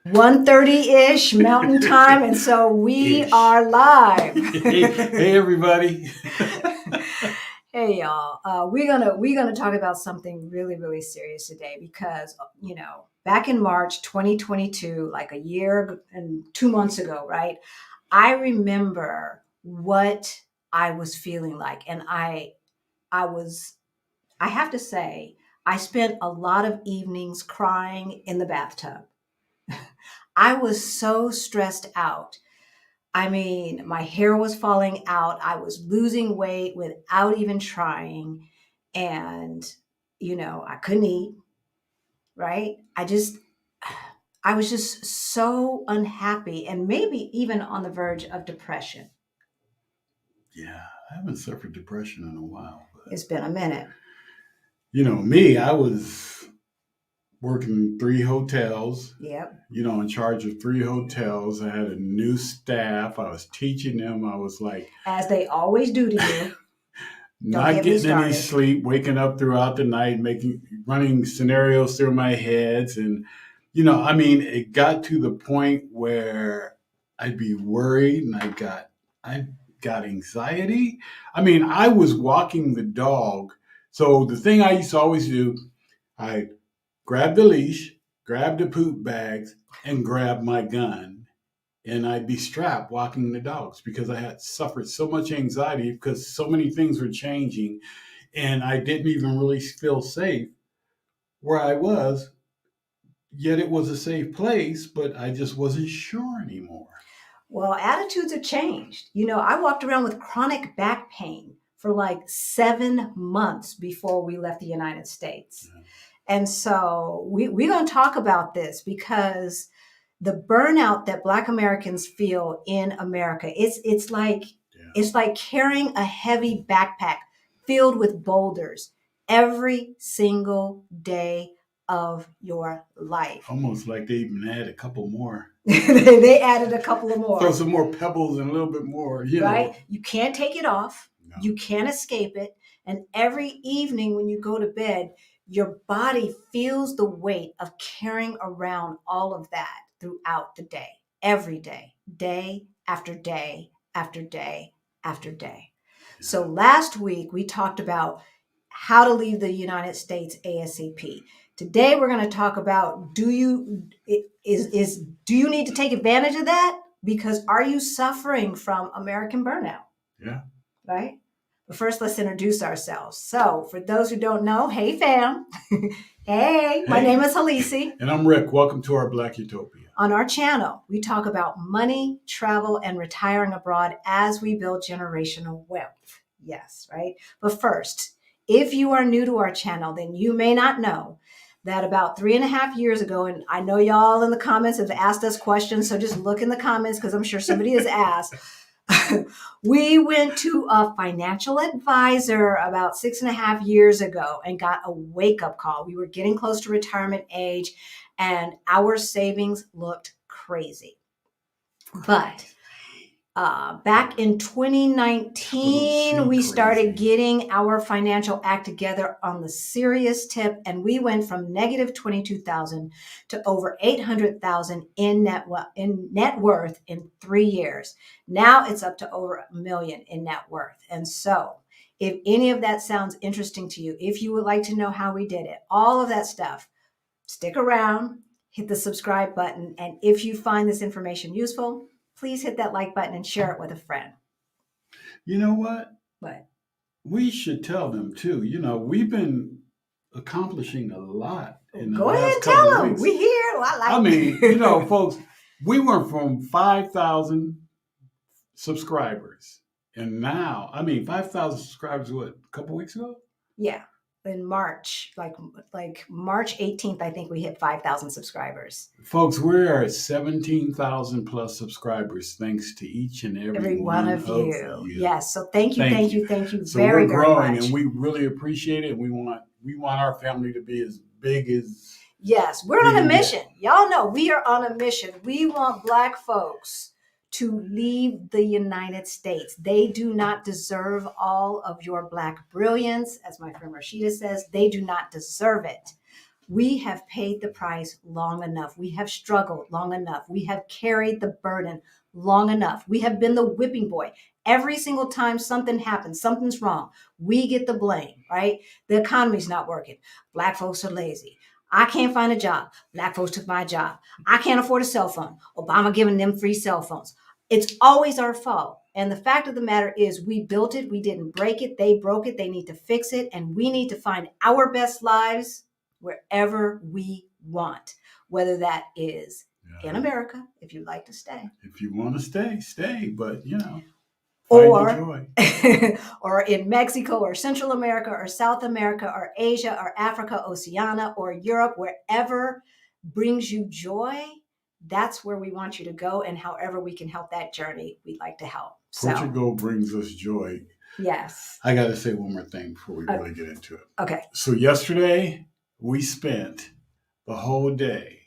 1:30-ish Mountain Time, and so we Ish. are live. Hey, everybody. Hey y'all, we're gonna talk about something really really serious today because back in March 2022, like a year and 2 months ago, right? I remember what I was feeling like, and I was I have to say I spent a lot of evenings crying in the bathtub. I was so stressed out. I mean, my hair was falling out. I was losing weight without even trying. And, I couldn't eat, right? I was just so unhappy and maybe even on the verge of depression. Yeah, I haven't suffered depression in a while, but It's been a minute. me, I was working three hotels, Yep. in charge of three hotels. I had a new staff. I was teaching them. I was like As they always do to you. Don't not get me getting any started. sleep, waking up throughout the night, running scenarios through my heads. And, it got to the point where I'd be worried and I got anxiety. I was walking the dog. So the thing I used to always do, I grab the leash, grab the poop bags, and grab my gun. And I'd be strapped walking the dogs because I had suffered so much anxiety because so many things were changing and I didn't even really feel safe where I was. Yet it was a safe place, but I just wasn't sure anymore. Well, attitudes have changed. I walked around with chronic back pain for like 7 months before we left the United States. Yeah. And so we're going to talk about this because the burnout that Black Americans feel in America, Yeah. it's like carrying a heavy backpack filled with boulders every single day of your life. Almost like they even add a couple more. They added a couple of Throw more. some more pebbles and a little bit more, Right? You can't take it off. No. You can't escape it. And every evening when you go to bed, your body feels the weight of carrying around all of that throughout the day, every day after day after day after day. So Yeah. last week we talked about how to leave the United States ASAP. Today we're going to talk about do you need to take advantage of that? Because are you suffering from American burnout? Yeah. Right? But first, let's introduce ourselves. So, for those who don't know, hey fam. Hey, my name Hey. is Halisi. And I'm Rick. Welcome to our Black Utopia. On our channel, we talk about money, travel, and retiring abroad as we build generational wealth. Yes, right? But first, if you are new to our channel, then you may not know that about 3.5 years ago, and I know y'all in the comments have asked us questions, so just look in the comments because I'm sure somebody has asked. We went to a financial advisor about 6.5 years ago and got a wake up call. We were getting close to retirement age and our savings looked crazy. But back in 2019, we started getting our financial act together on the serious tip, and we went from negative 22,000 to over 800,000 in net worth in 3 years. Now it's up to over $1 million in net worth. And so, if any of that sounds interesting to you, if you would like to know how we did it, all of that stuff, stick around, hit the subscribe button, and if you find this information useful, please hit that like button and share it with a friend. You know what? But We should tell them too. We've been accomplishing a lot in the go ahead last and couple tell of them. weeks. We here. Well, I like Folks, we went from 5,000 subscribers, and now, 5,000 subscribers, what, a couple weeks ago? Yeah. In March, like March 18th, I think we hit 5,000 subscribers. Folks, we're at 17,000 plus subscribers, thanks to each and every one of you. Yes. So thank you So very, we're growing, very much. and we really appreciate it. And we want our family to be as big as. Yes, we're on a mission. Y'all know we are on a mission. We want Black folks to leave the United States. They do not deserve all of your Black brilliance, as my friend Rashida says. They do not deserve it. We have paid the price long enough. We have struggled long enough. We have carried the burden long enough. We have been the whipping boy. Every single time something happens, something's wrong, we get the blame, right? The economy's not working. Black folks are lazy. I can't find a job. Black folks took my job. I can't afford a cell phone. Obama giving them free cell phones. It's always our fault. And the fact of the matter is we built it. We didn't break it. They broke it. They need to fix it. And we need to find our best lives wherever we want, whether that is in America, if you'd like to stay. If you want to stay, stay. But, find or, your joy. Or in Mexico or Central America or South America or Asia or Africa, Oceania or Europe, wherever brings you joy, that's where we want you to go. And however we can help that journey, we'd like to help. Portugal brings us joy. Yes. I got to say one more thing before we really get into it. Okay. So yesterday, we spent the whole day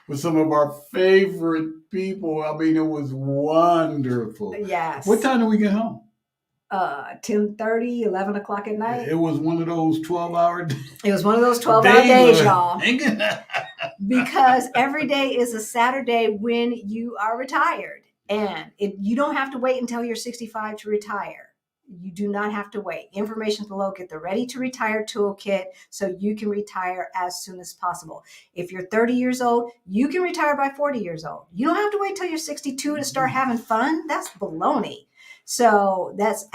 with some of our favorite people. I mean, it was wonderful. Yes. What time did we get home? 10:30, 11 o'clock at night. It was one of those 12-hour days. It was one of those 12-hour days, y'all. Because every day is a Saturday when you are retired. And you don't have to wait until you're 65 to retire. You do not have to wait. Information below. Get the Ready to Retire Toolkit so you can retire as soon as possible. If you're 30 years old, you can retire by 40 years old. You don't have to wait till you're 62 to start having fun. That's baloney. So that's...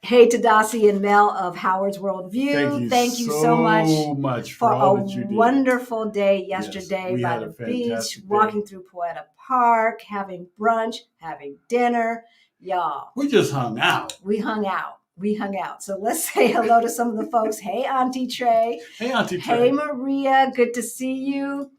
Hey, Tadasi and Mel of Howard's Worldview. Thank you so much for a wonderful day yesterday by the beach, walking through Poeta Park, having brunch, having dinner. Y'all. We just hung out. We hung out. So let's say hello to some of the folks. Hey, Auntie Trey. Hey, Auntie Trey. Hey, Maria. Good to see you.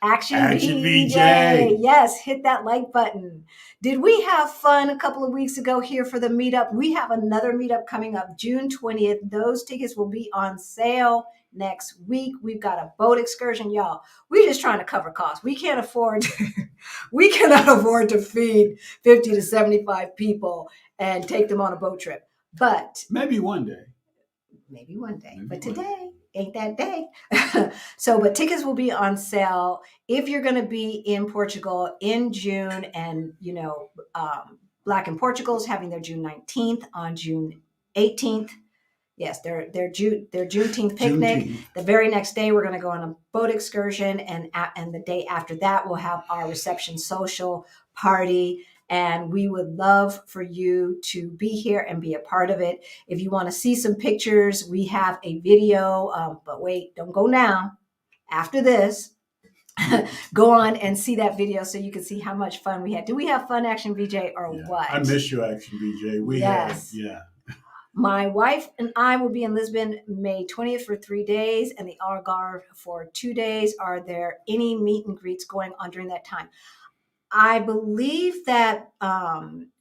Action BJ. Yes, hit that like button. Did we have fun a couple of weeks ago here for the meetup? We have another meetup coming up June 20th. Those tickets will be on sale next week. We've got a boat excursion, y'all. We're just trying to cover costs. We cannot afford to feed 50 to 75 people and take them on a boat trip. But maybe one day. But today ain't that day. But tickets will be on sale if you're going to be in Portugal in June. And, Black in Portugal is having their June 19th on June 18th. Yes, their Juneteenth picnic. The very next day, we're going to go on a boat excursion. And the day after that, we'll have our reception social party. And we would love for you to be here and be a part of it. If you want to see some pictures, we have a video. But wait, don't go now. After this, go on and see that video so you can see how much fun we had. Do we have fun, Action VJ, or what? I miss you, Action VJ. We had. My wife and I will be in Lisbon May 20th for 3 days and the Algarve for 2 days. Are there any meet and greets going on during that time? I believe that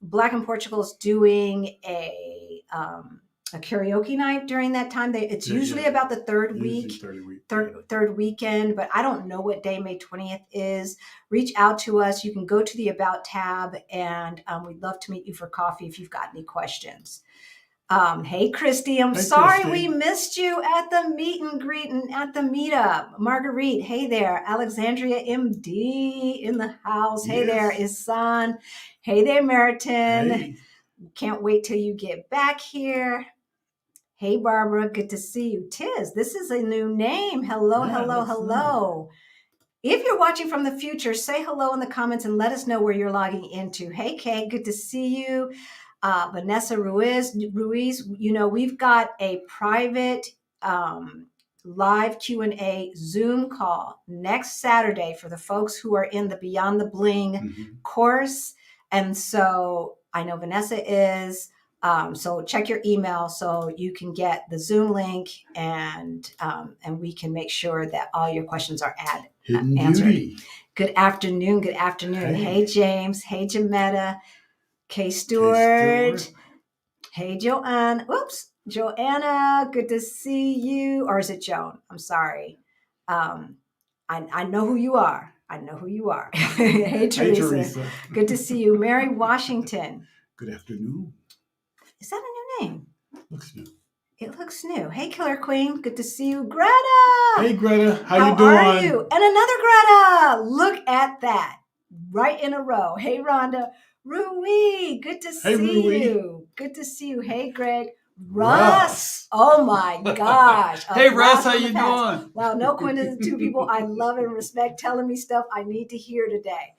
Black in Portugal is doing a karaoke night during that time. It's usually about the third weekend, but I don't know what day May 20th is. Reach out to us. You can go to the About tab, and we'd love to meet you for coffee if you've got any questions. Hey, Christy, I'm sorry we missed you at the meet and greet and at the meetup. Marguerite, hey there. Alexandria MD in the house. Hey there, Isan. Hey there, Meriton. Hey. Can't wait till you get back here. Hey, Barbara, good to see you. Tiz, this is a new name. Hello. If you're watching from the future, say hello in the comments and let us know where you're logging into. Hey, Kay, good to see you. Vanessa Ruiz, we've got a private live Q&A Zoom call next Saturday for the folks who are in the Beyond the Bling course. And so I know Vanessa is. So check your email so you can get the Zoom link and we can make sure that all your questions are answered. Beauty. Good afternoon. Hey, James. Hey, Jametta. K. Stewart. Hey, Joanna. Joanna, good to see you. Or is it Joan? I'm sorry. I know who you are. Hey, Teresa. Good to see you. Mary Washington. Good afternoon. Is that a new name? Looks new. It looks new. Hey, Killer Queen. Good to see you. Greta! Hey, Greta. How you are doing? you? And another Greta. Look at that. Right in a row. Hey, Rhonda. Rui. Good to Hey, see Rui. you. Good to see you. Hey, Greg. Russ. Oh my gosh. Hey, Russ. How you doing? Wow, no coincidence. Two people I love and respect telling me stuff I need to hear today.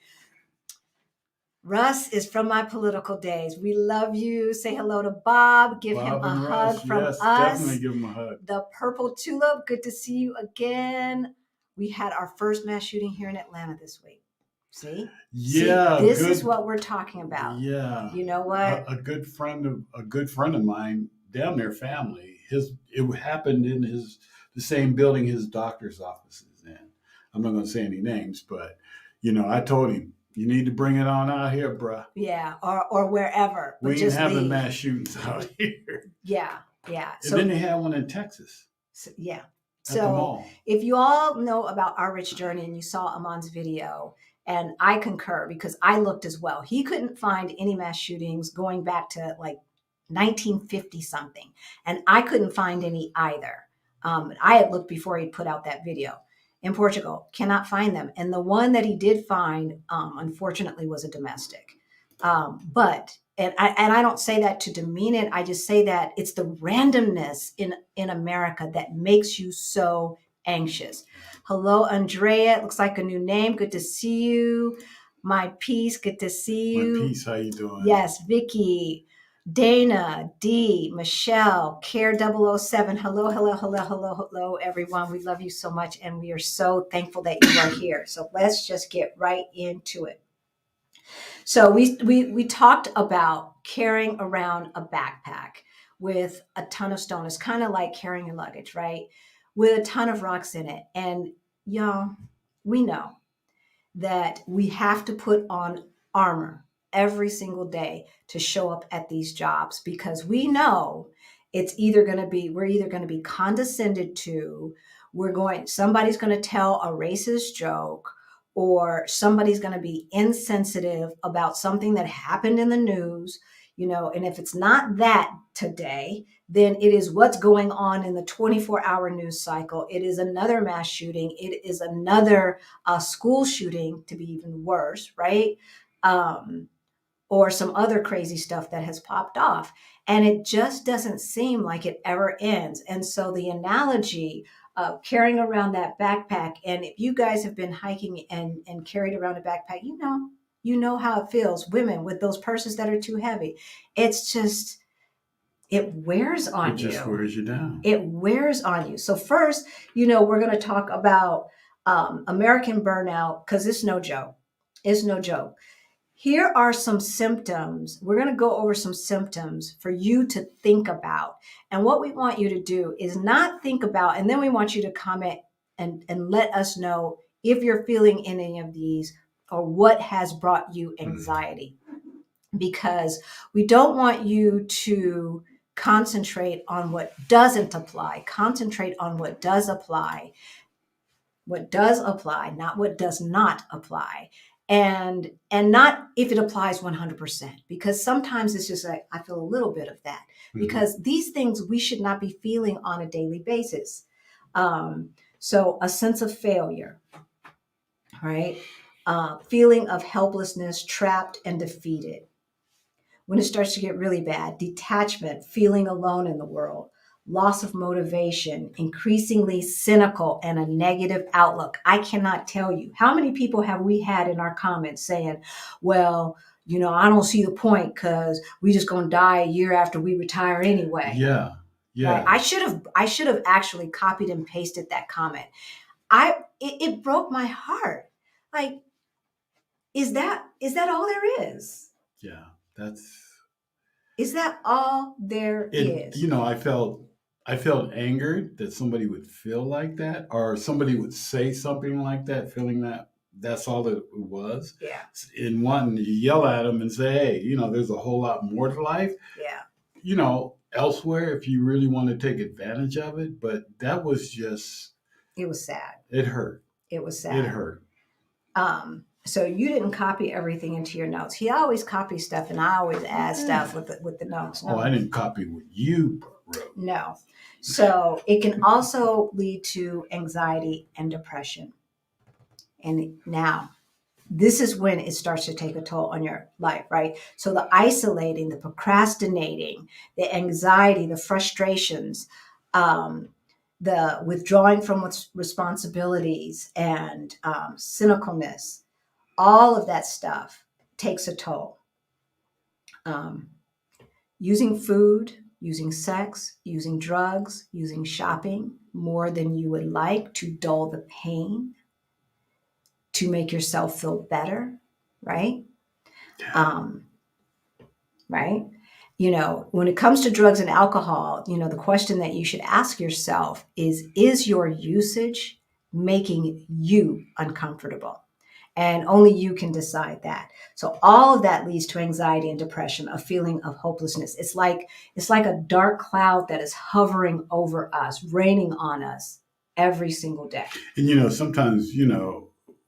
Russ is from my political days. We love you. Say hello to Bob. Give him a hug from us. Definitely give him a hug. The Purple Tulip. Good to see you again. We had our first mass shooting here in Atlanta this week. See? Yeah. See, this is what we're talking about. Yeah. You know what? A good friend of mine, damn near family. It happened in the same building his doctor's office is in. I'm not going to say any names, but I told him, you need to bring it on out here, bruh. Yeah, or wherever. We ain't having mass shootings out here. Yeah. And then they had one in Texas. Yeah. So if you all know about Our Rich Journey and you saw Amon's video, and I concur because I looked as well. He couldn't find any mass shootings going back to like 1950 something. And I couldn't find any either. I had looked before he put out that video. In Portugal, cannot find them. And the one that he did find, unfortunately, was a domestic. And I don't say that to demean it. I just say that it's the randomness in America that makes you so anxious. Hello, Andrea. It looks like a new name. Good to see you. My Peace. Good to see you. My Peace. How you doing? Yes, Vicky, Dana, D, Michelle, Care 007. Hello, everyone. We love you so much, and we are so thankful that you are here. So let's just get right into it. So we talked about carrying around a backpack with a ton of stone. It's kind of like carrying your luggage, right? With a ton of rocks in it. And y'all, we know that we have to put on armor every single day to show up at these jobs because we know we're either going to be condescended to, somebody's going to tell a racist joke, or somebody's going to be insensitive about something that happened in the news, and if it's not that today, then it is what's going on in the 24-hour news cycle. It is another mass shooting. It is another school shooting, to be even worse, right? Or some other crazy stuff that has popped off. And it just doesn't seem like it ever ends. And so the analogy of carrying around that backpack, and if you guys have been hiking and carried around a backpack, you know how it feels. Women with those purses that are too heavy. It's just, it wears on you. It just wears you down. It wears on you. So first, we're going to talk about American burnout, because it's no joke. It's no joke. Here are some symptoms. We're going to go over some symptoms for you to think about. And what we want you to do is not think about, and then we want you to comment and let us know if you're feeling any of these or what has brought you anxiety. Because we don't want you to concentrate on what doesn't apply. Concentrate on what does apply. What does apply, not what does not apply. And not if it applies 100%, because sometimes it's just like, I feel a little bit of that, because these things we should not be feeling on a daily basis. So a sense of failure, right? Feeling of helplessness, trapped and defeated. When it starts to get really bad, detachment, feeling alone in the world, loss of motivation, increasingly cynical, and a negative outlook. I cannot tell you how many people have we had in our comments saying, well, I don't see the point because we just going to die a year after we retire anyway. Yeah. Right? I should have actually copied and pasted that comment. It broke my heart. Like, is that all there is? Yeah, is that all there is? I felt angered that somebody would feel like that, or somebody would say something like that, feeling that that's all that it was. Yeah. And wanting to yell at them and say, hey, there's a whole lot more to life. Yeah. Elsewhere, if you really want to take advantage of it. But that was just... It was sad. It hurt. It was sad. It hurt. So you didn't copy everything into your notes. He always copies stuff, and I always add stuff with the notes. No. Oh, I didn't copy with you, bro. road. No. So it can also lead to anxiety and depression. And now, this is when it starts to take a toll on your life, right? So the isolating, the procrastinating, the anxiety, the frustrations, um, the withdrawing from responsibilities, and cynicalness, all of that stuff takes a toll. Using food, using sex, using drugs, using shopping more than you would like to dull the pain, to make yourself feel better, right? Um, right? When it comes to drugs and alcohol, the question that you should ask yourself is your usage making you uncomfortable? And only you can decide that. So all of that leads to anxiety and depression, a feeling of hopelessness. It's like a dark cloud that is hovering over us, raining on us every single day. And sometimes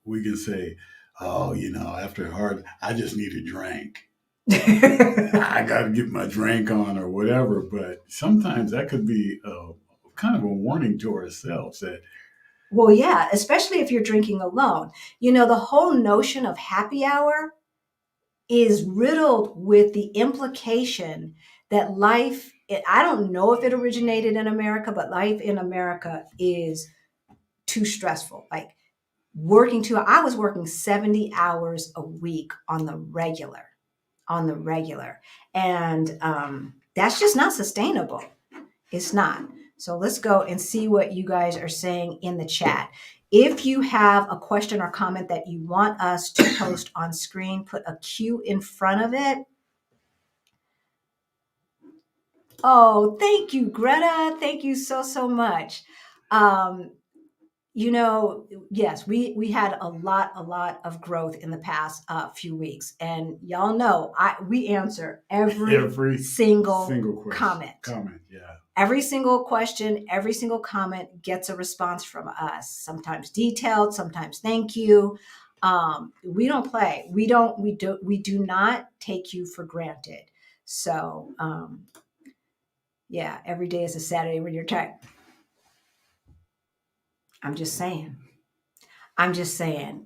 we can say, "Oh, after hard, I just need a drink. I got to get my drink on or whatever." But sometimes that could be kind of a warning to ourselves that, Well, yeah, especially if you're drinking alone. The whole notion of happy hour is riddled with the implication that life, I don't know if it originated in America, but life in America is too stressful. Like I was working 70 hours a week on the regular. And that's just not sustainable. It's not. So let's go and see what you guys are saying in the chat. If you have a question or comment that you want us to post on screen, put a Q in front of it. Oh, thank you, Greta. Thank you so much. Yes, we had a lot of growth in the past few weeks, and y'all know we answer every single comment. Yeah. Every single question, every single comment gets a response from us. Sometimes detailed, sometimes thank you. We don't play. We do not take you for granted. So, yeah, every day is a Saturday when you're tired. I'm just saying,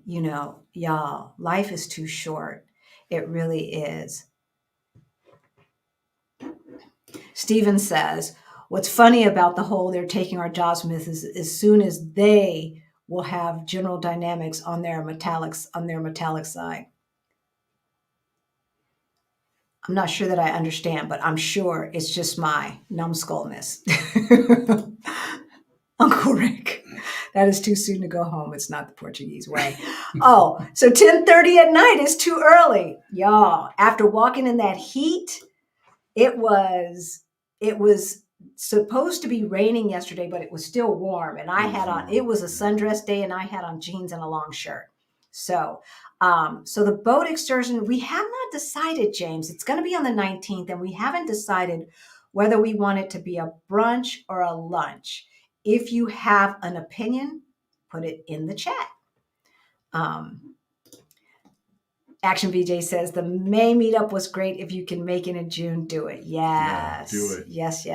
y'all, life is too short. It really is. Steven says, what's funny about the whole they're taking our jobs myth is as soon as they will have General Dynamics on their metallic side. I'm not sure that I understand, but I'm sure it's just my numbskullness. Uncle Rick, that is too soon to go home. It's not the Portuguese way. Oh, so 10:30 at night is too early. Y'all, after walking in that heat, it was supposed to be raining yesterday, but it was still warm. And it was a sundress day, and I had on jeans and a long shirt. So the boat excursion, we have not decided, James. It's going to be on the 19th, and we haven't decided whether we want it to be a brunch or a lunch. If you have an opinion, put it in the chat. Action VJ says the May meetup was great. If you can make it in June, do it. Yes. Yeah, do it. Yes.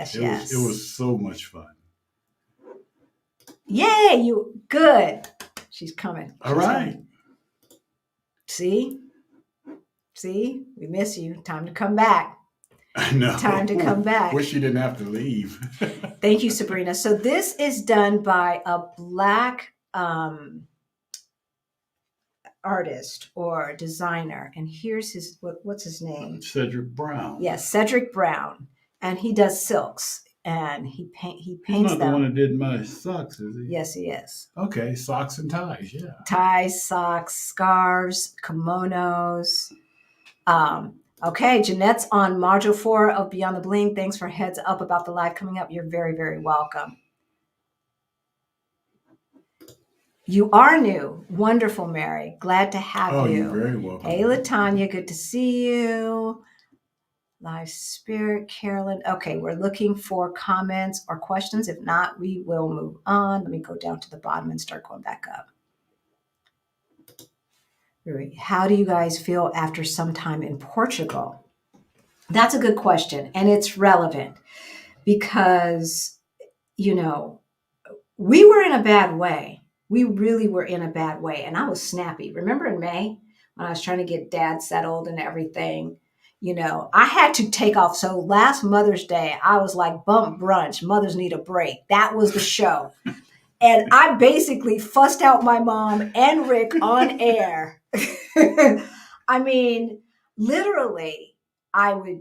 It was so much fun. Yay, you good. She's coming. All right. Coming. See, we miss you. Time to come back. I know. Time to come back. Wish you didn't have to leave. Thank you, Sabrina. So this is done by a Black artist or designer, and here's what's his name? Cedric Brown. Yes, Cedric Brown, and he does silks, and he paints He's not them. the one that did my socks, is he? Yes, he is. Okay, socks and ties, yeah. Ties, socks, scarves, kimonos. Okay, Jeanette's on module 4 of Beyond the Bling. Thanks for heads up about the live coming up. You're very, very welcome. You are new. Wonderful, Mary. Glad to have you. You're very welcome. Hey, LaTanya. Good to see you. Live Spirit, Carolyn. Okay, we're looking for comments or questions. If not, we will move on. Let me go down to the bottom and start going back up. How do you guys feel after some time in Portugal? That's a good question, and it's relevant. because, you know, we were in a bad way. We really were in a bad way. And I was snappy. Remember in May when I was trying to get dad settled and everything? You know, I had to take off. So last Mother's Day, I was like, bump brunch, mothers need a break. That was the show. And I basically fussed out my mom and Rick on air. I mean, literally, I would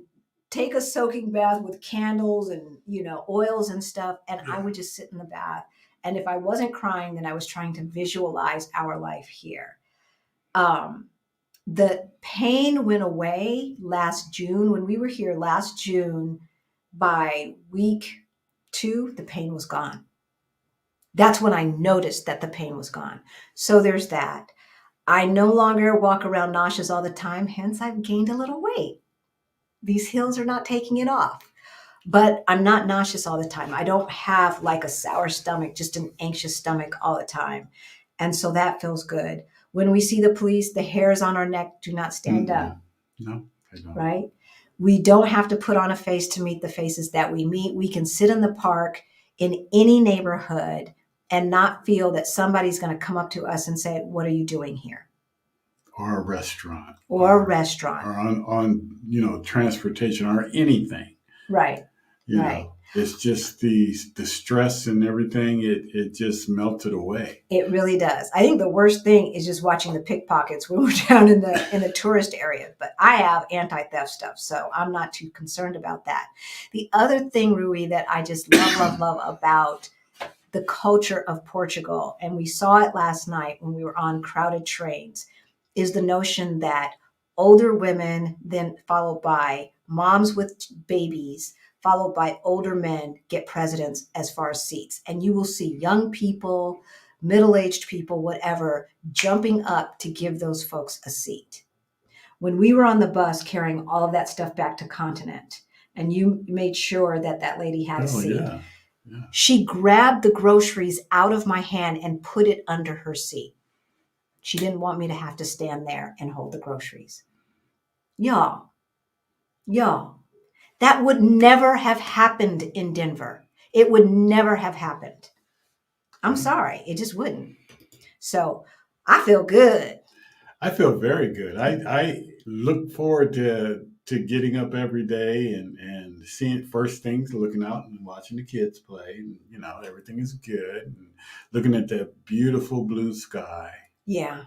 take a soaking bath with candles and, you know, oils and stuff, and I would just sit in the bath. And if I wasn't crying, then I was trying to visualize our life here. The pain went away last June. When we were here last June, by week 2, the pain was gone. That's when I noticed that the pain was gone. So there's that. I no longer walk around nauseous all the time, hence I've gained a little weight. These hills are not taking it off. But I'm not nauseous all the time. I don't have like a sour stomach, just an anxious stomach all the time. And so that feels good. When we see the police, the hairs on our neck do not stand up. No, I don't. Right? We don't have to put on a face to meet the faces that we meet. We can sit in the park in any neighborhood and not feel that somebody's going to come up to us and say, what are you doing here? Or a restaurant. Or a restaurant. Or on you know, transportation or anything. Right. You right. know, it's just the stress and everything. It just melted away. It really does. I think the worst thing is just watching the pickpockets when we're down in the tourist area. But I have anti-theft stuff, so I'm not too concerned about that. The other thing, Rui, that I just love about the culture of Portugal, and we saw it last night when we were on crowded trains, is the notion that older women, then followed by moms with babies, followed by older men, get precedence as far as seats. And you will see young people, middle-aged people, whatever, jumping up to give those folks a seat. When we were on the bus carrying all of that stuff back to Continent, and you made sure that that lady had a seat, she grabbed the groceries out of my hand and put it under her seat. She didn't want me to have to stand there and hold the groceries. Y'all, that would never have happened in Denver. It would never have happened. I'm sorry. It just wouldn't. So I feel good. I feel very good. I look forward to getting up every day and seeing first things, looking out and watching the kids play. And, you know, everything is good. And looking at the beautiful blue sky. Yeah.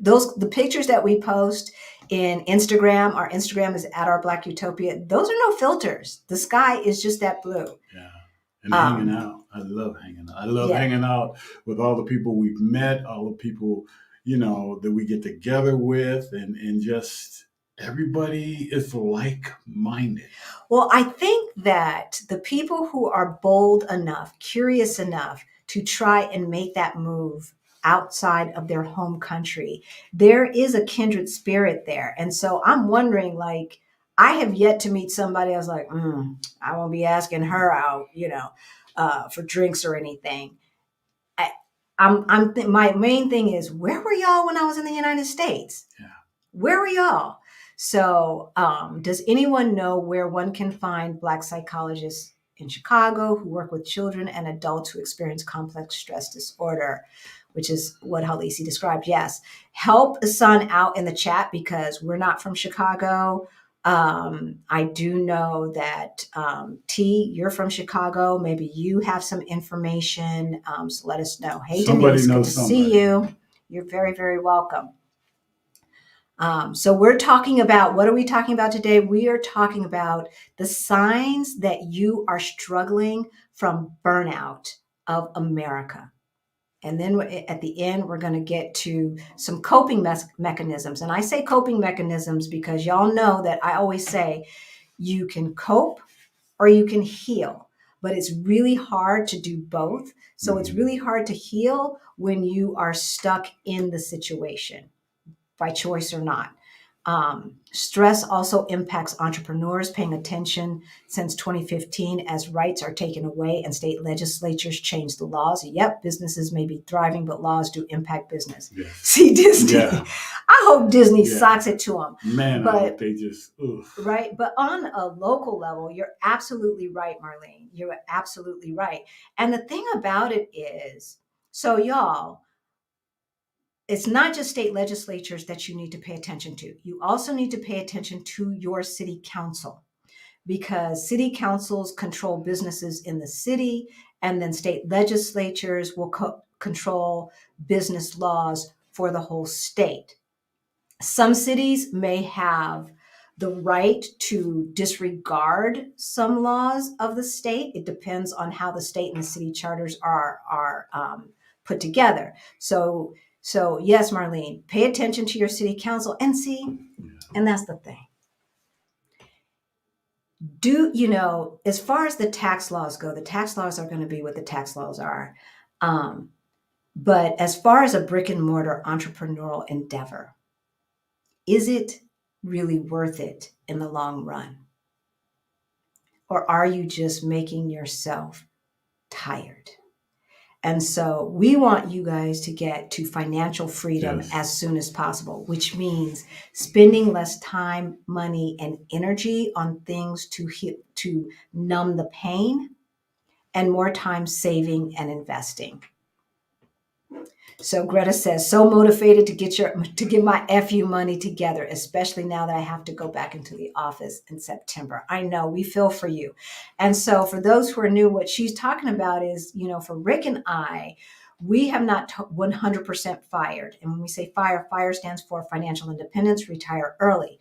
The pictures that we post in Instagram, our Instagram is at ourblackutopia. Those are no filters. The sky is just that blue. Yeah. And hanging out. I love hanging out. I love hanging out with all the people we've met, all the people, you know, that we get together with, and just everybody is like-minded. Well, I think that the people who are bold enough, curious enough to try and make that move outside of their home country, there is a kindred spirit there. And so I'm wondering, like, I have yet to meet somebody I was like, I won't be asking her out, you know, for drinks or anything. My main thing is, where were y'all when I was in the United States? Yeah. Where were y'all? So does anyone know where one can find Black psychologists in Chicago who work with children and adults who experience complex stress disorder, which is what Halisi described? Yes. Help Asan out in the chat because we're not from Chicago. I do know that T, you're from Chicago. Maybe you have some information. So let us know. Hey, Somebody Denise, good to somebody. see you. You're very, very welcome. So we're talking about, what are we talking about today? We are talking about the signs that you are struggling from burnout of America. And then at the end, we're going to get to some coping mechanisms. And I say coping mechanisms because y'all know that I always say you can cope or you can heal, but it's really hard to do both. So it's really hard to heal when you are stuck in the situation, by choice or not. Stress also impacts entrepreneurs paying attention since 2015 as rights are taken away and state legislatures change the laws. Yep, businesses may be thriving, but laws do impact business. Yes. See, Disney. Yeah. I hope Disney Yeah. socks it to them. Man, I hope they just, right. But on a local level, you're absolutely right, Marlene. You're absolutely right. And the thing about it is, so y'all, it's not just state legislatures that you need to pay attention to. You also need to pay attention to your city council, because city councils control businesses in the city, and then state legislatures will control business laws for the whole state. Some cities may have the right to disregard some laws of the state. It depends on how the state and the city charters are put together. So yes, Marlene, pay attention to your city council and see, and that's the thing. As far as the tax laws go, the tax laws are going to be what the tax laws are. But as far as a brick and mortar entrepreneurial endeavor, is it really worth it in the long run? Or are you just making yourself tired? And so we want you guys to get to financial freedom as soon as possible, which means spending less time, money, and energy on things to numb the pain, and more time saving and investing. So Greta says, so motivated to get my FU money together, especially now that I have to go back into the office in September. I know, we feel for you. And so for those who are new, what she's talking about is, for Rick and I, we have not 100% fired. And when we say fire stands for financial independence, retire early.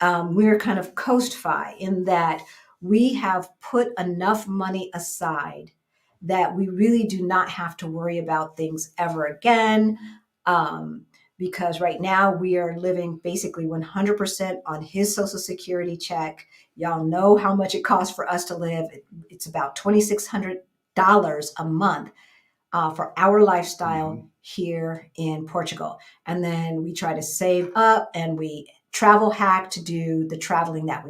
We're kind of coast-fi in that we have put enough money aside that we really do not have to worry about things ever again, because right now we are living basically 100% on his Social Security check. Y'all know how much it costs for us to live. It's about $2,600 a month for our lifestyle here in Portugal. And then we try to save up and we travel hack to do the traveling that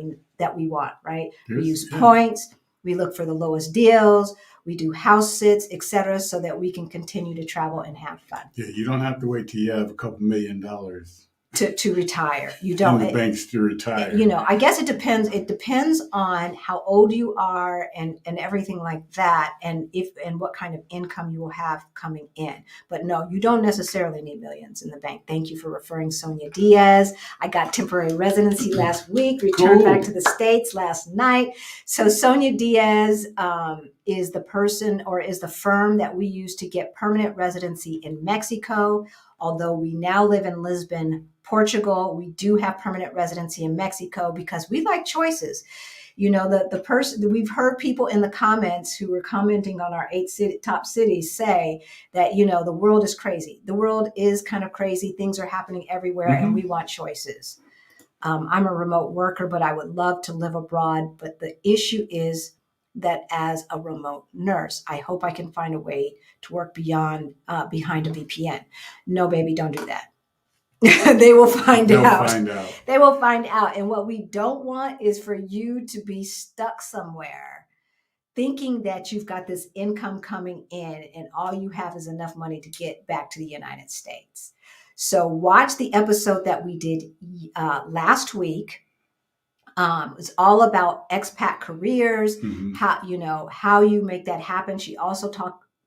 we want, right? We use points. We look for the lowest deals. We do house sits, etc., so that we can continue to travel and have fun. Yeah, you don't have to wait till you have a couple $1 million to retire. You don't. In the banks to retire. I guess it depends. It depends on how old you are and everything like that, and what kind of income you will have coming in. But no, you don't necessarily need millions in the bank. Thank you for referring Sonia Diaz. I got temporary residency last week, returned back to the States last night. So Sonia Diaz is the person, or is the firm that we use to get permanent residency in Mexico. Although we now live in Lisbon, Portugal, we do have permanent residency in Mexico because we like choices. The person, we've heard people in the comments who were commenting on our 8 top cities say that, the world is crazy. The world is kind of crazy. Things are happening everywhere, and we want choices. I'm a remote worker, but I would love to live abroad. But the issue is that as a remote nurse, I hope I can find a way to work behind a VPN. No, baby, don't do that. They will find out. They will find out. And what we don't want is for you to be stuck somewhere thinking that you've got this income coming in and all you have is enough money to get back to the United States. So watch the episode that we did last week. It's all about expat careers, how you make that happen. She also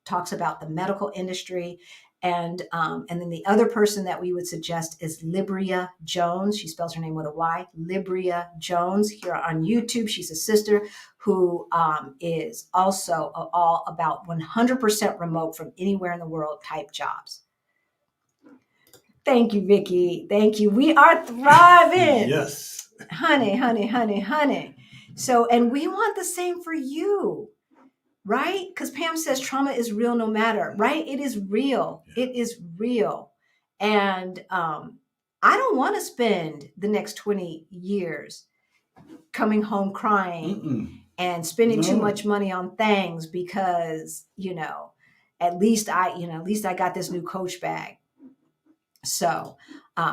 talks about the medical industry. And then the other person that we would suggest is Libria Jones. She spells her name with a Y, Libria Jones, here on YouTube. She's a sister who is also all about 100% remote from anywhere in the world type jobs. Thank you, Vicki. Thank you. We are thriving. Yes. Honey. So, and we want the same for you, right? Because Pam says trauma is real no matter, right? It is real. Yeah. It is real. And I don't want to spend the next 20 years coming home crying and spending too much money on things because, at least I got this new Coach bag. So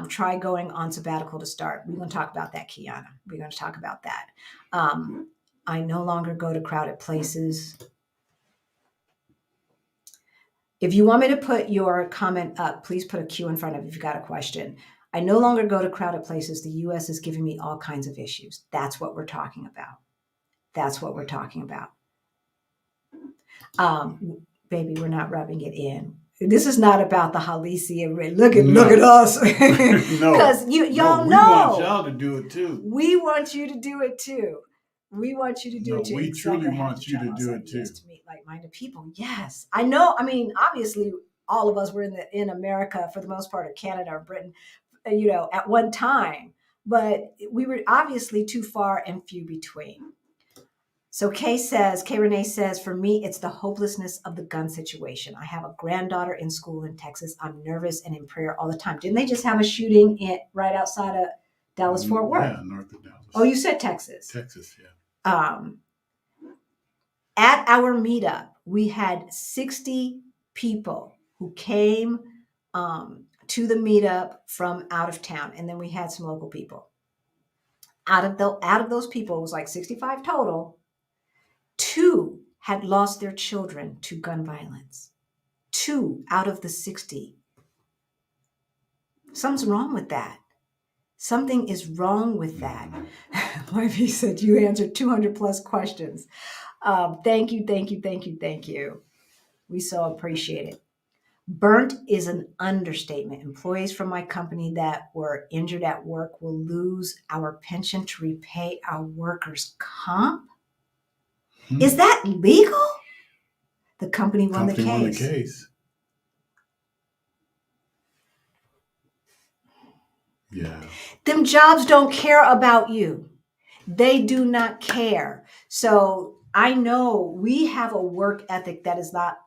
Try going on sabbatical to start. We're going to talk about that, Kiana. We're going to talk about that. I no longer go to crowded places. If you want me to put your comment up, please put a Q in front of it if you've got a question. I no longer go to crowded places. The U.S. is giving me all kinds of issues. That's what we're talking about. That's what we're talking about. Baby, we're not rubbing it in. This is not about the Halisia. Look at us. Because y'all know. We want y'all to do it too. We want you to do it too. We want you to do it too. We truly want you to do it too. To meet like-minded people. Yes. I know. I mean, obviously, all of us were in America for the most part, or Canada or Britain, at one time. But we were obviously too far and few between. So Kay Renee says, for me, it's the hopelessness of the gun situation. I have a granddaughter in school in Texas. I'm nervous and in prayer all the time. Didn't they just have a shooting right outside of Dallas-Fort Worth? Yeah, north of Dallas. Oh, you said Texas. Texas, yeah. At our meetup, we had 60 people who came to the meetup from out of town. And then we had some local people. Out of those people, it was like 65 total. 2 had lost their children to gun violence. 2 out of the 60. Something's wrong with that. Something is wrong with that. Wifey said you answered 200 plus questions. Thank you. We so appreciate it. Burnt is an understatement. Employees from my company that were injured at work will lose our pension to repay our workers' comp. Is that legal? The company won the case. Yeah. Them jobs don't care about you. They do not care. So I know we have a work ethic that is not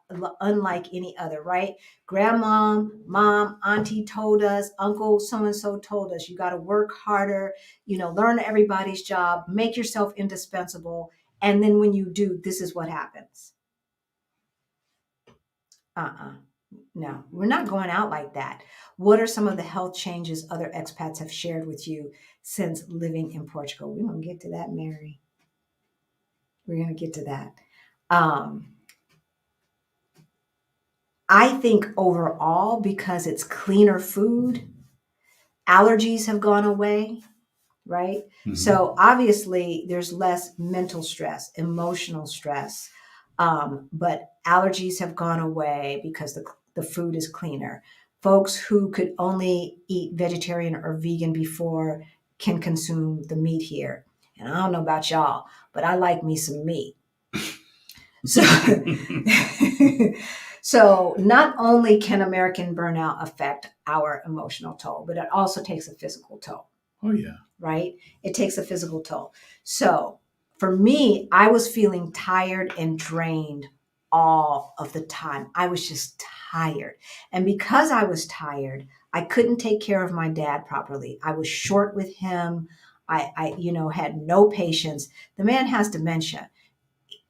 unlike any other, right? Grandma, mom, auntie told us, uncle so-and-so told us, you got to work harder, learn everybody's job, make yourself indispensable. And then when you do, this is what happens. No, we're not going out like that. What are some of the health changes other expats have shared with you since living in Portugal? We're going to get to that, Mary. We're going to get to that. I think overall, because it's cleaner food, allergies have gone away, right? Mm-hmm. So obviously there's less mental stress, emotional stress, but allergies have gone away because the food is cleaner. Folks who could only eat vegetarian or vegan before can consume the meat here. And I don't know about y'all, but I like me some meat. So not only can American burnout affect our emotional toll, but it also takes a physical toll. Oh, yeah. Right? It takes a physical toll. So for me, I was feeling tired and drained all of the time. I was just tired. And because I was tired, I couldn't take care of my dad properly. I was short with him. I had no patience. The man has dementia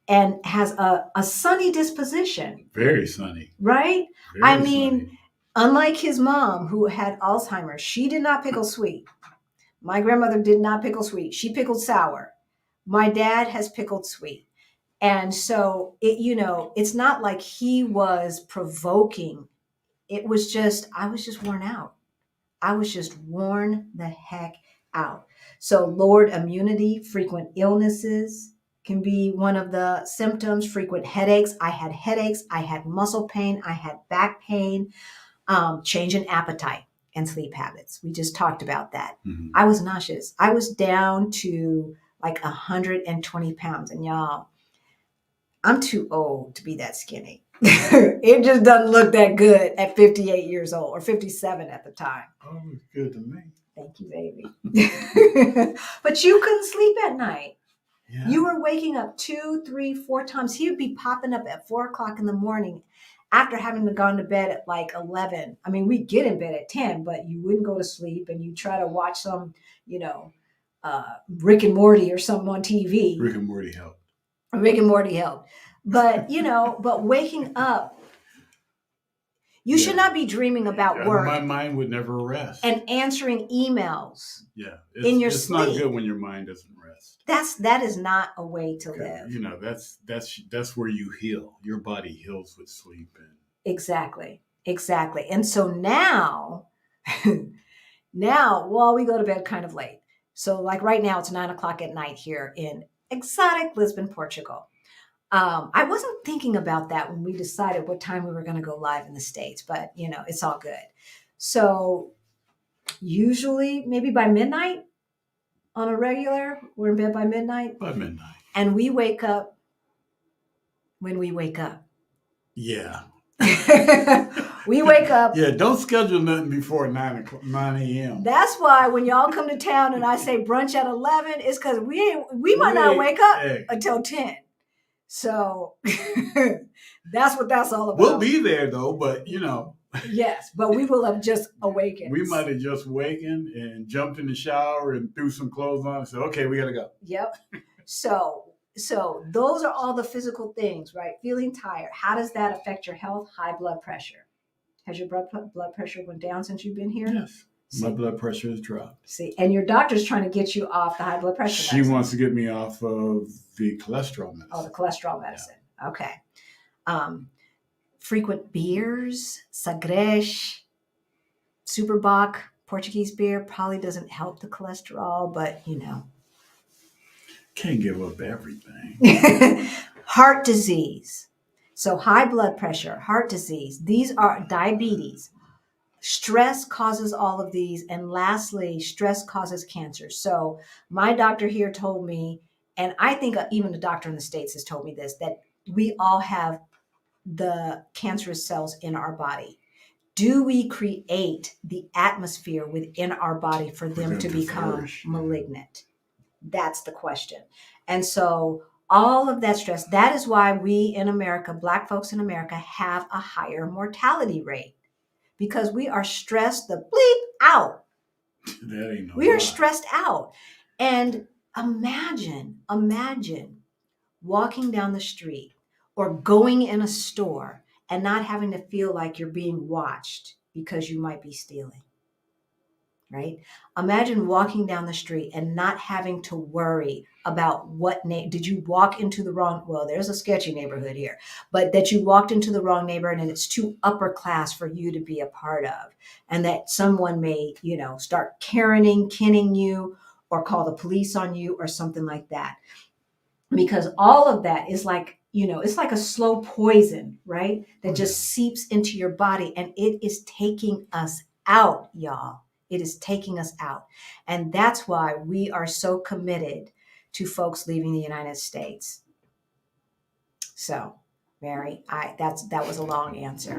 and has a sunny disposition. Very sunny. Right? Very sunny. Unlike his mom who had Alzheimer's, she did not pickle sweet. My grandmother did not pickle sweet. She pickled sour. My dad has pickled sweet. And so it's not like he was provoking. It was just, I was just worn out. I was just worn the heck out. So lowered immunity, frequent illnesses can be one of the symptoms, frequent headaches. I had headaches. I had muscle pain. I had back pain, change in appetite and sleep habits. We just talked about that. Mm-hmm. I was nauseous. I was down to like 120 pounds. And y'all, I'm too old to be that skinny. It just doesn't look that good at 58 years old or 57 at the time. Oh, it's good to me. Thank you, baby. But you couldn't sleep at night. Yeah. You were waking up 2, 3, 4 times. He would be popping up at 4 o'clock in the morning after having gone to bed at like 11. I mean, we'd get in bed at 10, but you wouldn't go to sleep and you try to watch some, Rick and Morty or something on TV. Rick and Morty helped. But, but waking up, You should not be dreaming about work. My mind would never rest. And answering emails. Yeah. In your it's sleep. Not good when your mind doesn't rest. That is not a way to live. You know, that's where you heal. Your body heals with sleep. Exactly. And so now, well, we go to bed kind of late. So like right now it's 9:00 at night here in exotic Lisbon, Portugal. I wasn't thinking about that when we decided what time we were going to go live in the States, but it's all good. So usually maybe by midnight on a regular, we're in bed by midnight. By midnight. And we wake up when we wake up. Yeah. We wake up. Yeah, don't schedule nothing before 9 a.m. That's why when y'all come to town and I say brunch at 11, it's because we might not wake up until 10. So that's what that's all about. We'll be there though, but Yes, but we will have just awakened. We might have just awakened and jumped in the shower and threw some clothes on and said, okay, we got to go. Yep. So those are all the physical things, right? Feeling tired. How does that affect your health? High blood pressure. Has your blood pressure went down since you've been here? Yes. See? My blood pressure has dropped. See, and your doctor's trying to get you off the high blood pressure medicine. She wants to get me off of the cholesterol medicine. Oh, the cholesterol medicine. Yeah. Okay. Frequent beers, Sagres, Superbock, Portuguese beer probably doesn't help the cholesterol, but Can't give up everything. Heart disease. So high blood pressure, heart disease. These are diabetes. Stress causes all of these. And lastly, stress causes cancer. So my doctor here told me, and I think even the doctor in the States has told me this, that we all have the cancerous cells in our body. Do we create the atmosphere within our body for them to become malignant? That's the question. And so all of that stress, that is why we in America, Black folks in America, have a higher mortality rate, because we are stressed the bleep out. That ain't no We are stressed out. And imagine walking down the street or going in a store and not having to feel like you're being watched because you might be stealing. Right? Imagine walking down the street and not having to worry about did you walk into the wrong, well, there's a sketchy neighborhood here, but that you walked into the wrong neighborhood and it's too upper class for you to be a part of. And that someone may, start kenning you or call the police on you or something like that. Because all of that is like, it's like a slow poison, right? That just seeps into your body and it is taking us out, y'all. It is taking us out. And that's why we are so committed to folks leaving the United States. So, Mary, that was a long answer.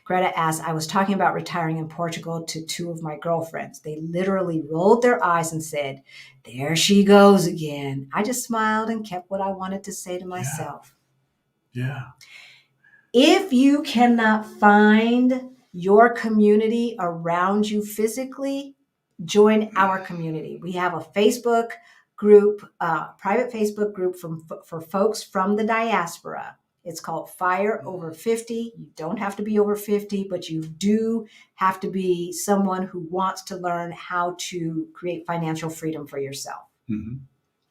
Greta asked, I was talking about retiring in Portugal to two of my girlfriends. They literally rolled their eyes and said, there she goes again. I just smiled and kept what I wanted to say to myself. Yeah. If you cannot find your community around you physically, join our community. We have a Facebook group, private Facebook group for folks from the diaspora. It's called Fire Over 50. You don't have to be over 50, but you do have to be someone who wants to learn how to create financial freedom for yourself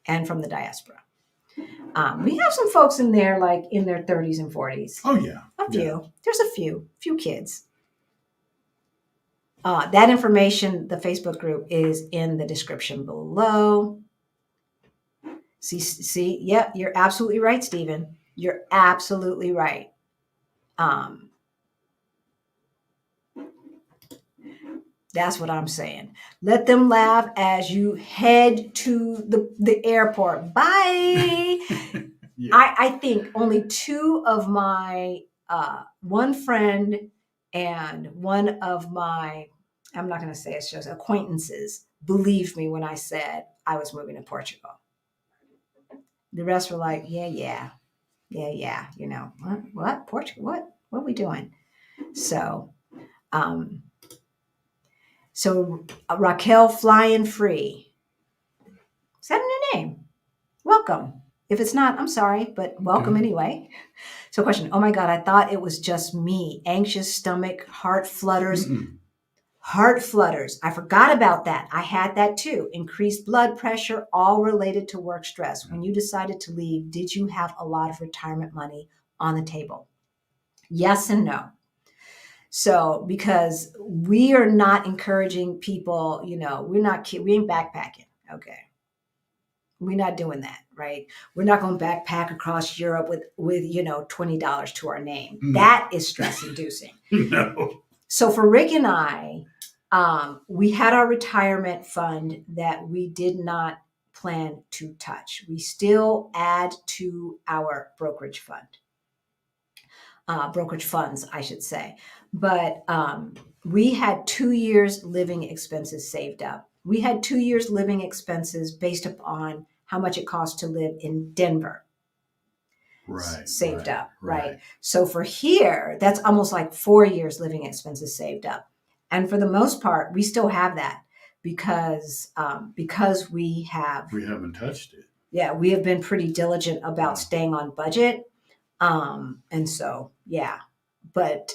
and from the diaspora. We have some folks in there like in their 30s and 40s. Oh, yeah. A few. Yeah. There's a few kids. That information, the Facebook group, is in the description below. See, yep, you're absolutely right, Stephen. You're absolutely right. That's what I'm saying. Let them laugh as you head to the airport. Bye. Yeah. I think only two of my, one friend and one of my, I'm not going to say it's just acquaintances, believed me when I said I was moving to Portugal. The rest were like, yeah. What? Portugal? What are we doing? So, Raquel Flying Free. Is that a new name? Welcome. If it's not, I'm sorry, but welcome Okay. anyway. So, question. Oh my God, I thought it was just me. Anxious stomach, heart flutters. Mm-mm. Heart flutters. I forgot about that. I had that too. Increased blood pressure, all related to work stress. When you decided to leave, did you have a lot of retirement money on the table? Yes and no. So, because we are not encouraging people, we ain't backpacking. Okay. We're not doing that, right? We're not going to backpack across Europe with $20 to our name. No. That is stress inducing. No. So for Rick and I, we had our retirement fund that we did not plan to touch. We still add to our brokerage funds, I should say. But we had 2 years living expenses saved up. We had 2 years living expenses based upon how much it costs to live in Denver. Right. Saved right, up, right? Right. So for here, that's almost like 4 years living expenses saved up. And for the most part, we still have that because we haven't touched it. Yeah, we have been pretty diligent about Yeah. staying on budget. And so, yeah, but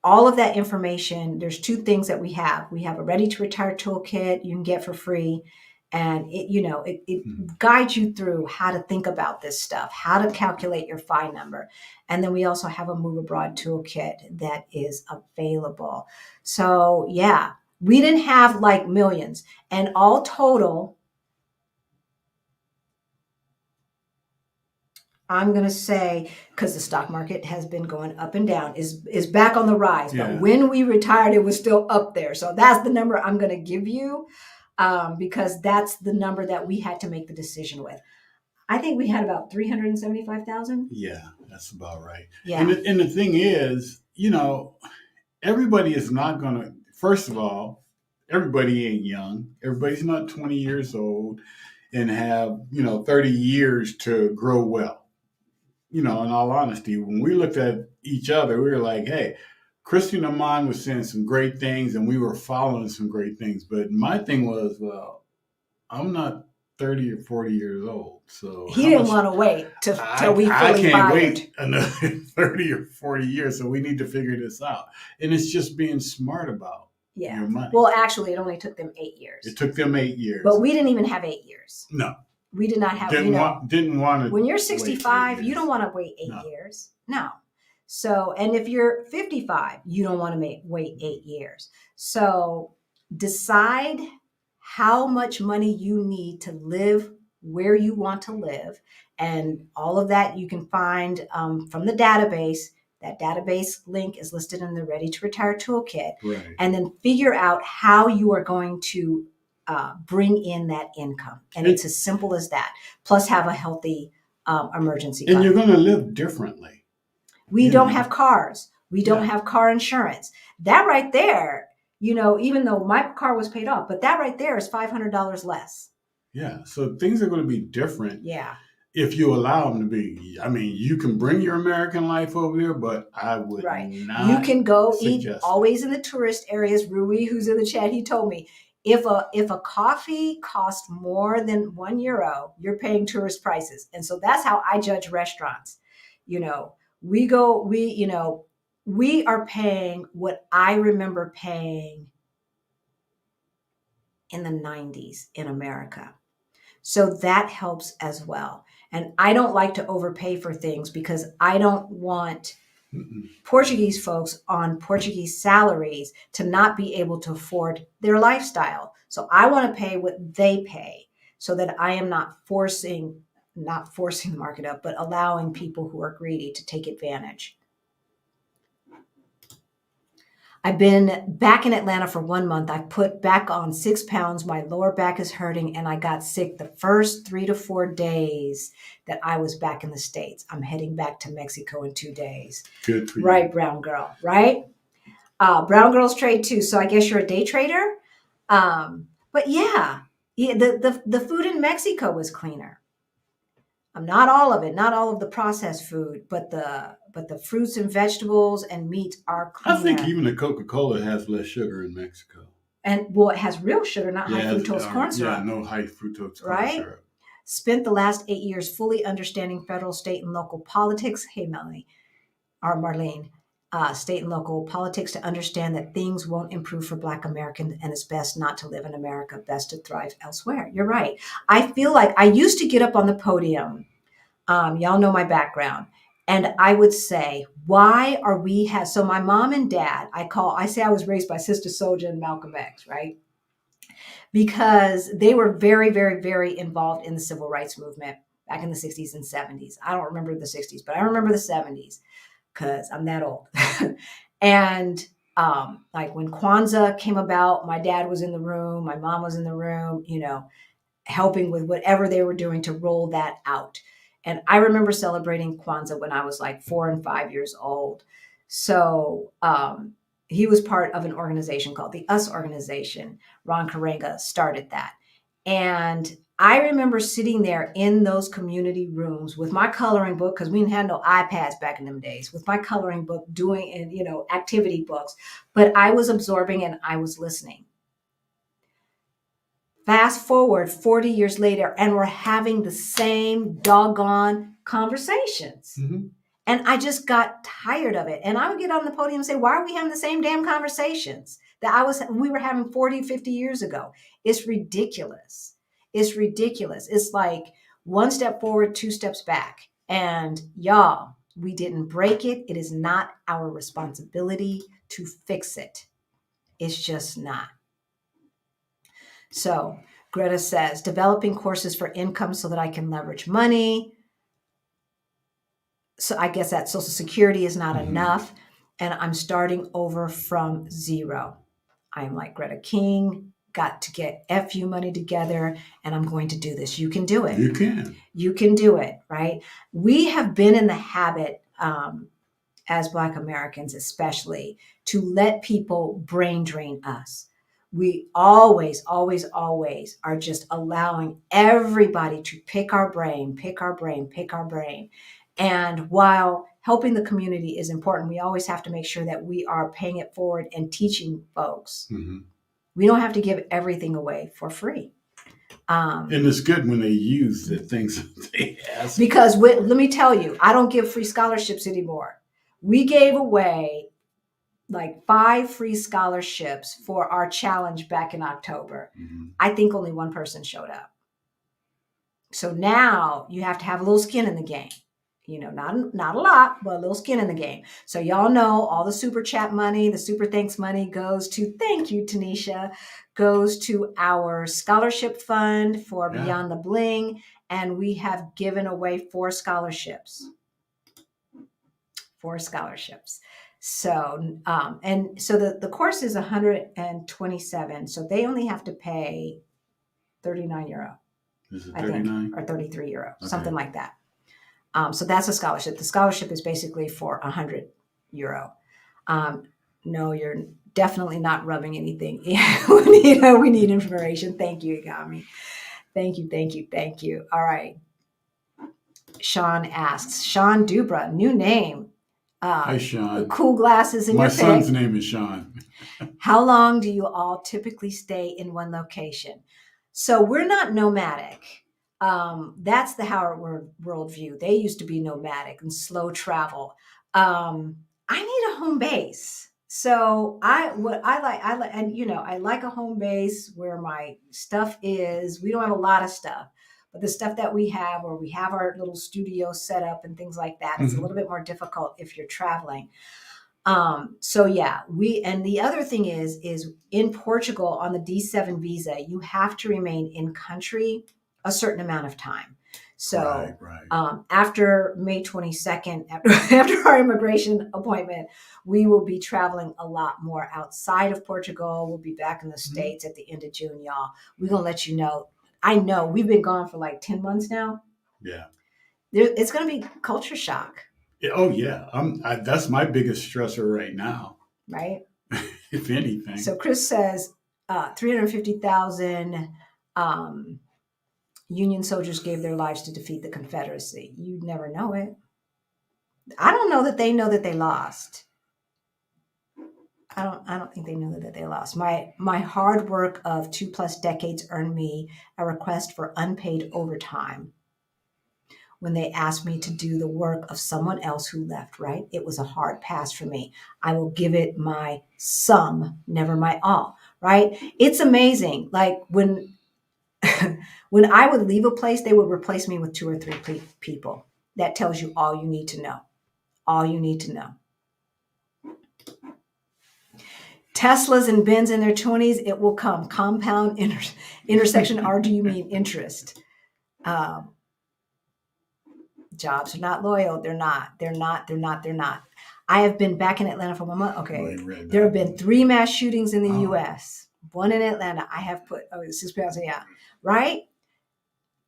all of that information, there's two things that we have. We have a ready to retire toolkit you can get for free. And it guides you through how to think about this stuff, how to calculate your FI number. And then we also have a move abroad toolkit that is available. So yeah, we didn't have like millions, and all total, I'm going to say, because the stock market has been going up and down, is back on the rise. Yeah. But when we retired, it was still up there. So that's the number I'm going to give you, because that's the number that we had to make the decision with. I think we had about 375,000. Yeah, that's about right. Yeah. And the thing is, everybody is not going to, first of all, everybody ain't young. Everybody's not 20 years old and have, 30 years to grow wealth. In all honesty, when we looked at each other, we were like, hey, Christian Amon was saying some great things and we were following some great things. But my thing was, well, I'm not 30 or 40 years old. So he didn't want to wait till we fully I can't fired. Wait another 30 or 40 years. So we need to figure this out. And it's just being smart about your money. Well, actually, it only took them 8 years. It took them 8 years. But we didn't even have 8 years. No. We did not have, didn't want to. When you're 65, you don't want to wait 8 years. No. So, and if you're 55, you don't want to wait 8 years. So decide how much money you need to live where you want to live. And all of that you can find from the database. That database link is listed in the Ready to Retire Toolkit. Right. And then figure out how you are going to bring in that income. And it's as simple as that. Plus have a healthy emergency fund. And you're going to live differently. We don't have cars. We don't have car insurance. That right there, even though my car was paid off, but that right there is $500 less. Yeah. So things are going to be different. Yeah. If you allow them to be. I mean, you can bring your American life over there, but I would not. You can go eat always in the tourist areas. Rui, who's in the chat, he told me, if a coffee costs more than €1, you're paying tourist prices. And so that's how I judge restaurants. We are paying what I remember paying in the 90s in America. So that helps as well. And I don't like to overpay for things because I don't want Portuguese folks on Portuguese salaries to not be able to afford their lifestyle. So I want to pay what they pay so that I am not forcing the market up, but allowing people who are greedy to take advantage. I've been back in Atlanta for 1 month. I've put back on 6 pounds. My lower back is hurting and I got sick the first 3 to 4 days that I was back in the States. I'm heading back to Mexico in 2 days. Good for you. Right, brown girl, right? Brown girls trade too. So I guess you're a day trader. But yeah, the food in Mexico was cleaner. Not all of it, not all of the processed food, but the fruits and vegetables and meat are cleaner. I think even the Coca-Cola has less sugar in Mexico. And it has real sugar, not high fructose corn syrup. Yeah, no high fructose corn right? syrup. Spent the last 8 years fully understanding federal, state, and local politics. Hey, Melanie, or Marlene. State and local politics to understand that things won't improve for Black Americans and it's best not to live in America, best to thrive elsewhere. You're right. I feel like I used to get up on the podium. Y'all know my background. And I would say, why are we so my mom and dad, I say I was raised by Sister Souljah and Malcolm X, right? Because they were very, very, very involved in the civil rights movement back in the 60s and 70s. I don't remember the 60s, but I remember the 70s. Because I'm that old. And like when Kwanzaa came about, my dad was in the room, my mom was in the room, helping with whatever they were doing to roll that out. And I remember celebrating Kwanzaa when I was like 4 and 5 years old. So he was part of an organization called the US Organization. Ron Karenga started that. And I remember sitting there in those community rooms with my coloring book, because we didn't have no iPads back in them days, with my coloring book doing, and activity books, but I was absorbing and I was listening. Fast forward 40 years later, and we're having the same doggone conversations. Mm-hmm. And I just got tired of it. And I would get on the podium and say, why are we having the same damn conversations that we were having 40, 50 years ago? It's ridiculous. It's ridiculous. It's like one step forward, 2 steps back. And y'all, we didn't break it. It is not our responsibility to fix it. It's just not. So Greta says, developing courses for income so that I can leverage money. So I guess that Social Security is not enough. And I'm starting over from zero. I'm like Greta King, got to get FU money together, and I'm going to do this. You can do it. You can. You can do it, right? We have been in the habit, as Black Americans especially, to let people brain drain us. We always, always, always are just allowing everybody to pick our brain. And while helping the community is important, we always have to make sure that we are paying it forward and teaching folks. Mm-hmm. We don't have to give everything away for free. And it's good when they use the things that they ask. Because let me tell you, I don't give free scholarships anymore. We gave away like 5 free scholarships for our challenge back in October. Mm-hmm. I think only one person showed up. So now you have to have a little skin in the game. Not a lot, but a little skin in the game. So y'all know all the super chat money, the super thanks money goes to, thank you, Tanisha, goes to our scholarship fund for Beyond the Bling. And we have given away 4 scholarships. 4 scholarships. So, and so the course is 127. So they only have to pay 39 euro. Is it 39? Or 33 euro, okay. Something like that. So that's a scholarship. The scholarship is basically for 100 euro. No, you're definitely not rubbing anything. We need information. Thank you, Igami. Thank you. All right. Sean asks, Sean Dubra, new name. Hi, Sean. Cool glasses in your face. My son's name is Sean. How long do you all typically stay in one location? So we're not nomadic. That's the Howard worldview. They used to be nomadic and slow travel. I need a home base. So I like a home base where my stuff is. We don't have a lot of stuff, but the stuff that we have, where we have our little studio set up and things like that, it's a little bit more difficult if you're traveling. So yeah, and the other thing is in Portugal on the D7 visa, you have to remain in country a certain amount of time. So right. After May 22nd, after our immigration appointment, we will be traveling a lot more outside of Portugal. We'll be back in the States at the end of June, y'all. We're going to let you know. I know we've been gone for like 10 months now. Yeah. It's going to be culture shock. Oh, yeah. That's my biggest stressor right now. Right? If anything. So Chris says 350,000 Union soldiers gave their lives to defeat the Confederacy. You'd never know it. I don't know that they know that they lost. I don't think they know that they lost. My hard work of 2+ decades earned me a request for unpaid overtime when they asked me to do the work of someone else who left, right? It was a hard pass for me. I will give it my some, never my all, right? It's amazing. Like when when I would leave a place, they would replace me with 2 or 3 people. That tells you all you need to know. All you need to know. Teslas and Benz in their 20s, it will come. Compound intersection R, do you mean interest? Jobs are not loyal. They're not. I have been back in Atlanta for 1 month. Okay. There have been 3 mass shootings in the U.S. 1 in Atlanta. I have put, 6 pounds, yeah. Right?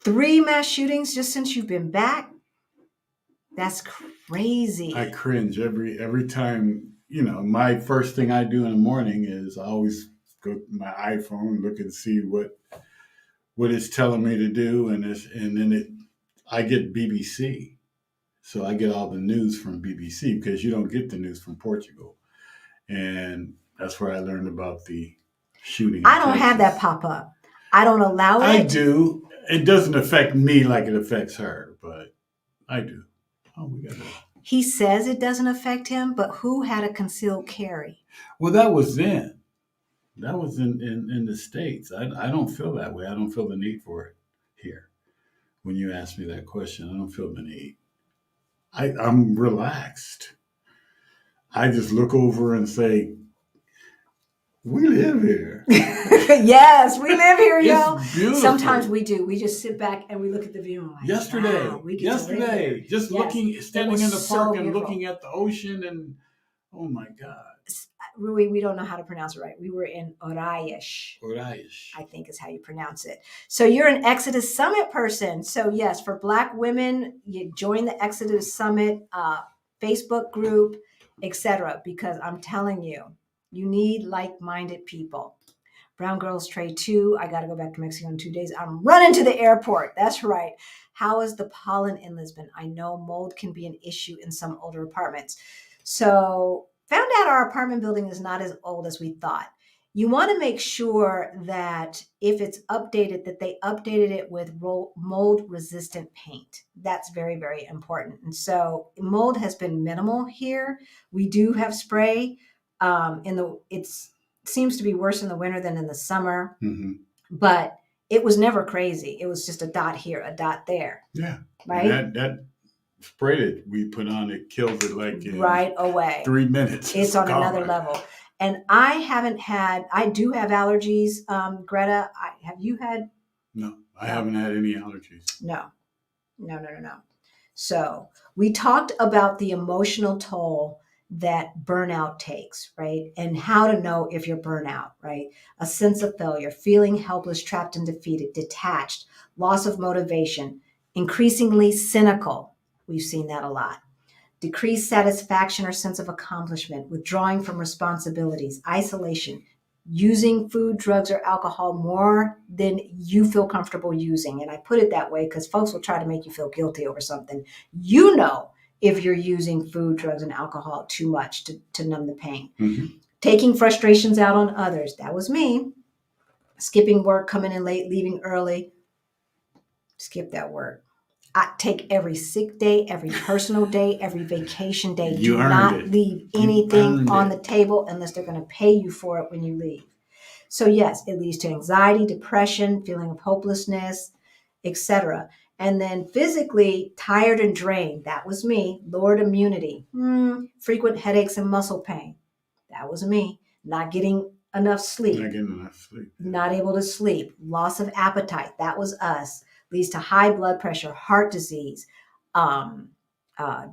3 mass shootings just since you've been back. That's crazy. I cringe every time. You know, my first thing I do in the morning is I always go to my iPhone and look and see what it's telling me to do, and then I get BBC, so I get all the news from BBC because you don't get the news from Portugal, and that's where I learned about the shooting. I don't have that pop up. I don't allow it. I do. It doesn't affect me like it affects her, but I do. Oh, we got that. He says it doesn't affect him, but who had a concealed carry? Well, that was then. That was in the States. I don't feel that way. I don't feel the need for it here. When you ask me that question, I don't feel the need. I'm relaxed. I just look over and say, we live here. Yes, we live here, yo. It's beautiful. Sometimes we do. We just sit back and we look at the view. And like, yesterday, wow, just looking, standing in the park and looking at the ocean, and oh my God. Rui, we don't know how to pronounce it right. We were in Oraish. Oraish, I think is how you pronounce it. So you're an Exodus Summit person. So yes, for Black women, you join the Exodus Summit Facebook group, etc. Because I'm telling you, you need like-minded people. Brown Girls Trade 2. I got to go back to Mexico in 2 days. I'm running to the airport. That's right. How is the pollen in Lisbon? I know mold can be an issue in some older apartments. So found out our apartment building is not as old as we thought. You want to make sure that if it's updated, that they updated it with mold-resistant paint. That's very, very important. And so mold has been minimal here. We do have spray. It seems to be worse in the winter than in the summer, but it was never crazy. It was just a dot here, a dot there. Yeah. Right. And that spray that we put on, it kills it like in right away. 3 minutes. It's on another level. And I do have allergies. Greta, have you had? No, I haven't had any allergies. No. So we talked about the emotional toll that burnout takes, right? And how to know if you're burnout, right? A sense of failure, feeling helpless, trapped and defeated, detached, loss of motivation, increasingly cynical. We've seen that a lot. Decreased satisfaction or sense of accomplishment, withdrawing from responsibilities, isolation, using food, drugs, or alcohol more than you feel comfortable using. And I put it that way because folks will try to make you feel guilty over something. You know if you're using food, drugs, and alcohol too much to numb the pain. Taking frustrations out on others. That was me. Skipping work, coming in late, leaving early. Skip that work. I take every sick day, every personal day, every vacation day. Do not leave anything on the table unless they're going to pay you for it when you leave. So yes, it leads to anxiety, depression, feeling of hopelessness, etc. And then physically tired and drained. That was me. Lowered immunity. Frequent headaches and muscle pain. That was me. Not getting enough sleep. Not able to sleep. Loss of appetite. That was us. Leads to high blood pressure, heart disease,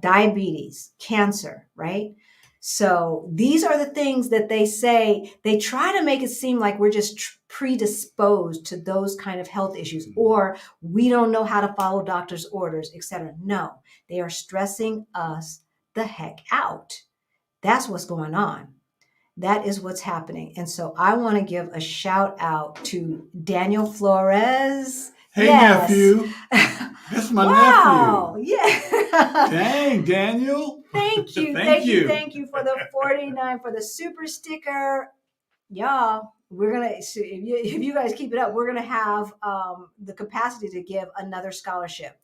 diabetes, cancer, right? So these are the things that they say. They try to make it seem like we're just predisposed to those kind of health issues, or we don't know how to follow doctor's orders, etc. No, they are stressing us the heck out. That's what's going on. That is what's happening. And so I want to give a shout out to Daniel Flores. Hey, nephew. That's my nephew. Yeah. Dang, Daniel. Thank you. Thank you for the 49 for the super sticker. Y'all, we're gonna if you guys keep it up, we're gonna have the capacity to give another scholarship.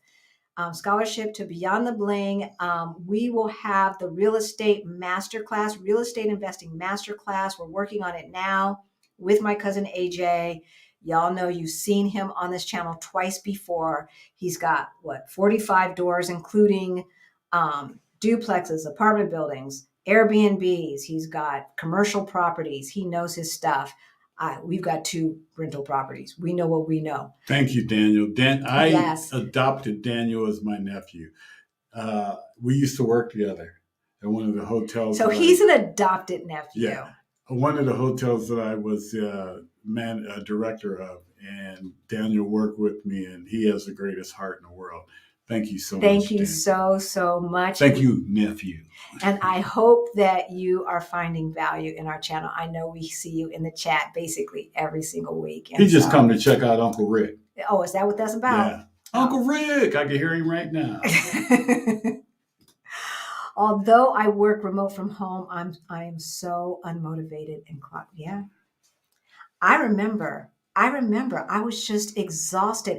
Scholarship to Beyond the Bling. We will have the real estate masterclass, real estate investing masterclass. We're working on it now with my cousin AJ. Y'all know you've seen him on this channel twice before. He's got 45 doors, including duplexes, apartment buildings, Airbnbs. He's got commercial properties. He knows his stuff. We've got 2 rental properties. We know what we know. Thank you, Daniel. I adopted Daniel as my nephew. We used to work together at one of the hotels. So he's an adopted nephew. Yeah. One of the hotels that I was director of, and Daniel worked with me, and he has the greatest heart in the world. Thank you so much. Thank you so much. Thank you, nephew. And I hope that you are finding value in our channel. I know we see you in the chat basically every single week. He just come to check out Uncle Rick. Oh, is that what that's about? Yeah. Uncle Rick, I can hear him right now. Although I work remote from home, I am so unmotivated and yeah. I remember I was just exhausted,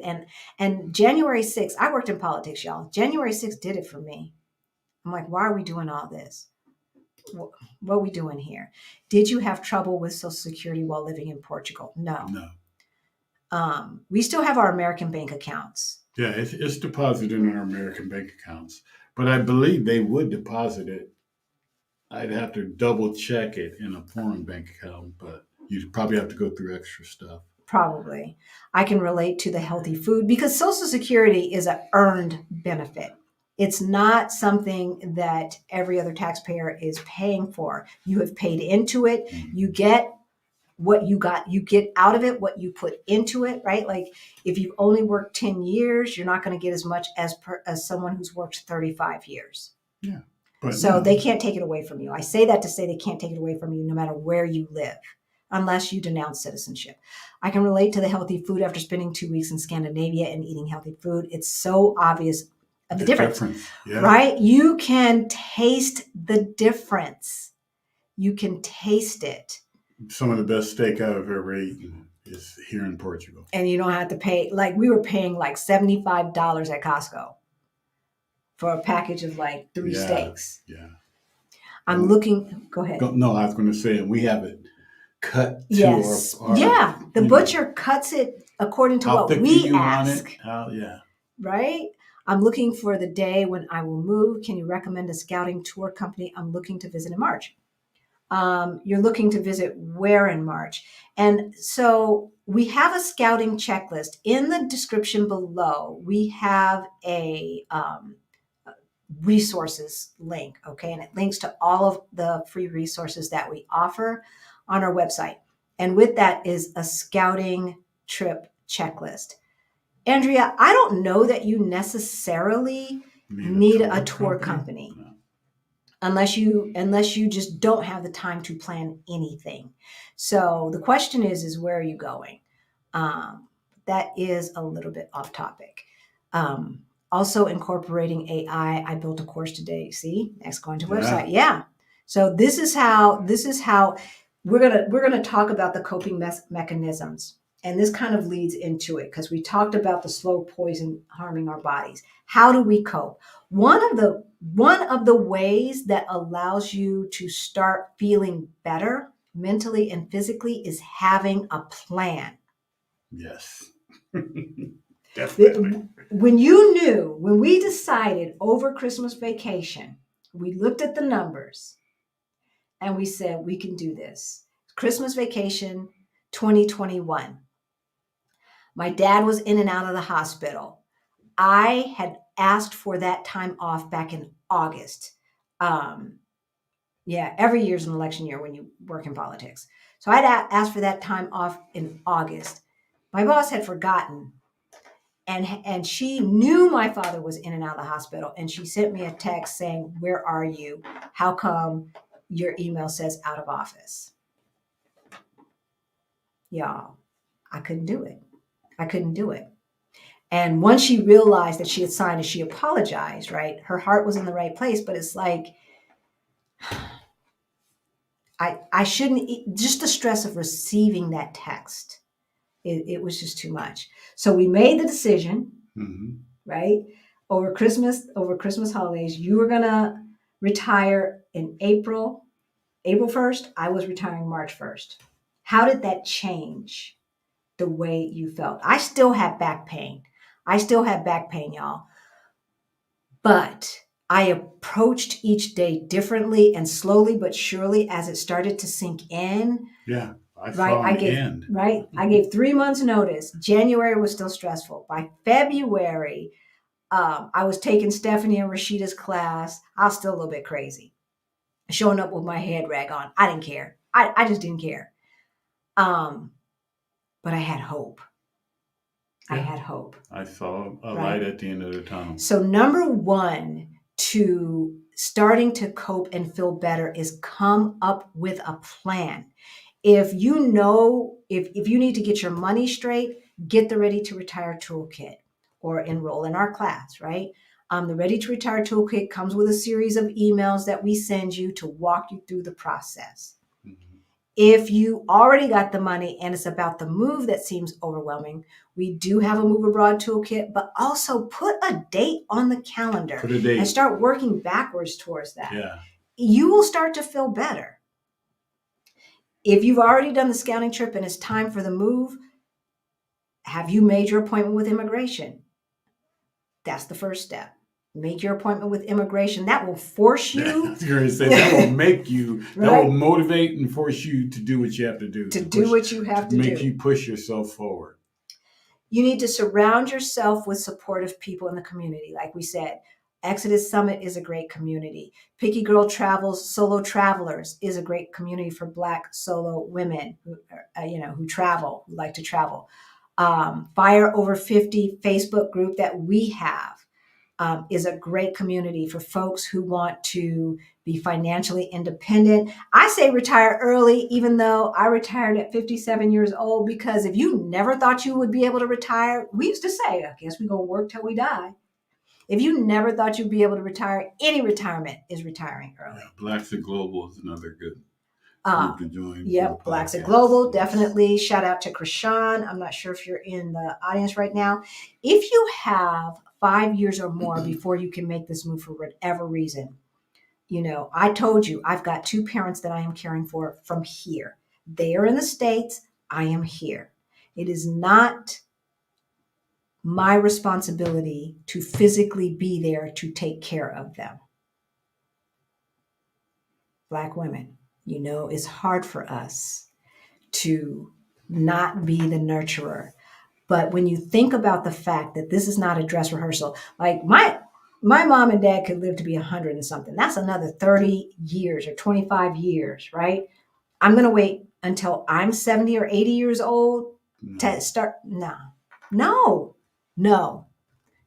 and January 6th, I worked in politics, y'all. January 6th did it for me. I'm like, why are we doing all this? What are we doing here? Did you have trouble with Social Security while living in Portugal? No. We still have our American bank accounts. Yeah, it's deposited in our American bank accounts, but I believe they would deposit it. I'd have to double check it in a foreign bank account, but you'd probably have to go through extra stuff. Probably. I can relate to the healthy food because Social Security is an earned benefit. It's not something that every other taxpayer is paying for. You have paid into it. You get what you got. You get out of it what you put into it, right? Like if you've only worked 10 years, you're not going to get as much as someone who's worked 35 years. Yeah. So they can't take it away from you. I say that to say they can't take it away from you no matter where you live, unless you denounce citizenship. I can relate to the healthy food after spending 2 weeks in Scandinavia and eating healthy food. It's so obvious of the difference. Yeah. Right? You can taste the difference. You can taste it. Some of the best steak I've ever eaten is here in Portugal. And you don't have to pay, like we were paying like $75 at Costco for a package of like 3 steaks. Yeah. I'm looking, go ahead. No, I was going to say, we have it cut to yes. our the butcher cuts it according to what we ask. Yeah. Right? I'm looking for the day when I will move. Can you recommend a scouting tour company I'm looking to visit in March? You're looking to visit where in March? And so we have a scouting checklist. In the description below, we have a resources link, okay? And it links to all of the free resources that we offer on our website. And with that is a scouting trip checklist. Andrea, I don't know that you necessarily need a tour company. No. Unless you just don't have the time to plan anything. So the question is where are you going? That is a little bit off topic. Also incorporating AI. I built a course today. See, next going to website. Yeah. So this is how we're gonna talk about the coping mechanisms. And this kind of leads into it because we talked about the slow poison harming our bodies. How do we cope? One of the ways that allows you to start feeling better mentally and physically is having a plan. Yes. Definitely. When we decided over Christmas vacation, we looked at the numbers and we said, we can do this. Christmas vacation 2021. My dad was in and out of the hospital. I had asked for that time off back in August. Every year is an election year when you work in politics. So I'd asked for that time off in August. My boss had forgotten. And she knew my father was in and out of the hospital. And she sent me a text saying, where are you? How come your email says out of office? Y'all, I couldn't do it. And once she realized that she had signed and she apologized, right? Her heart was in the right place, but it's like, I shouldn't, just the stress of receiving that text. It was just too much. So we made the decision, right? Over Christmas holidays, you were going to retire in April 1st. I was retiring March 1st. How did that change the way you felt? I still have back pain. Y'all. But I approached each day differently and slowly but surely as it started to sink in. Yeah, I gave 3 months notice. January was still stressful. By February, I was taking Stephanie and Rashida's class. I was still a little bit crazy, showing up with my head rag on. I didn't care. I just didn't care. But I had hope. Yeah. I had hope. I saw a light at the end of the tunnel. So number one to starting to cope and feel better is come up with a plan. If you know, if you need to get your money straight, get the Ready to Retire Toolkit or enroll in our class, right? The Ready to Retire Toolkit comes with a series of emails that we send you to walk you through the process. If you already got the money and it's about the move that seems overwhelming, we do have a Move Abroad toolkit, but also put a date on the calendar and start working backwards towards that. Yeah. You will start to feel better. If you've already done the scouting trip and it's time for the move, have you made your appointment with immigration? That's the first step. Make your appointment with immigration. That will force you. I was going to say, that will make you, right? That will motivate and force you to do what you have to do. To do what you have to do. Make you push yourself forward. You need to surround yourself with supportive people in the community. Like we said, Exodus Summit is a great community. Picky Girl Travels, Solo Travelers is a great community for Black solo women who travel, who like to travel. Fire Over 50 Facebook group that we have is a great community for folks who want to be financially independent. I say retire early, even though I retired at 57 years old, because if you never thought you would be able to retire, we used to say, I guess we're going to work till we die. If you never thought you'd be able to retire, any retirement is retiring early. Yeah, Blacks at Global is another good group to join. Yep, Blacks at Global, definitely. Shout out to Krishan. I'm not sure if you're in the audience right now. If you have 5 years or more before you can make this move for whatever reason, I told you, I've got 2 parents that I am caring for from here. They are in the States. I am here. It is not my responsibility to physically be there to take care of them. Black women, it's hard for us to not be the nurturer. But when you think about the fact that this is not a dress rehearsal, like my mom and dad could live to be 100 and something. That's another 30 years or 25 years, right? I'm going to wait until I'm 70 or 80 years old to start. No.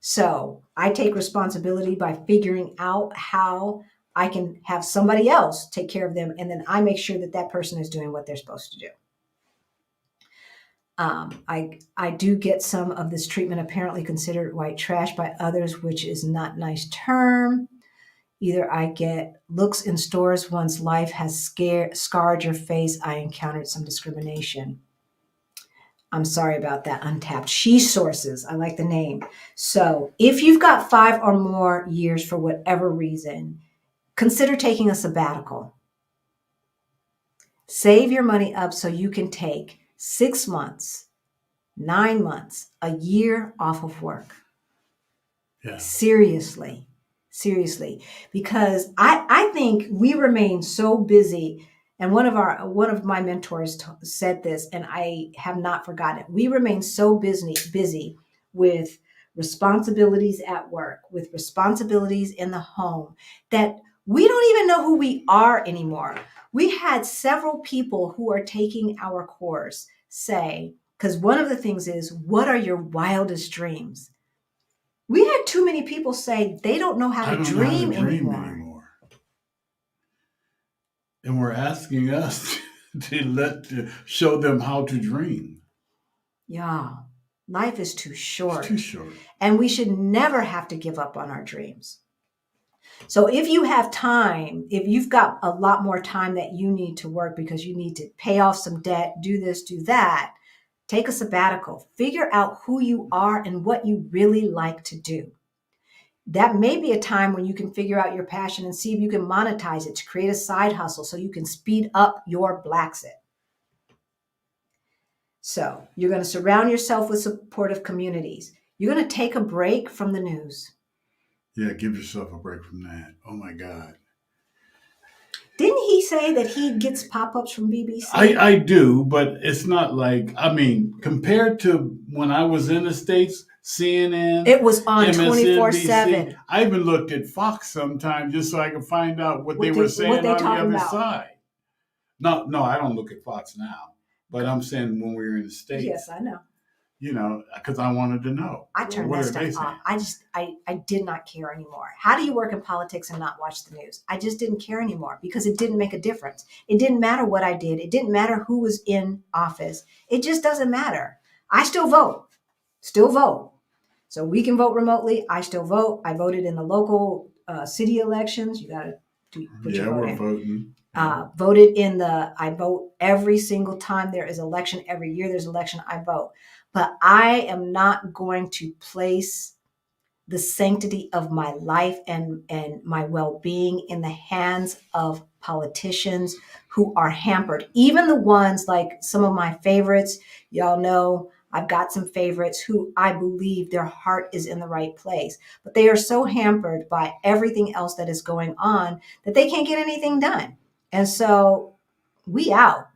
So I take responsibility by figuring out how I can have somebody else take care of them. And then I make sure that that person is doing what they're supposed to do. I do get some of this treatment apparently considered white trash by others, which is not a nice term. Either I get looks in stores once life has scarred your face. I encountered some discrimination. I'm sorry about that. Untapped She Sources. I like the name. So if you've got 5 or more years for whatever reason, consider taking a sabbatical. Save your money up so you can take 6 months, 9 months, a year off of work. Yeah. Seriously. Because I think we remain so busy. And one of my mentors said this, and I have not forgotten it. We remain so busy with responsibilities at work, with responsibilities in the home, that we don't even know who we are anymore. We had several people who are taking our course say, because one of the things is, what are your wildest dreams? We had too many people say they don't know how to dream anymore. And we're asking us to show them how to dream. Yeah. Life is too short. It's too short. And we should never have to give up on our dreams. So if you have time, if you've got a lot more time that you need to work because you need to pay off some debt, do this, do that, take a sabbatical. Figure out who you are and what you really like to do. That may be a time when you can figure out your passion and see if you can monetize it to create a side hustle so you can speed up your Blacksit. So you're going to surround yourself with supportive communities. You're going to take a break from the news. Yeah, give yourself a break from that. Oh my God. Didn't he say that he gets pop-ups from BBC? I do, but it's not like, I mean, compared to when I was in the States, CNN, It was on MSNBC, 24/7. I even looked at Fox sometimes just so I could find out what they were what saying they on the talking other about. side. No, I don't look at Fox now, but I'm saying when we were in the States. Yes, I know. You know, because I wanted to know. I turned that stuff off. I did not care anymore. How do you work in politics and not watch the news? I just didn't care anymore because it didn't make a difference. It didn't matter what I did. It didn't matter who was in office. It just doesn't matter. I still vote. So we can vote remotely. I still vote. I voted in the local city elections. You got to put your vote we're in. Voting. I vote every single time there is election. Every year there's election, I vote. But I am not going to place the sanctity of my life and my well-being in the hands of politicians who are hampered. Even the ones like some of my favorites, y'all know I've got some favorites who I believe their heart is in the right place, but they are so hampered by everything else that is going on that they can't get anything done. And so we out.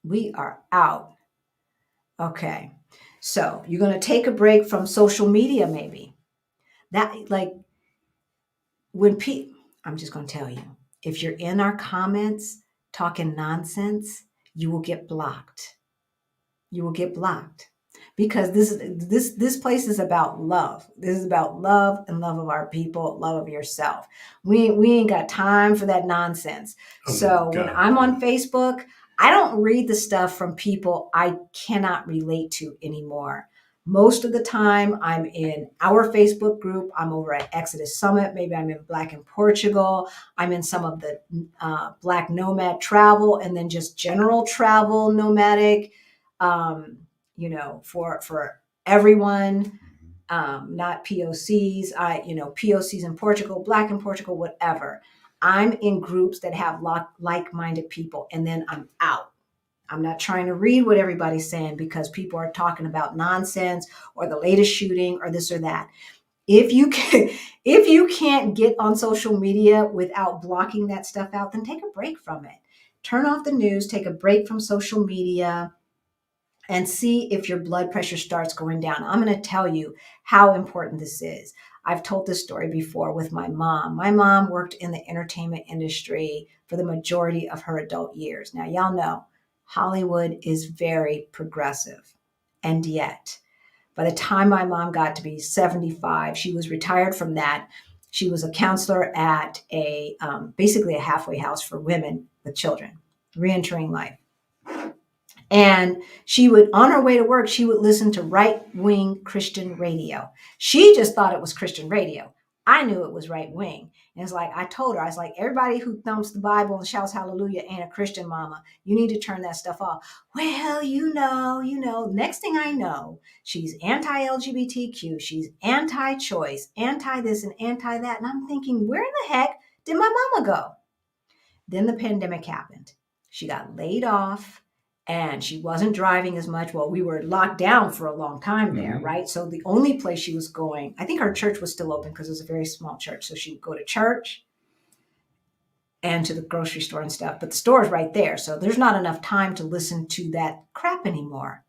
We are out. Okay. So you're going to take a break from social media, maybe. That, like, I'm just going to tell you, if you're in our comments talking nonsense, you will get blocked. You will get blocked because this place is about love. This is about love and love of our people, love of yourself. We ain't got time for that nonsense. So when I'm on Facebook, I don't read the stuff from people I cannot relate to anymore. Most of the time, I'm in our Facebook group. I'm over at Exodus Summit. Maybe I'm in Black in Portugal. I'm in some of the Black Nomad travel and then just general travel nomadic, for everyone, not POCs. POCs in Portugal, Black in Portugal, whatever. I'm in groups that have like-minded people, and then I'm out. I'm not trying to read what everybody's saying because people are talking about nonsense or the latest shooting or this or that. If you can't get on social media without blocking that stuff out, then take a break from it. Turn off the news, take a break from social media, and see if your blood pressure starts going down. I'm going to tell you how important this is. I've told this story before with my mom. My mom worked in the entertainment industry for the majority of her adult years. Now, y'all know Hollywood is very progressive. And yet, by the time my mom got to be 75, she was retired from that. She was a counselor at basically a halfway house for women with children, reentering life. And she would, on her way to work, she would listen to right-wing Christian radio. She just thought it was Christian radio. I knew it was right-wing. And it's like, I told her, I was like, everybody who thumps the Bible and shouts hallelujah ain't a Christian, mama. You need to turn that stuff off. Well, you know, next thing I know, she's anti-LGBTQ. She's anti-choice, anti-this and anti-that. And I'm thinking, where in the heck did my mama go? Then the pandemic happened. She got laid off. And she wasn't driving as much. Well, we were locked down for a long time there, right? So the only place she was going, I think her church was still open because it was a very small church. So she would go to church and to the grocery store and stuff. But the store is right there. So there's not enough time to listen to that crap anymore.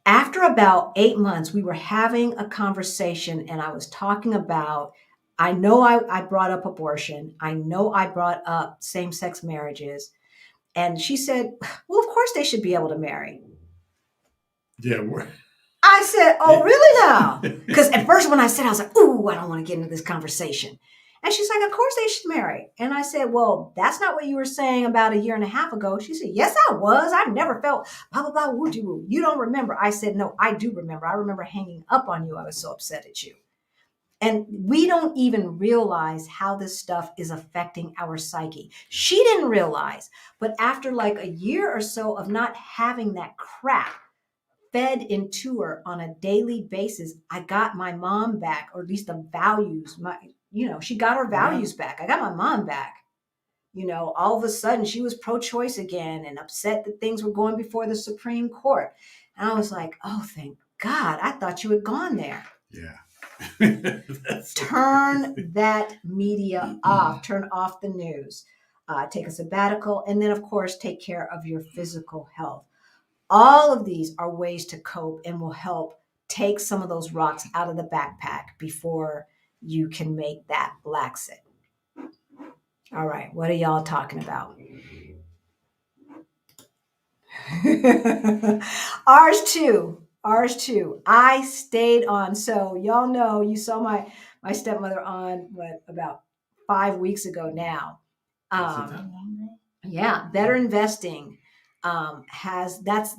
After about 8 months, we were having a conversation and I was talking about, I know I brought up abortion. I know I brought up same-sex marriages. And she said, well, of course they should be able to marry. Yeah. I said, oh, really now? Because at first when I said, I was like, ooh, I don't want to get into this conversation. And she's like, of course they should marry. And I said, well, that's not what you were saying about a year and a half ago. She said, yes, I was. I never felt blah, blah, blah, woo, woo. You don't remember. I said, no, I do remember. I remember hanging up on you. I was so upset at you. And we don't even realize how this stuff is affecting our psyche. She didn't realize, but after like a year or so of not having that crap fed into her on a daily basis, I got my mom back, or at least the values. She got her values back. I got my mom back. All of a sudden she was pro-choice again and upset that things were going before the Supreme Court. And I was like, oh, thank God. I thought you had gone there. Yeah. Turn that media off. Turn off the news. Take a sabbatical. And then, of course, take care of your physical health. All of these are ways to cope and will help take some of those rocks out of the backpack before you can make that Blacksit. All right, what are y'all talking about? Ours too. I stayed on. So y'all know, you saw my stepmother on about 5 weeks ago now. Is it that long ago? Yeah, Better Investing has that's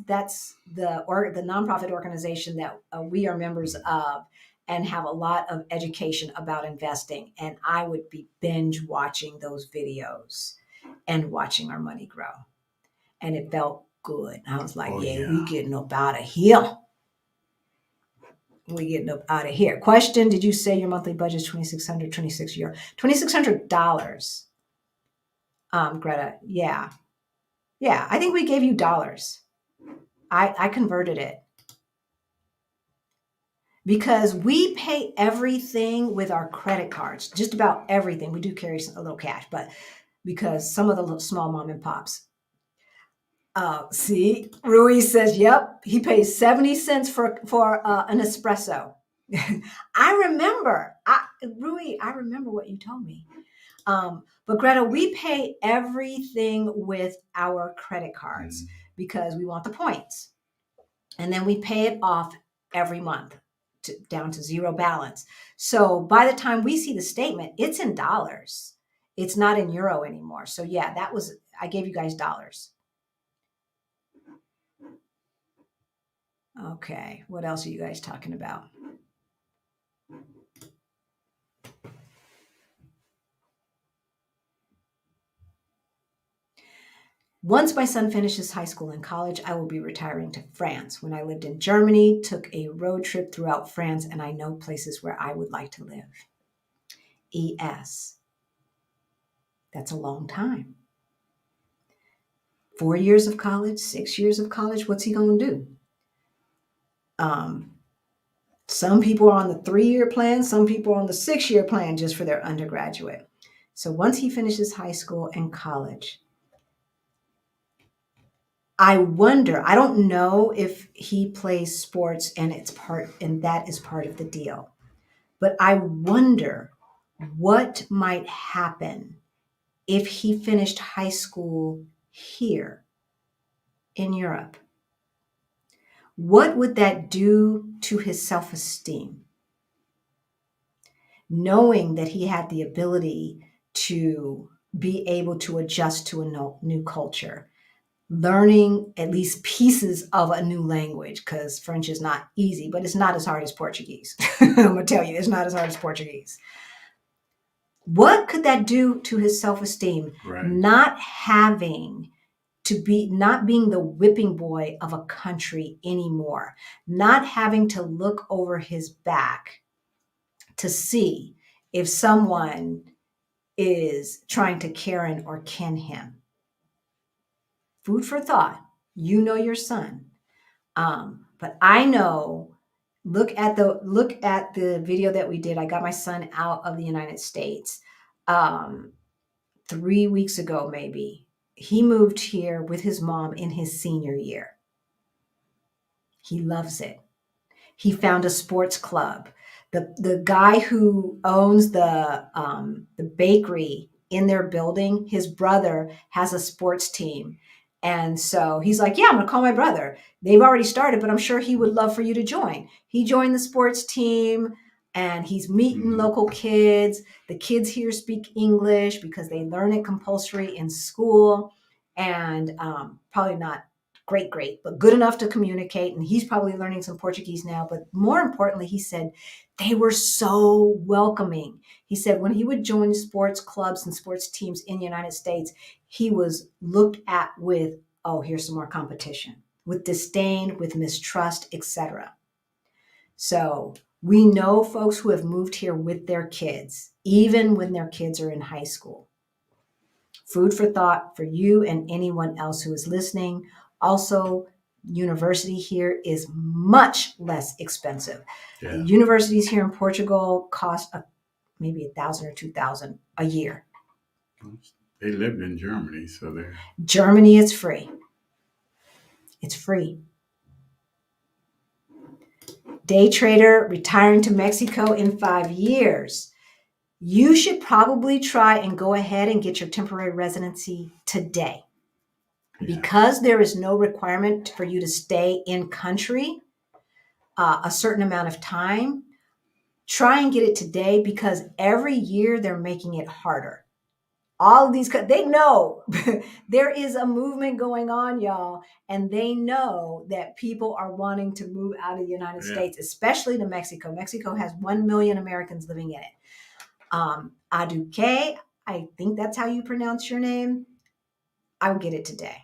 the nonprofit organization that we are members of, and have a lot of education about investing. And I would be binge watching those videos and watching our money grow, and it felt good. I was like, we getting up out of here. We getting up out of here. Question: did you say your monthly budget is $2,600, $2,600? Greta, yeah. I think we gave you dollars. I converted it because we pay everything with our credit cards. Just about everything. We do carry a little cash, but because some of the little small mom and pops. See, Rui says, "Yep, he pays 70 cents for an espresso." I remember, Rui. I remember what you told me. But Greta, we pay everything with our credit cards because we want the points. And then we pay it off every month down to zero balance. So by the time we see the statement, it's in dollars. It's not in euro anymore. So yeah, I gave you guys dollars. Okay, what else are you guys talking about? Once my son finishes high school and college, I will be retiring to France. When I lived in Germany, took a road trip throughout France, and I know places where I would like to live. ES. That's a long time. 4 years of college, 6 years of college, what's he going to do? Some people are on the 3-year plan, some people are on the 6-year plan just for their undergraduate. So once he finishes high school and college, I wonder, I don't know if he plays sports and that is part of the deal, but I wonder what might happen if he finished high school here in Europe. What would that do to his self-esteem? Knowing that he had the ability to be able to adjust to a new culture, learning at least pieces of a new language, because French is not easy, but it's not as hard as Portuguese. I'm going to tell you, it's not as hard as Portuguese. What could that do to his self-esteem? Right. Not being the whipping boy of a country anymore, not having to look over his back to see if someone is trying to Karen or ken him. Food for thought. You know your son. But I know, look at the video that we did. I got my son out of the United States 3 weeks ago, maybe. He moved here with his mom in his senior year. He loves it. He found a sports club. The guy who owns the bakery in their building, his brother has a sports team. And so he's like, yeah, I'm going to call my brother. They've already started, but I'm sure he would love for you to join. He joined the sports team, and he's meeting local kids. The kids here speak English because they learn it compulsory in school, and probably not great, but good enough to communicate. And he's probably learning some Portuguese now. But more importantly, he said they were so welcoming. He said when he would join sports clubs and sports teams in the United States, he was looked at with, oh, here's some more competition, with disdain, with mistrust, etc. So we know folks who have moved here with their kids, even when their kids are in high school. Food for thought for you and anyone else who is listening. Also, university here is much less expensive. Yeah. Universities here in Portugal cost maybe $1,000 or $2,000 a year. They lived in Germany, so they're... Germany is free. It's free. Day trader retiring to Mexico in 5 years. You should probably try and go ahead and get your temporary residency today. Because there is no requirement for you to stay in country a certain amount of time, try and get it today, because every year they're making it harder. All of these, they know there is a movement going on, y'all, and they know that people are wanting to move out of the United States, especially to Mexico. Mexico has 1 million Americans living in it. Aduque, I think that's how you pronounce your name. I will get it today.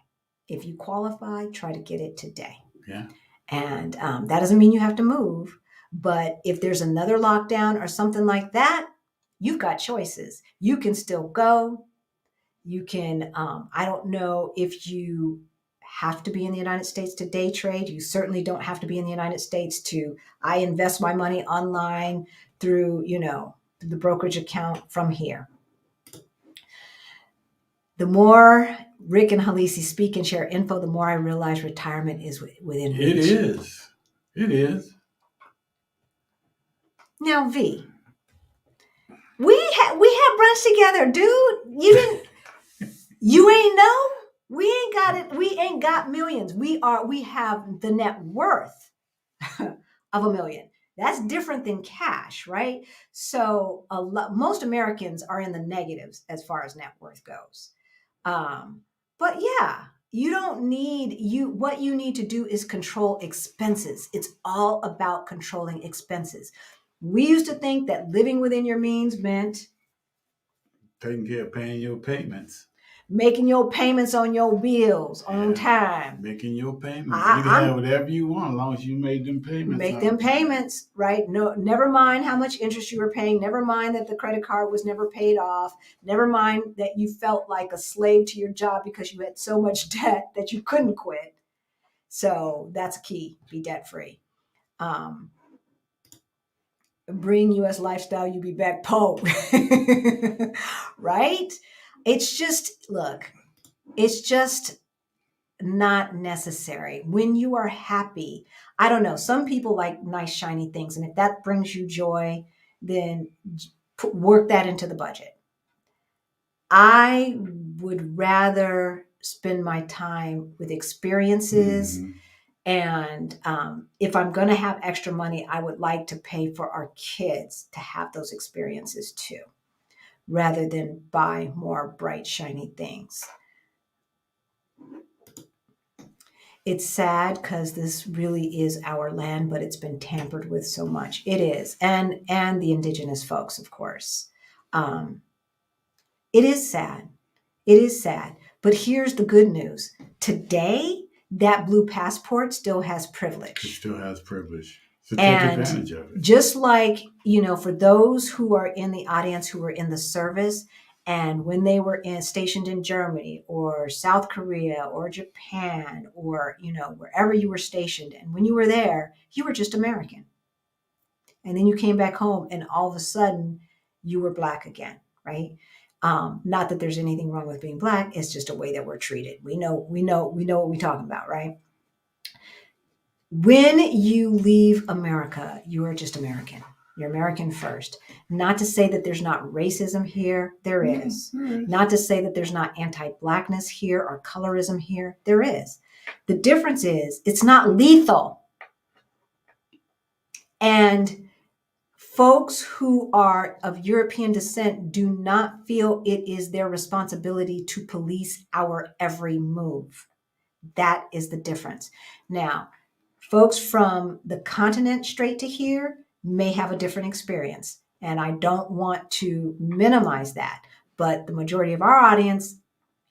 If you qualify, try to get it today. Yeah. And that doesn't mean you have to move. But if there's another lockdown or something like that, you've got choices. You can still go. You can, I don't know if you have to be in the United States to day trade. You certainly don't have to be in the United States I invest my money online through the brokerage account from here. The more Rick and Halisi speak and share info, the more I realize retirement is within reach. It is. Now, V, we had brunch together, dude. You ain't know. We ain't got it. We ain't got millions. We have the net worth of $1 million. That's different than cash, right? So most Americans are in the negatives as far as net worth goes. But yeah, you don't need what you need to do is control expenses. It's all about controlling expenses. We used to think that living within your means meant taking care of paying your payments. Making your payments on your bills on time. Making your payments. You can have whatever you want as long as you made them payments. Make them payments, right? No, never mind how much interest you were paying. Never mind that the credit card was never paid off. Never mind that you felt like a slave to your job because you had so much debt that you couldn't quit. So that's key. Be debt free. Bring U.S. lifestyle, you be back po. Right? It's just not necessary. When you are happy, I don't know, some people like nice, shiny things. And if that brings you joy, then work that into the budget. I would rather spend my time with experiences. Mm-hmm. And if I'm going to have extra money, I would like to pay for our kids to have those experiences too, rather than buy more bright, shiny things. It's sad because this really is our land, but it's been tampered with so much. It is. And the indigenous folks, of course. It is sad. It is sad. But here's the good news. Today, that blue passport still has privilege. It still has privilege. So take advantage of it. Just like, for those who are in the audience who were in the service, and when they were stationed in Germany or South Korea or Japan or, wherever you were stationed, and when you were there, you were just American. And then you came back home and all of a sudden you were Black again, right? Not that there's anything wrong with being Black. It's just a way that we're treated. We know what we're talking about, right? When you leave America, you are just American. You're American first. Not to say that there's not racism here. There is. Not to say that there's not anti-Blackness here or colorism here. There is. The difference is it's not lethal. And Folks who are of European descent do not feel it is their responsibility to police our every move. That is the difference. Now, folks from the continent straight to here may have a different experience, and I don't want to minimize that, but the majority of our audience,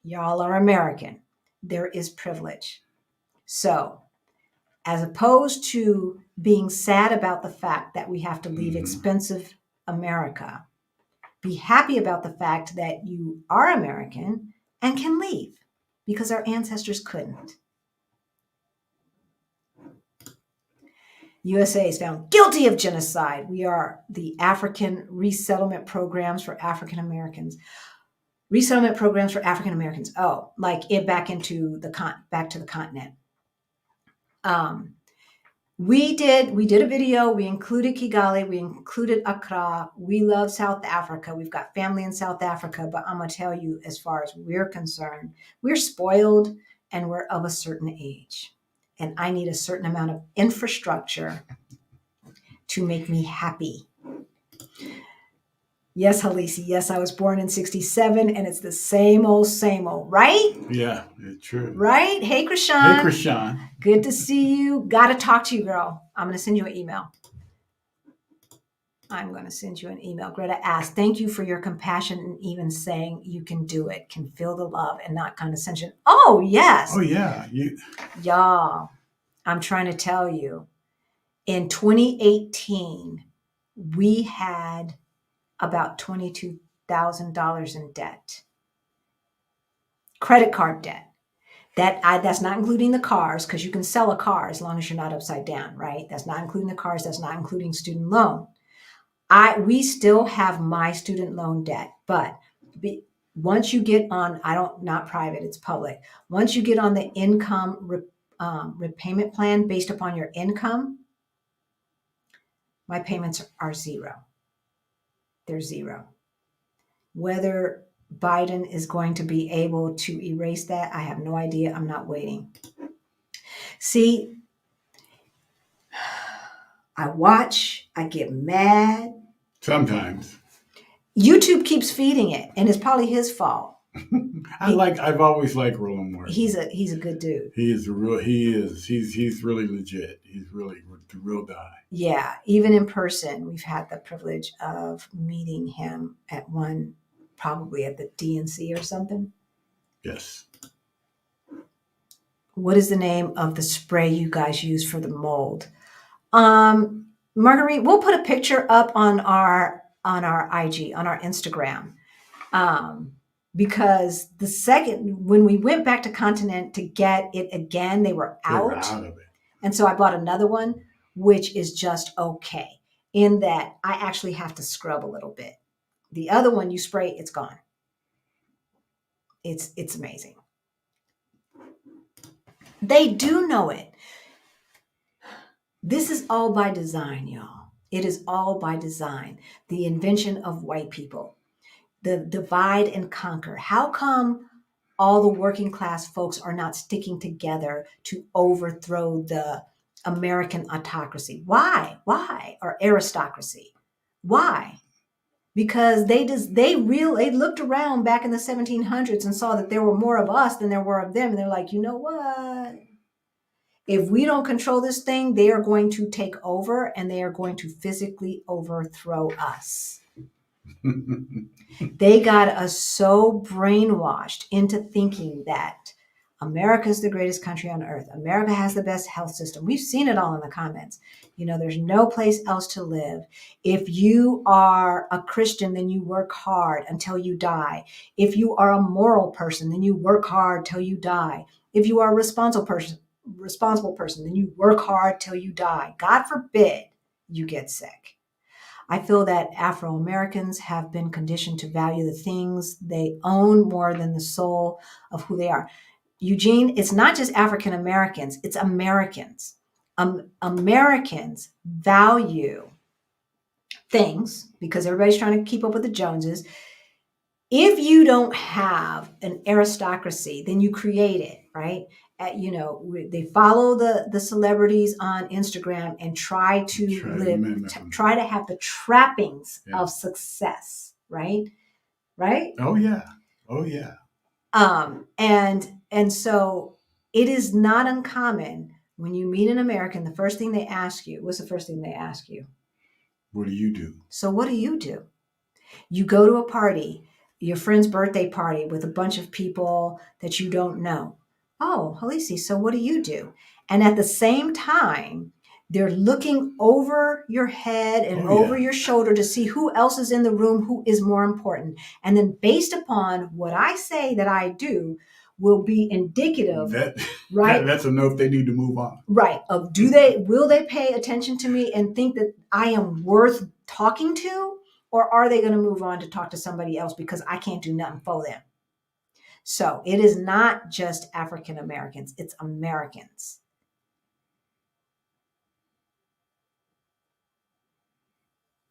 y'all are American. There is privilege. So, as opposed to being sad about the fact that we have to leave expensive America, be happy about the fact that you are American and can leave because our ancestors couldn't. USA is found guilty of genocide. We are the African resettlement programs for African Americans. Resettlement programs for African Americans. Oh, like it back to the continent. We did a video. We included Kigali. We included Accra. We love South Africa. We've got family in South Africa. But I'm going to tell you, as far as we're concerned, we're spoiled and we're of a certain age. And I need a certain amount of infrastructure to make me happy. Yes, Halisi. Yes, I was born in 1967, and it's the same old, right? Yeah, it's true. Right? Hey, Krishan. Hey, Krishan. Good to see you. Got to talk to you, girl. I'm going to send you an email. Greta asked, thank you for your compassion and even saying you can do it, can feel the love and not condescension. Oh, yes. Oh, yeah. Y'all, I'm trying to tell you, in 2018, we had about $22,000 in debt. Credit card debt. That's not including the cars, because you can sell a car as long as you're not upside down, right? That's not including the cars. That's not including student loan. We still have my student loan debt, but once you get on, not private, it's public. Once you get on the income repayment plan based upon your income, my payments are zero. They're zero. Whether Biden is going to be able to erase that, I have no idea. I'm not waiting. See, I watch, I get mad. Sometimes. YouTube keeps feeding it, and it's probably his fault. I've always liked Roland Martin. He's a good dude. He's really legit. He's really the real guy. Yeah, even in person, we've had the privilege of meeting him at probably at the DNC or something. Yes. What is the name of the spray you guys use for the mold? Marguerite, we'll put a picture up on our IG, on our Instagram. Because when we went back to continent to get it again, they were out of it. And so I bought another one, which is just okay, in that I actually have to scrub a little bit. The other one, you spray, it's gone. It's amazing. They do know it. This is all by design, y'all. It is all by design. The invention of white people. The divide and conquer. How come all the working class folks are not sticking together to overthrow the American autocracy? Why? Or aristocracy? Why? Because they looked around back in the 1700s and saw that there were more of us than there were of them. And they're like, you know what? If we don't control this thing, they are going to take over and they are going to physically overthrow us. They got us so brainwashed into thinking that America is the greatest country on earth. America has the best health system. We've seen it all in the comments. There's no place else to live. If you are a Christian, then you work hard until you die. If you are a moral person, then you work hard till you die. If you are a responsible person, then you work hard till you die. God forbid you get sick. I feel that Afro-Americans have been conditioned to value the things they own more than the soul of who they are. Eugene, it's not just African Americans, it's Americans. Americans value things because everybody's trying to keep up with the Joneses. If you don't have an aristocracy, then you create it, right? they follow the celebrities on Instagram and try to have the trappings of success, right? Right? Oh yeah. Oh yeah. And so it is not uncommon when you meet an American, the first thing they ask you, what's the first thing they ask you? What do you do? So what do you do? You go to a party, your friend's birthday party with a bunch of people that you don't know. Oh, Halisi, so what do you do? And at the same time, they're looking over your head and over your shoulder to see who else is in the room, who is more important. And then based upon what I say that I do will be indicative, right? That's a note they need to move on. Right. Of will they pay attention to me and think that I am worth talking to? Or are they going to move on to talk to somebody else because I can't do nothing for them? So it is not just African Americans, it's Americans.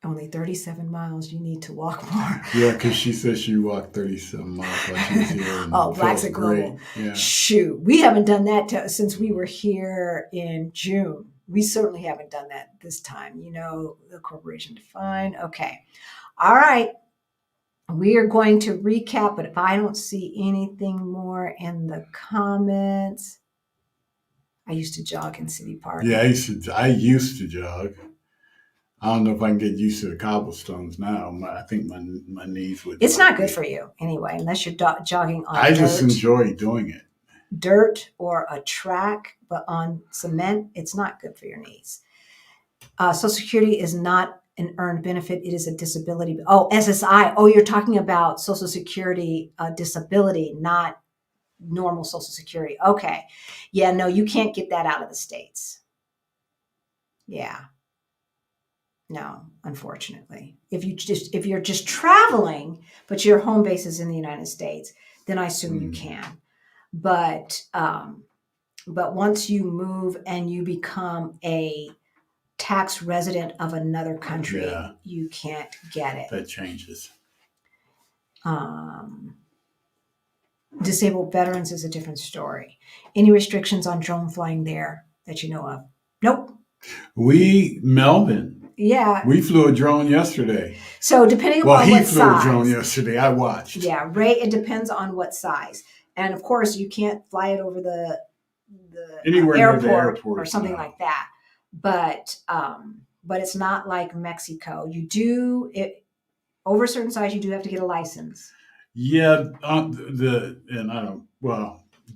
Only 37 miles, you need to walk more. Yeah, because she said she walked 37 miles while she was here. Blacks at Global. Yeah. Shoot, we haven't done that since we were here in June. We certainly haven't done that this time. The corporation defined. Okay. All right. We are going to recap, but if I don't see anything more in the comments, I used to jog in City Park. Yeah, I used to jog. I don't know if I can get used to the cobblestones now. I think my knees would. It's not good for you anyway, unless you're jogging on I just enjoy doing it. Dirt or a track, but on cement, it's not good for your knees. Social Security is not an earned benefit. It is a disability. Oh, SSI. Oh, you're talking about Social Security disability, not normal Social Security. Okay. Yeah, no, you can't get that out of the States. Yeah. No, unfortunately. If you're just traveling, but your home base is in the United States, then I assume you can. But once you move and you become a tax resident of another country, you can't get it. That changes. Disabled veterans is a different story. Any restrictions on drone flying there that you know of? Nope. Melvin. Yeah. We flew a drone yesterday. So depending upon what size. He flew a drone yesterday. I watched. Yeah, Ray, it depends on what size. And of course, you can't fly it over the airport or something like that. But it's not like Mexico. You do it over a certain size. You do have to get a license. Yeah,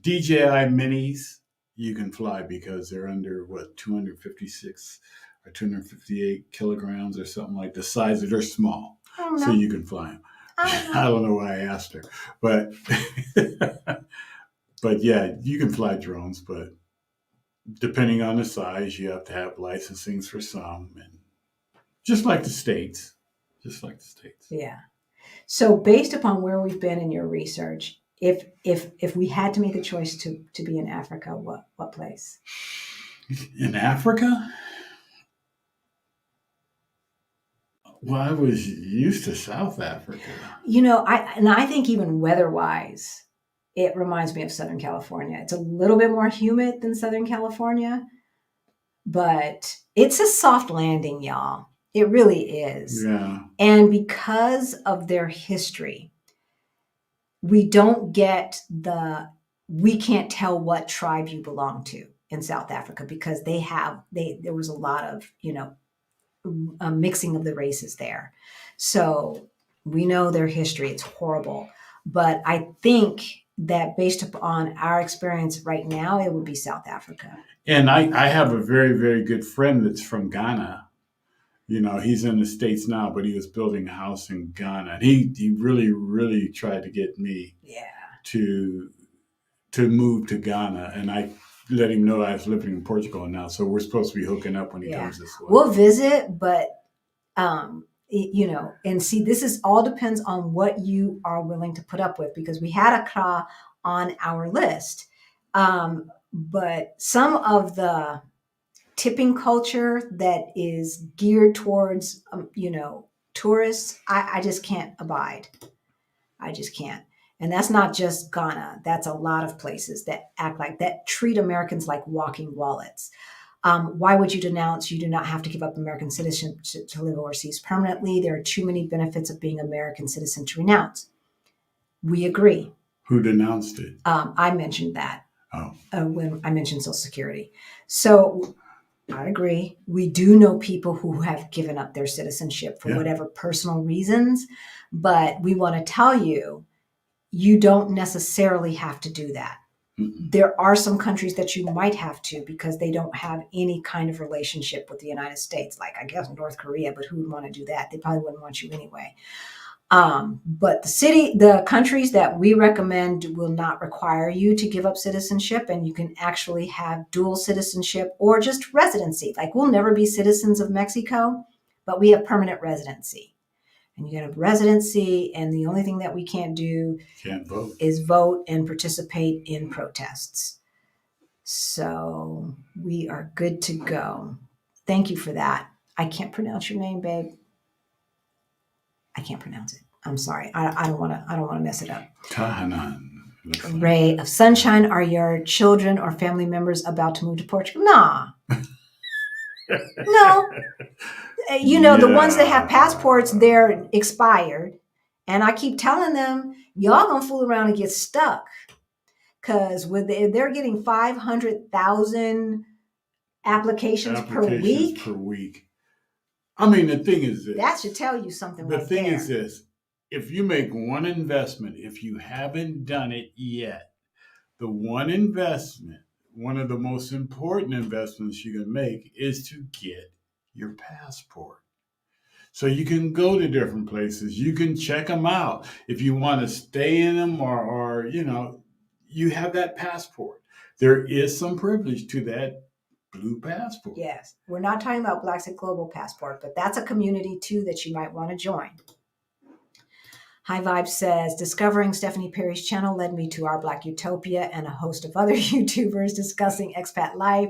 DJI minis you can fly because they're under 256 or 258 kilograms or something like the size. They're small, so you can fly them. I don't know why I asked her, but but yeah, you can fly drones, but depending on the size, you have to have licensings for some, and just like the States. Yeah. So based upon where we've been in your research, if we had to make a choice to be in Africa, what place? In Africa? Well, I was used to South Africa. I think even weather-wise, it reminds me of Southern California. It's a little bit more humid than Southern California, but it's a soft landing, y'all. It really is. Yeah. And because of their history, we don't get we can't tell what tribe you belong to in South Africa because there was a lot of, a mixing of the races there. So we know their history. It's horrible. But I think that based upon our experience right now, it would be South Africa. And I have a very, very good friend that's from Ghana. He's in the States now, but he was building a house in Ghana. He really, really tried to get me to move to Ghana. And I let him know I was living in Portugal now. So we're supposed to be hooking up when he comes this way. We'll visit, but, and see, this all depends on what you are willing to put up with, because we had Accra on our list. But some of the tipping culture that is geared towards, tourists, I just can't abide. I just can't. And that's not just Ghana. That's a lot of places that act like that, treat Americans like walking wallets. Why would you denounce? You do not have to give up American citizenship to live overseas permanently. There are too many benefits of being American citizen to renounce. We agree. Who denounced it? I mentioned that Oh, when I mentioned Social Security. So I agree. We do know people who have given up their citizenship for Yeah. whatever personal reasons, but we want to tell you, you don't necessarily have to do that. mm-mm. There are some countries that you might have to because they don't have any kind of relationship with the United States, like I guess North Korea, but who would want to do that? They probably wouldn't want you anyway. But the countries that we recommend will not require you to give up citizenship, and you can actually have dual citizenship or just residency. Like we'll never be citizens of Mexico, but we have permanent residency. And you get a residency, and the only thing that we can't do Can't vote. is vote and participate in protests. So we are good to go. Thank you for that. I can't pronounce your name, babe. I can't pronounce it. I'm sorry. I don't want to mess it up. Tahanan. Ray of Sunshine, are your children or family members about to move to Portugal? Nah. No. You know, the ones that have passports, they're expired. And I keep telling them, y'all gonna fool around and get stuck. Because they're getting 500,000 applications per week. I mean, the thing is this. That should tell you something right there. The thing is this. If you make one investment, if you haven't done it yet, the one investment, one of the most important investments you can make is to get your passport. So you can go to different places. You can check them out. If you want to stay in them or you know, you have that passport. There is some privilege to that blue passport. Yes. We're not talking about Black at Global Passport, but that's a community too that you might want to join. High Vibe says, discovering Stephanie Perry's channel led me to Our Black Utopia and a host of other YouTubers discussing expat life.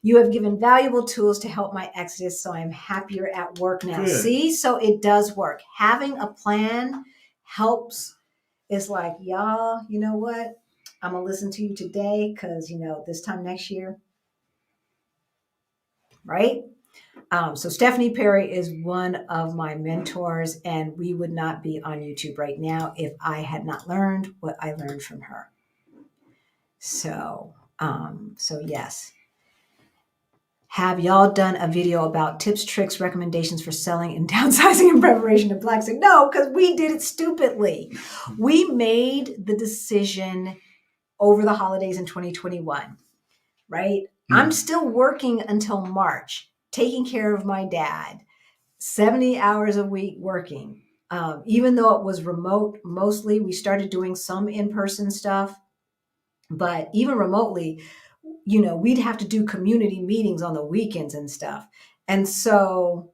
You have given valuable tools to help my exodus, so I'm happier at work now. Good. See, so it does work. Having a plan helps. It's like, y'all, you know what? I'm going to listen to you today because, you know, this time next year, right? So Stephanie Perry is one of my mentors, and we would not be on YouTube right now if I had not learned what I learned from her. So yes. Have y'all done a video about tips, tricks, recommendations for selling and downsizing in preparation to Black Six? No, because we did it stupidly. We made the decision over the holidays in 2021, right? I'm still working until March, taking care of my dad, 70 hours a week working. Even though it was remote, mostly we started doing some in-person stuff, but even remotely, you know, we'd have to do community meetings on the weekends and stuff. And so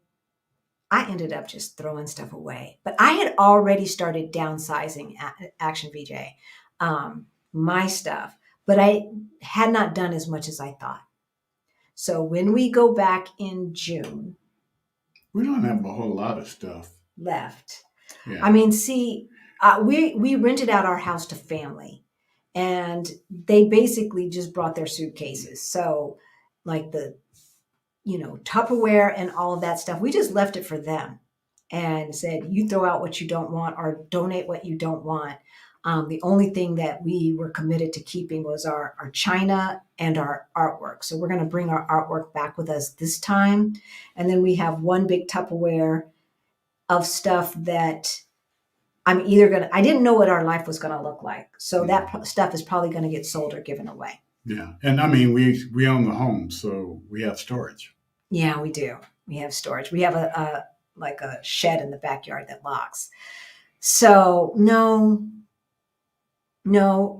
I ended up just throwing stuff away, but I had already started downsizing Action VJ, my stuff, but I had not done as much as I thought. So when we go back in June, we don't have a whole lot of stuff left. Yeah. I mean, see, we rented out our house to family, and they basically just brought their suitcases. So like the, you know, Tupperware and all of that stuff, we just left it for them and said, you throw out what you don't want or donate what you don't want. The only thing that we were committed to keeping was our china and our artwork. So we're going to bring our artwork back with us this time. And then we have one big Tupperware of stuff that I'm either going to, I didn't know what our life was going to look like. So that stuff is probably going to get sold or given away. Yeah. And I mean, we own the home, so we have storage. Yeah, we do. We have storage. We have a shed in the backyard that locks. So no,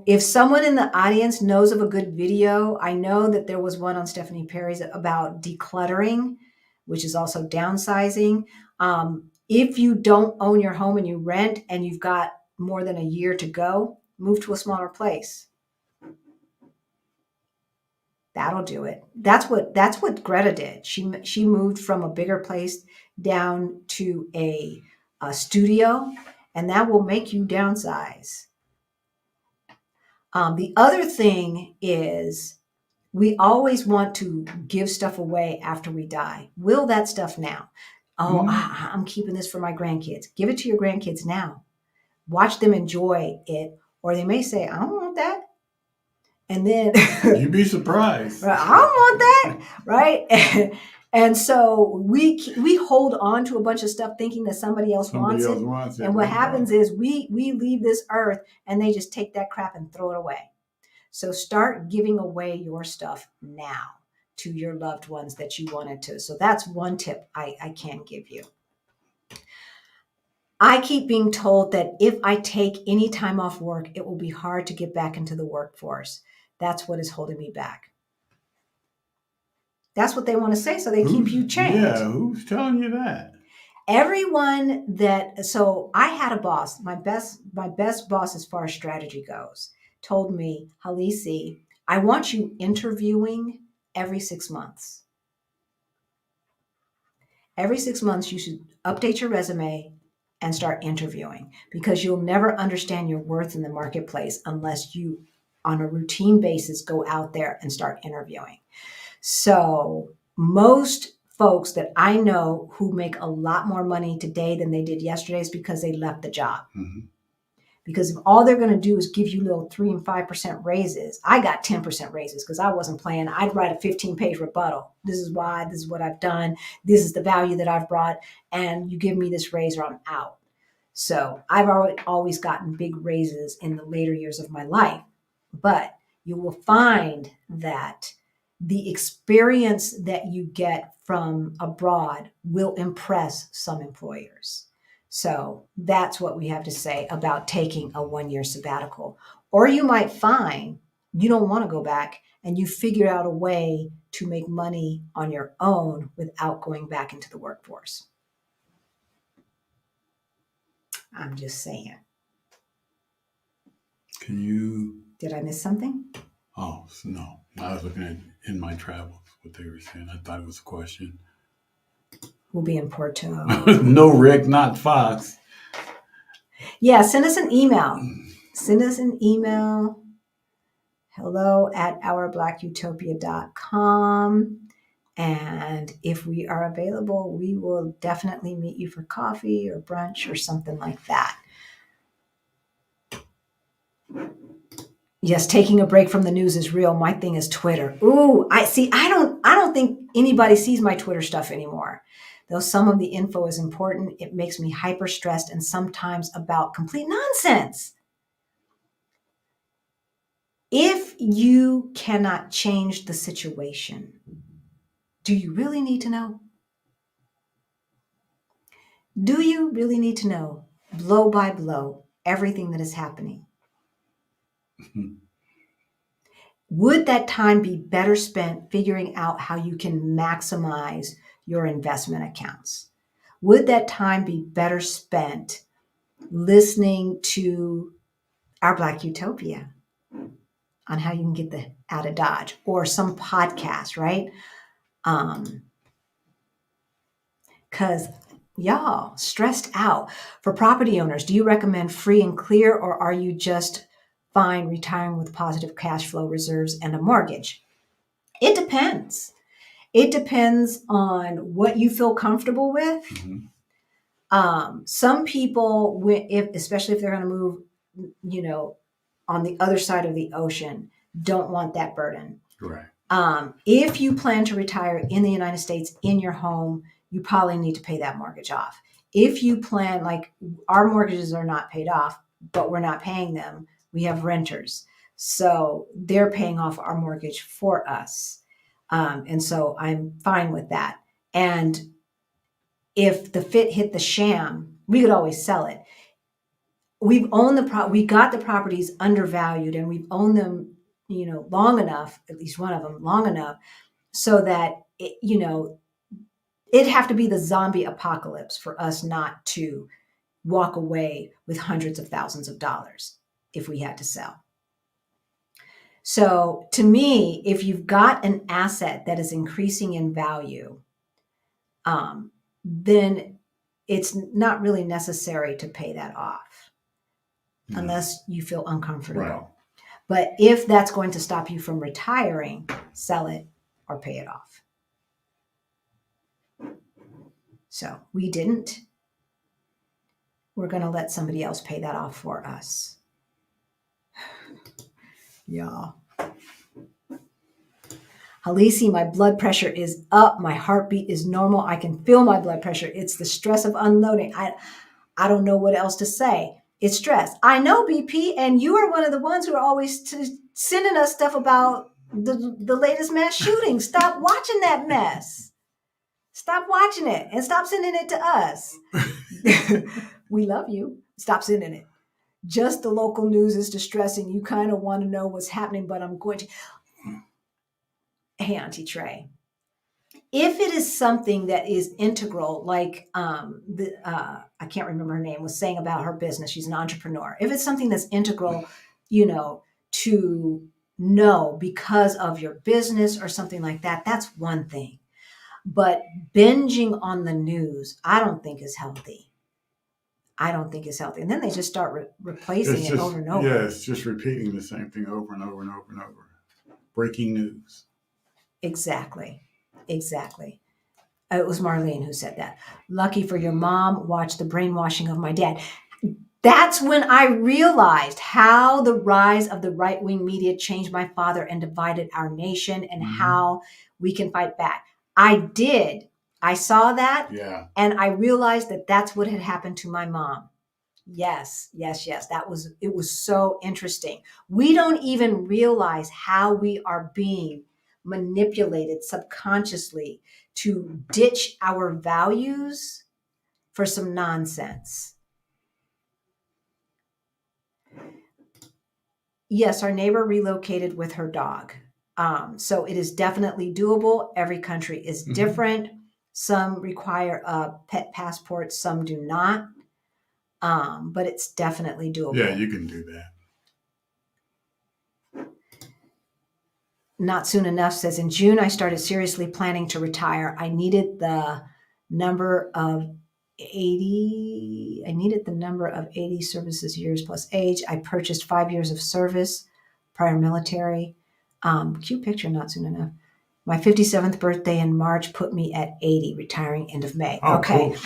if someone in the audience knows of a good video, I know that there was one on Stephanie Perry's about decluttering, which is also downsizing. If you don't own your home and you rent and you've got more than a year to go, move to a smaller place. That'll do it. That's what Greta did. She moved from a bigger place down to a studio, and that will make you downsize. The other thing is we always want to give stuff away after we die. Will that stuff now. Oh, I'm keeping this for my grandkids. Give it to your grandkids now. Watch them enjoy it. Or they may say, I don't want that. And then you'd be surprised. I don't want that, right? And so we hold on to a bunch of stuff thinking that somebody else wants it. And what happens is we leave this earth and they just take that crap and throw it away. So start giving away your stuff now to your loved ones that you wanted to. So that's one tip I can give you. I keep being told that if I take any time off work, it will be hard to get back into the workforce. That's what is holding me back. That's what they want to say, so they keep you chained. Yeah, who's telling you that? Everyone that, so I had a boss, my best boss as far as strategy goes, told me, Halisi, I want you interviewing every 6 months. Every 6 months, you should update your resume and start interviewing, because you'll never understand your worth in the marketplace unless you, on a routine basis, go out there and start interviewing. So most folks that I know who make a lot more money today than they did yesterday is because they left the job. Mm-hmm. Because if all they're going to do is give you little 3 and 5% raises, I got 10% raises because I wasn't playing. I'd write a 15-page rebuttal. This is why, this is what I've done. This is the value that I've brought. And you give me this raise or I'm out. So I've always gotten big raises in the later years of my life. But you will find that the experience that you get from abroad will impress some employers. So that's what we have to say about taking a 1-year sabbatical. Or you might find you don't want to go back and you figure out a way to make money on your own without going back into the workforce. I'm just saying. Did I miss something? Oh, no. I was looking at in my travels what they were saying. I thought it was a question. We'll be in Porto. No, Rick, not Fox. Yeah, send us an email. Send us an email. hello@ourblackutopia.com. And if we are available, we will definitely meet you for coffee or brunch or something like that. Yes, taking a break from the news is real. My thing is Twitter. Ooh, I don't think anybody sees my Twitter stuff anymore. Though some of the info is important, it makes me hyper stressed and sometimes about complete nonsense. If you cannot change the situation, do you really need to know? Do you really need to know, blow by blow, everything that is happening? Would that time be better spent figuring out how you can maximize your investment accounts? Would that time be better spent listening to Our Black Utopia on how you can get out of Dodge, or some podcast, right? Because y'all stressed out. For property owners, do you recommend free and clear, or are you just fine retiring with positive cash flow reserves and a mortgage? It depends. It depends on what you feel comfortable with. Mm-hmm. Some people, especially if they're going to move, on the other side of the ocean, don't want that burden. Right. If you plan to retire in the United States in your home, you probably need to pay that mortgage off. If you plan, like our mortgages are not paid off, but we're not paying them. We have renters. So they're paying off our mortgage for us. And so I'm fine with that. And if the fit hit the sham, we could always sell it. We've owned we got the properties undervalued, and we've owned them, long enough, at least one of them long enough, so that, it'd have to be the zombie apocalypse for us not to walk away with hundreds of thousands of dollars if we had to sell. So to me, if you've got an asset that is increasing in value, then it's not really necessary to pay that off unless you feel uncomfortable. Right. But if that's going to stop you from retiring, sell it or pay it off. So we didn't. We're going to let somebody else pay that off for us. Yeah. Halisi, my blood pressure is up. My heartbeat is normal. I can feel my blood pressure. It's the stress of unloading. I don't know what else to say. It's stress. I know, BP, and you are one of the ones who are always sending us stuff about the latest mass shooting. Stop watching that mess. Stop watching it and stop sending it to us. We love you. Stop sending it. Just the local news is distressing. You kind of want to know what's happening, but I'm going to. Hey, Auntie Trey. If it is something that is integral, like I can't remember her name, was saying about her business, she's an entrepreneur. If it's something that's integral, to know because of your business or something like that, that's one thing. But binging on the news, I don't think is healthy. And then they just start replacing it over and over. Yeah, it's just repeating the same thing over and over and over and over. Breaking news. Exactly. It was Marlene who said that. Lucky for your mom, watched the brainwashing of my dad. That's when I realized how the rise of the right-wing media changed my father and divided our nation and how we can fight back. I did. I saw that. Yeah. And I realized that that's what had happened to my mom. Yes. It was so interesting. We don't even realize how we are being manipulated subconsciously to ditch our values for some nonsense. Yes, our neighbor relocated with her dog. So it is definitely doable. Every country is different. Some require a pet passport, some do not. But it's definitely doable. Yeah, you can do that. Not soon enough says, in June, I started seriously planning to retire. I needed the number of 80 services years plus age. I purchased 5 years of service, prior military. Cute picture, not soon enough. My 57th birthday in March put me at 80, retiring end of May. Oh, okay. Cool.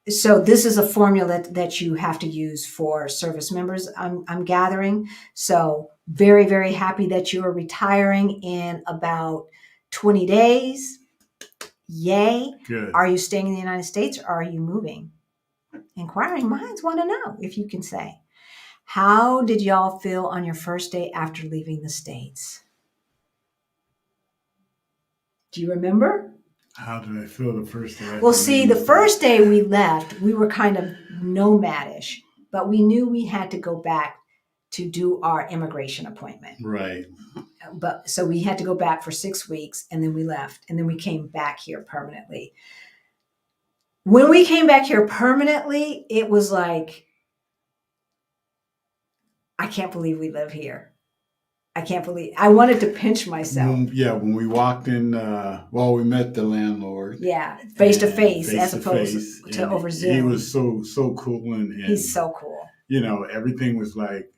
So this is a formula that you have to use for service members, I'm gathering. So very, very happy that you are retiring in about 20 days. Yay. Good. Are you staying in the United States or are you moving? Inquiring minds want to know if you can say. How did y'all feel on your first day after leaving the States? Do you remember? How did I feel the first day? Well, see, the first day we left, we were kind of nomadish, but we knew we had to go back to do our immigration appointment. Right. But so we had to go back for 6 weeks and then we left and then we came back here permanently. When we came back here permanently, it was like, I can't believe we live here. I wanted to pinch myself. When we walked in, we met the landlord. Yeah, face to face as opposed to over Zoom. He was so cool. And he's so cool. Everything was like,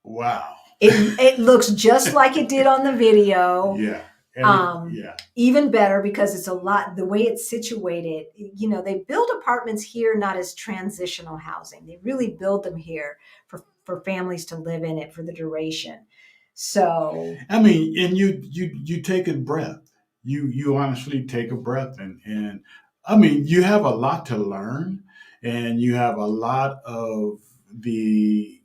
wow. It looks just like it did on the video. Yeah. Even better because it's the way it's situated. They build apartments here not as transitional housing. They really build them here for families to live in it for the duration. So I mean, and you take a breath. You honestly take a breath, and I mean, you have a lot to learn, and you have a lot of the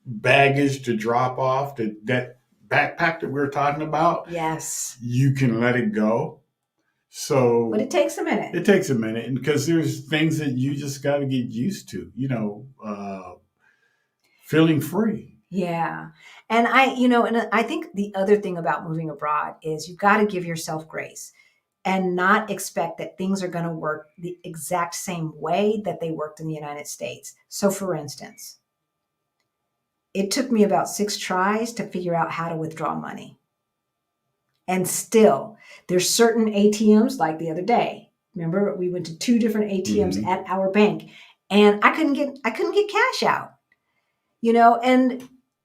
baggage to drop off. That backpack that we were talking about. Yes, you can let it go. So, but it takes a minute. It takes a minute, and because there's things that you just got to get used to. Feeling free. Yeah. And I think the other thing about moving abroad is you've got to give yourself grace and not expect that things are going to work the exact same way that they worked in the United States. So for instance, it took me about 6 tries to figure out how to withdraw money. And still, there's certain ATMs like the other day. Remember, we went to 2 different ATMs at our bank and I couldn't get cash out,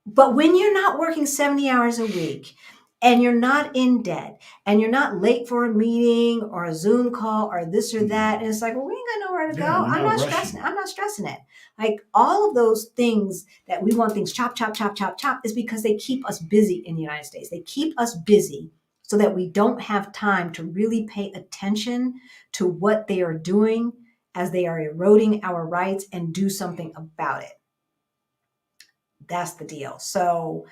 but when you're not working 70 hours a week and you're not in debt and you're not late for a meeting or a Zoom call or this or that, and it's like, well, we ain't got nowhere to Yeah, go. you're I'm not not rushing. stressing. I'm not stressing it. Like all of those things that we want things chop, chop, chop, chop, chop is because they keep us busy in the United States. They keep us busy so that we don't have time to really pay attention to what they are doing as they are eroding our rights and do something about it. That's the deal. So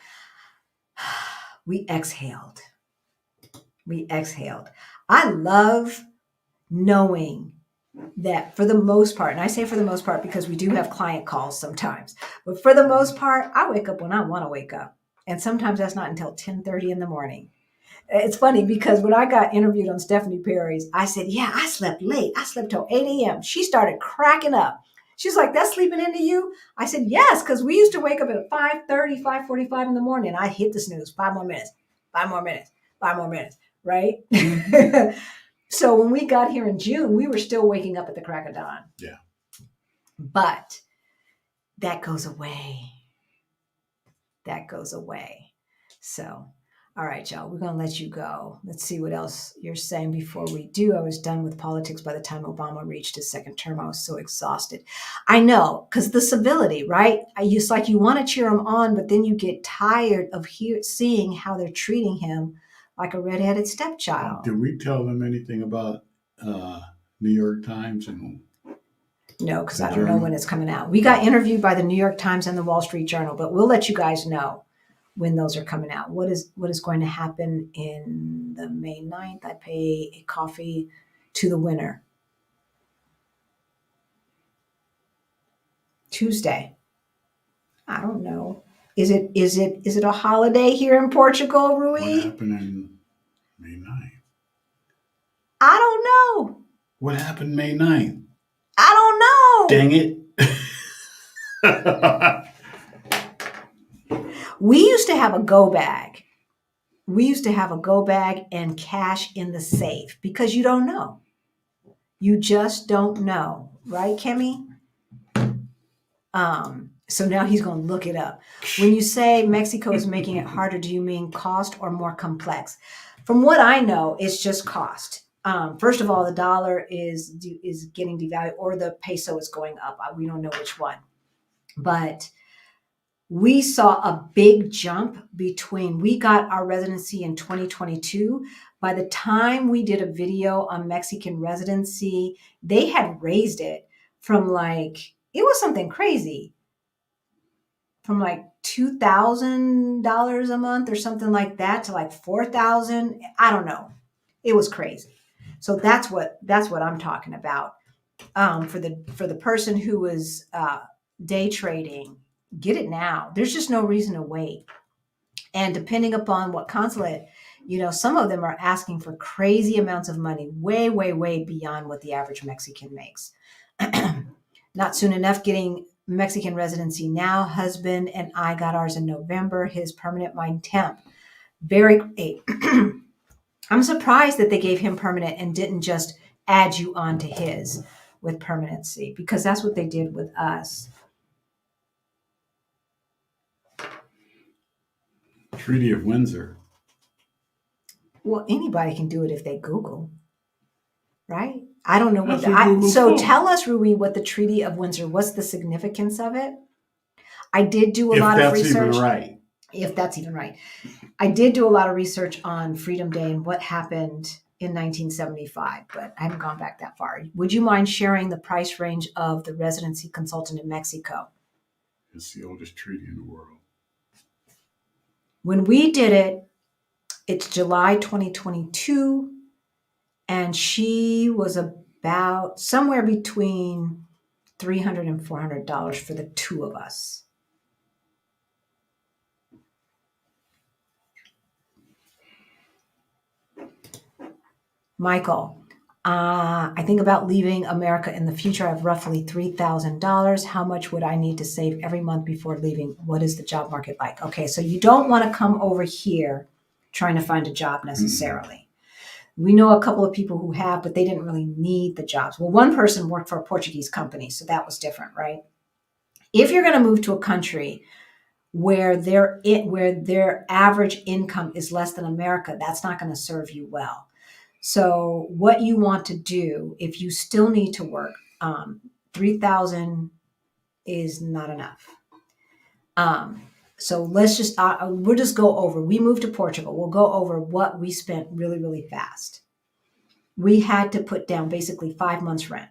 we exhaled. I love knowing that for the most part, and I say for the most part because we do have client calls sometimes, but for the most part, I wake up when I want to wake up. And sometimes that's not until 10:30 in the morning. It's funny because when I got interviewed on Stephanie Perry's, I said, yeah, I slept late. I slept till 8 a.m. She started cracking up. She's like, that's sleeping into you? I said, yes, because we used to wake up at 5:30, 5:45 in the morning. I hit the snooze, 5 more minutes, right? So when we got here in June, we were still waking up at the crack of dawn. Yeah. But that goes away. So, all right, y'all, we're going to let you go. Let's see what else you're saying before we do. I was done with politics by the time Obama reached his second term. I was so exhausted. I know, because the civility, right? It's like you want to cheer him on, but then you get tired of seeing how they're treating him like a redheaded stepchild. Did we tell them anything about New York Times? No, because I don't know when it's coming out. We got interviewed by the New York Times and the Wall Street Journal, but we'll let you guys know when those are coming out. What is going to happen in the May 9th? I pay a coffee to the winner. Tuesday. I don't know. Is it a holiday here in Portugal, Rui? What happened in May 9th? I don't know. What happened May 9th? I don't know. Dang it. We used to have a go bag. And cash in the safe because you don't know. You just don't know. Right, Kemi? So now he's going to look it up. When you say Mexico is making it harder, do you mean cost or more complex? From what I know, it's just cost. First of all, the dollar is getting devalued or the peso is going up. We don't know which one. But we saw a big jump we got our residency in 2022. By the time we did a video on Mexican residency, they had raised it from it was something crazy, from $2,000 a month or something like that to $4,000. I don't know. It was crazy. So that's what I'm talking about. For the person who was day trading, get it now. There's just no reason to wait. And depending upon what consulate, some of them are asking for crazy amounts of money, way, way, way beyond what the average Mexican makes. Not soon enough getting Mexican residency now. Husband and I got ours in November. His permanent, mine temp. Very great. I'm surprised that they gave him permanent and didn't just add you on to his with permanency, because that's what they did with us. Treaty of Windsor. Well, anybody can do it if they Google, right? I don't know what tell us, Rui, what the Treaty of Windsor, what's the significance of it? I did do a lot of research. If that's even right. I did do a lot of research on Freedom Day and what happened in 1975, but I haven't gone back that far. Would you mind sharing the price range of the residency consultant in Mexico? It's the oldest treaty in the world. When we did it, it's July 2022, and she was about somewhere between $300 and $400 for the two of us. Michael, I think about leaving America in the future. I have roughly $3,000. How much would I need to save every month before leaving? What is the job market like? Okay, so you don't want to come over here trying to find a job necessarily. We know a couple of people who have, but they didn't really need the jobs. Well, one person worked for a Portuguese company, so that was different, right? If you're going to move to a country where their average income is less than America, that's not going to serve you well. So what you want to do, if you still need to work, 3,000 is not enough. So let's just, we'll just go over. We moved to Portugal. We'll go over what we spent really, really fast. We had to put down basically 5 months rent,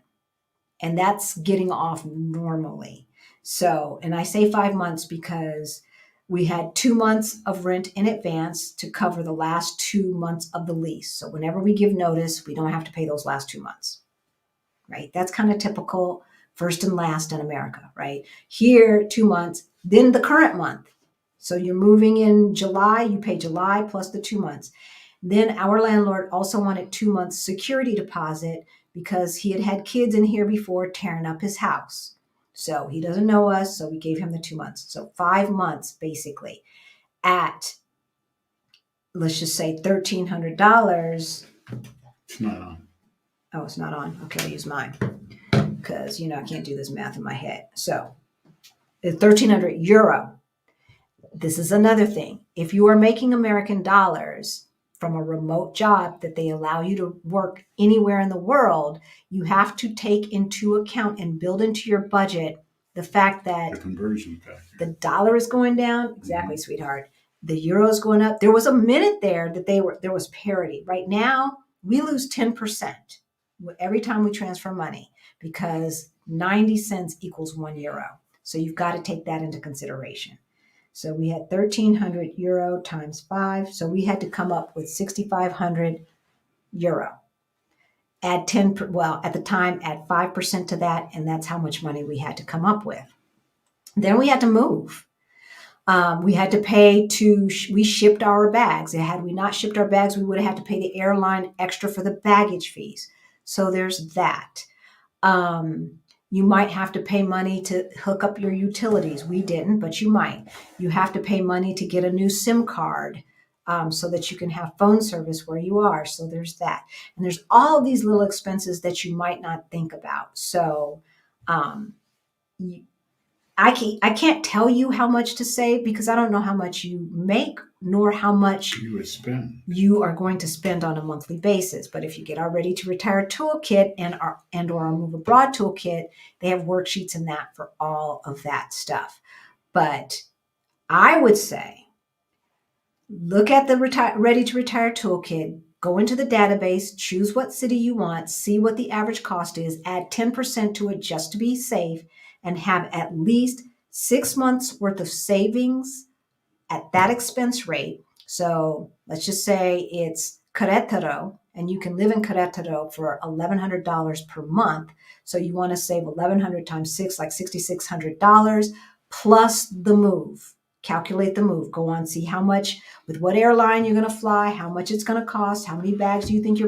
and that's getting off normally. So, and I say 5 months because we had 2 months of rent in advance to cover the last 2 months of the lease. So whenever we give notice, we don't have to pay those last 2 months, right? That's kind of typical first and last in America, right? Here, 2 months, then the current month. So you're moving in July, you pay July plus the 2 months. Then our landlord also wanted 2 months security deposit because he had had kids in here before tearing up his house. So he doesn't know us, so we gave him the 2 months. So 5 months basically at, let's just say $1,300. It's not on. Oh, it's not on. Okay, I'll use mine because, I can't do this math in my head. So €1,300. This is another thing. If you are making American dollars from a remote job that they allow you to work anywhere in the world, you have to take into account and build into your budget the fact that The conversion factor. the dollar is going down. Exactly, sweetheart. The euro is going up. There was a minute there that there was parity. Right now, we lose 10% every time we transfer money because 90 cents equals €1. So you've got to take that into consideration. So we had €1,300 times 5. So we had to come up with €6,500. Add 10, well, at the time, add 5% to that, and that's how much money we had to come up with. Then we had to move. We had to pay we shipped our bags. Had we not shipped our bags, we would have had to pay the airline extra for the baggage fees. So there's that. You might have to pay money to hook up your utilities. We didn't, but you might. You have to pay money to get a new SIM card so that you can have phone service where you are. So there's that. And there's all these little expenses that you might not think about. So I can't tell you how much to save because I don't know how much you make nor how much You would spend. you are going to spend on a monthly basis. But if you get our Ready to Retire Toolkit and or our Move Abroad Toolkit, they have worksheets in that for all of that stuff. But I would say, look at the Ready to Retire Toolkit, go into the database, choose what city you want, see what the average cost is, add 10% to it just to be safe, and have at least 6 months worth of savings at that expense rate. So let's just say it's Querétaro, and you can live in Querétaro for $1,100 per month. So you want to save 1,100 times 6, like $6,600 plus the move. Calculate the move. Go on, see how much, with what airline you're going to fly, how much it's going to cost, how many bags do you think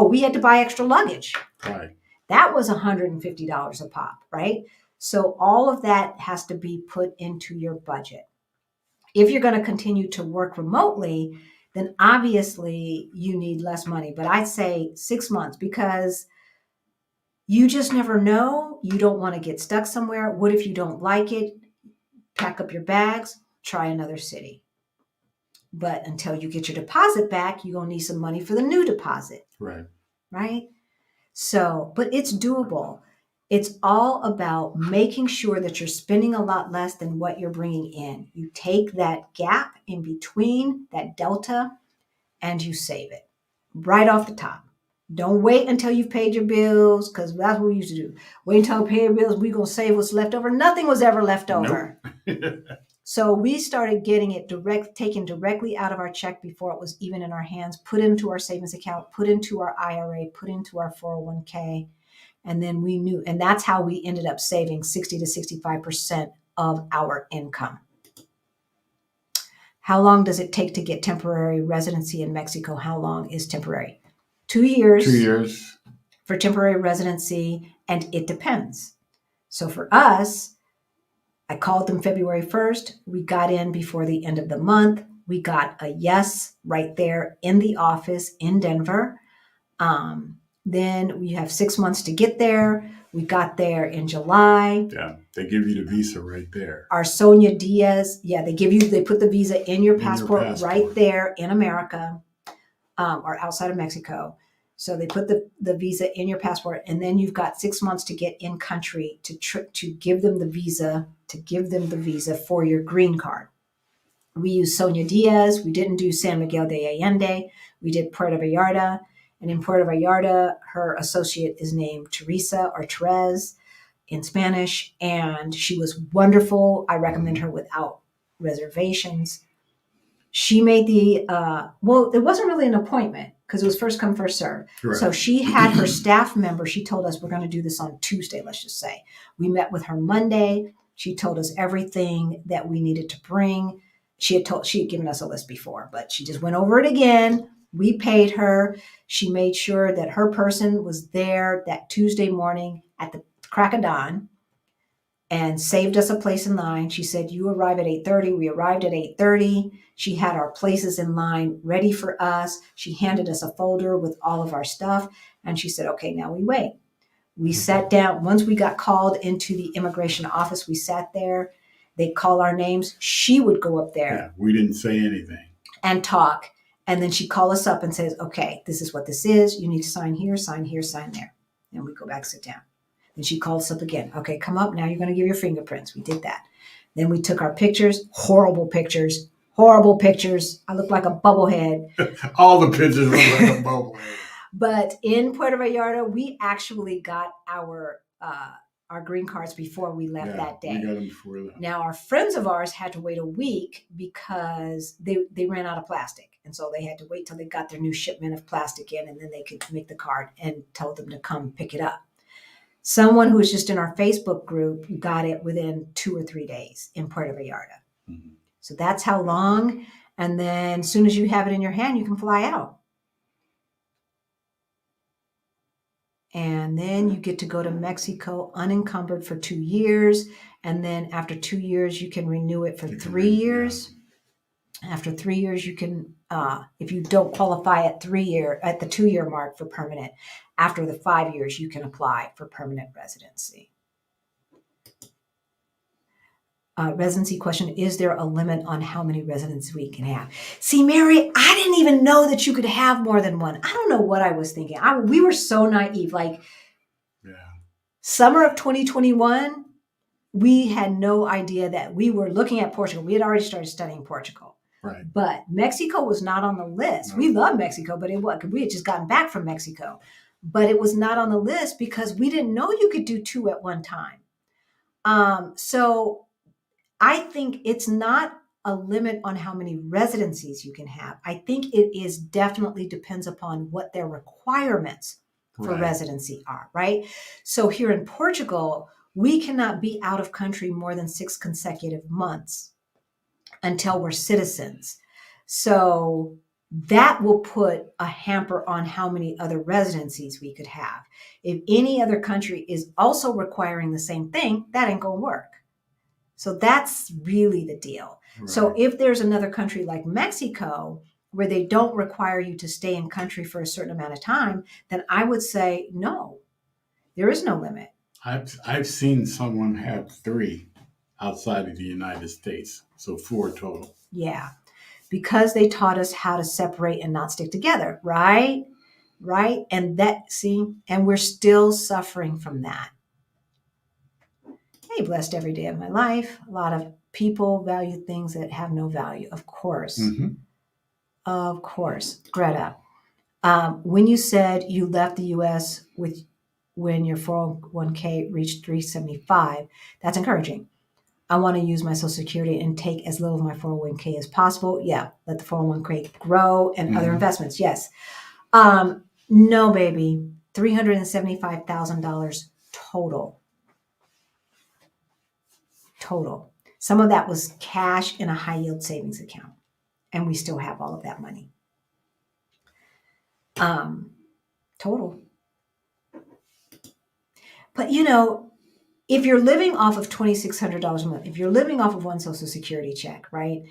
we had to buy extra luggage. Right. That was $150 a pop, right? So all of that has to be put into your budget. If you're going to continue to work remotely, then obviously you need less money. But I'd say 6 months because you just never know. You don't want to get stuck somewhere. What if you don't like it? Pack up your bags, try another city. But until you get your deposit back, you're going to need some money for the new deposit. Right. Right? So, but it's doable. It's all about making sure that you're spending a lot less than what you're bringing in. You take that gap in between, that delta, and you save it right off the top. Don't wait until you've paid your bills, because that's what we used to do. Wait until we pay your bills, we're going to save what's left over. Nothing was ever left over. Nope. So we started getting it taken directly out of our check before it was even in our hands, put into our savings account, put into our IRA, put into our 401k. And then we knew, and that's how we ended up saving 60 to 65% of our income. How long does it take to get temporary residency in Mexico? How long is temporary? 2 years. 2 years. For temporary residency, and it depends. So for us, I called them February 1st. We got in before the end of the month. We got a yes right there in the office in Denver. Then you have 6 months to get there. We got there in July. Yeah, they give you the visa right there. Our Sonia Diaz, they put the visa in your passport right there in America, or outside of Mexico. So they put the visa in your passport, and then you've got 6 months to get in country to give them the visa for your green card. We used Sonia Diaz. We didn't do San Miguel de Allende. We did Puerto Vallarta. And in Puerto Vallarta, her associate is named Teresa or Therese in Spanish. And she was wonderful. I recommend her without reservations. She made it wasn't really an appointment because it was first come, first serve. Right. So she had her staff member. She told us we're going to do this on Tuesday, let's just say. We met with her Monday. She told us everything that we needed to bring. She had given us a list before, but she just went over it again. We paid her. She made sure that her person was there that Tuesday morning at the crack of dawn and saved us a place in line. She said, you arrive at 8:30. We arrived at 8:30. She had our places in line ready for us. She handed us a folder with all of our stuff. And she said, okay, now we wait. We sat down. Once we got called into the immigration office, we sat there. They'd call our names. She would go up there. Yeah, we didn't say anything. And talk. And then she'd call us up and says, okay, this is what this is. You need to sign here, sign there. And we go back, sit down. Then she called us up again. Okay, come up. Now you're going to give your fingerprints. We did that. Then we took our pictures. Horrible pictures. I looked like a bubblehead. All the pictures look like a bubblehead. But in Puerto Vallarta, we actually got our green cards before we left that day. We got them before that. Now, our friends of ours had to wait a week because they ran out of plastic. And so they had to wait till they got their new shipment of plastic in, and then they could make the card and tell them to come pick it up. Someone who was just in our Facebook group got it within 2 or 3 days in Puerto Vallarta. Mm-hmm. So that's how long. And then as soon as you have it in your hand, you can fly out. And then you get to go to Mexico unencumbered for 2 years. And then after 2 years, you can renew it for 3 years. After 3 years, you can, if you don't qualify at the 2-year mark for permanent, after the 5 years, you can apply for permanent residency. Residency question, is there a limit on how many residents we can have? See, Mary, I didn't even know that you could have more than one. I don't know what I was thinking. We were so naive. Summer of 2021, we had no idea that we were looking at Portugal. We had already started studying Portugal. Right. But Mexico was not on the list. No. We love Mexico, but we had just gotten back from Mexico. But it was not on the list because we didn't know you could do 2 at one time. So I think it's not a limit on how many residencies you can have. I think it is definitely depends upon what their requirements for residency are, right? So here in Portugal, we cannot be out of country more than 6 consecutive months until we're citizens. So that will put a hamper on how many other residencies we could have. If any other country is also requiring the same thing, that ain't going to work. So that's really the deal. Right. So if there's another country like Mexico where they don't require you to stay in country for a certain amount of time, then I would say, no, there is no limit. I've seen someone have 3 outside of the United States. So 4 total. Yeah. Because they taught us how to separate and not stick together. Right. And and we're still suffering from that. Hey, blessed every day of my life. A lot of people value things that have no value. Of course. Mm-hmm. Of course. Greta, when you said you left the U.S. when your 401k reached 375, that's encouraging. I want to use my Social Security and take as little of my 401k as possible. Yeah, let the 401k grow and other investments. Yes. No, baby. $375,000 total. Some of that was cash in a high yield savings account. And we still have all of that money. Total. But if you're living off of $2,600 a month, if you're living off of one Social Security check, right?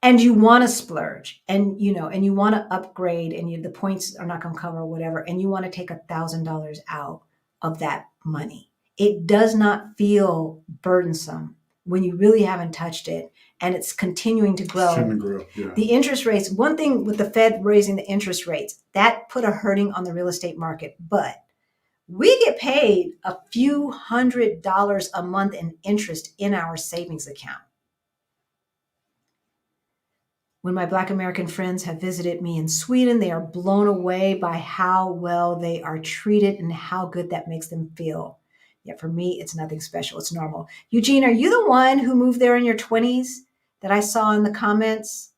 and you want to splurge, and and you want to upgrade, and the points are not going to cover or whatever, and you want to take $1,000 out of that money. It does not feel burdensome when you really haven't touched it and it's continuing to grow. Yeah. The interest rates, one thing with the Fed raising the interest rates, that put a hurting on the real estate market, but we get paid a few $100s a month in interest in our savings account. When my Black American friends have visited me in Sweden, they are blown away by how well they are treated and how good that makes them feel. Yet for me, it's nothing special. It's normal. Eugene, are you the one who moved there in your 20s that I saw in the comments?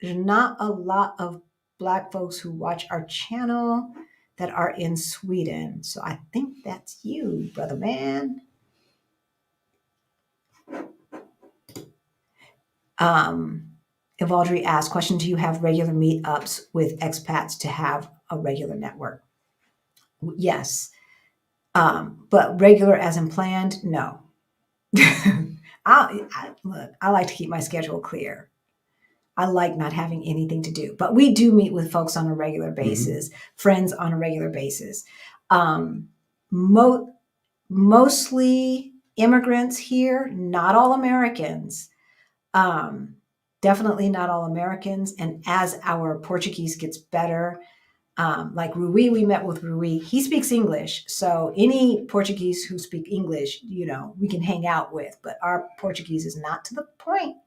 There's not a lot of Black folks who watch our channel that are in Sweden. So I think that's you, brother man. Evaldry asked, question, do you have regular meetups with expats to have a regular network? Yes. But regular as in planned? No. Look, I like to keep my schedule clear. I like not having anything to do, but we do meet with folks on a regular basis, friends on a regular basis. Mostly immigrants here, not all Americans. Definitely not all Americans. And as our Portuguese gets better, like Rui, we met with Rui. He speaks English. So any Portuguese who speak English, we can hang out with. But our Portuguese is not to the point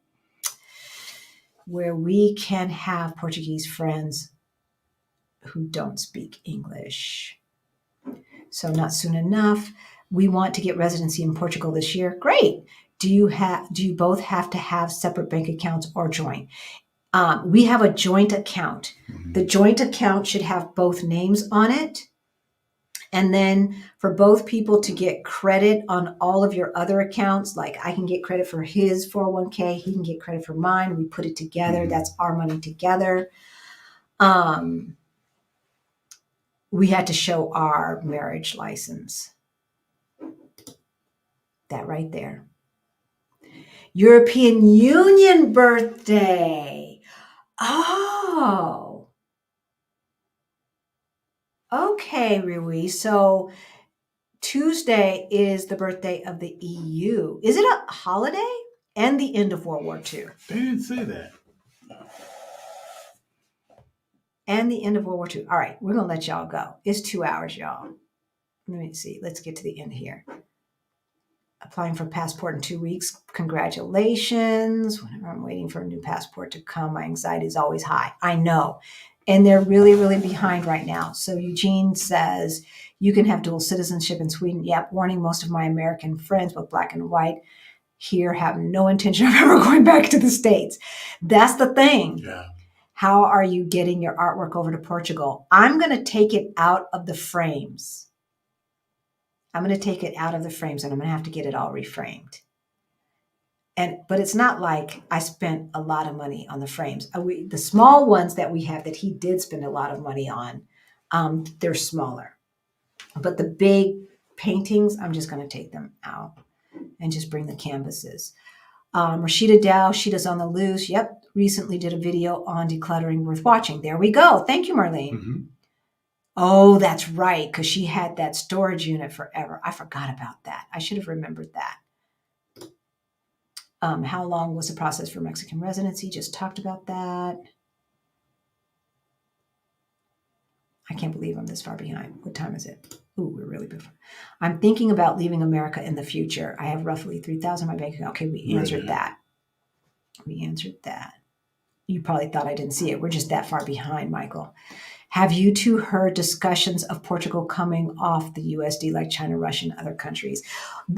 where we can have Portuguese friends who don't speak English. So not soon enough. We want to get residency in Portugal this year. Great. Do you both have to have separate bank accounts or joint? We have a joint account. The joint account should have both names on it. And then for both people to get credit on all of your other accounts, like I can get credit for his 401k, he can get credit for mine. We put it together. That's our money together. We had to show our marriage license. That right there. European Union birthday. Oh. Okay, Rui. So Tuesday is the birthday of the EU. Is it a holiday? And the end of World War II. They didn't say that. And the end of World War II. All right, we're going to let y'all go. It's 2 hours, y'all. Let me see. Let's get to the end here. Applying for passport in 2 weeks. Congratulations. Whenever I'm waiting for a new passport to come, my anxiety is always high. I know. And they're really, really behind right now. So Eugene says, you can have dual citizenship in Sweden. Yep. Warning, most of my American friends, both Black and white, here have no intention of ever going back to the States. That's the thing. Yeah. How are you getting your artwork over to Portugal? I'm going to take it out of the frames. I'm going to take it out of the frames and I'm going to have to get it all reframed. But it's not like I spent a lot of money on the frames. The small ones that we have that he did spend a lot of money on, they're smaller. But the big paintings, I'm just going to take them out and just bring the canvases. Rashida Dow, Sheeta's on the loose. Yep. Recently did a video on decluttering worth watching. There we go. Thank you, Marlene. Oh, that's right. Because she had that storage unit forever. I forgot about that. I should have remembered that. How long was the process for Mexican residency? Just talked about that. I can't believe I'm this far behind. What time is it? Ooh, we're really before. I'm thinking about leaving America in the future. I have roughly 3,000 in my bank account. Okay, we answered that. We answered that. You probably thought I didn't see it. We're just that far behind, Michael. Have you two heard discussions of Portugal coming off the USD like China, Russia, and other countries?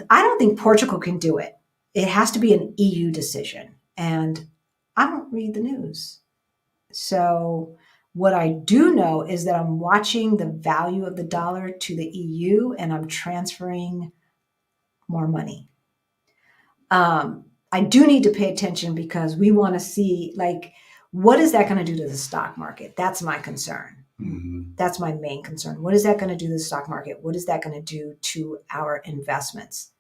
I don't think Portugal can do it. It has to be an EU decision. And I don't read the news. So what I do know is that I'm watching the value of the dollar to the EU and I'm transferring more money. I do need to pay attention because we want to see, like, what is that going to do to the stock market? That's my concern. That's my main concern. What is that going to do to the stock market? What is that going to do to our investments?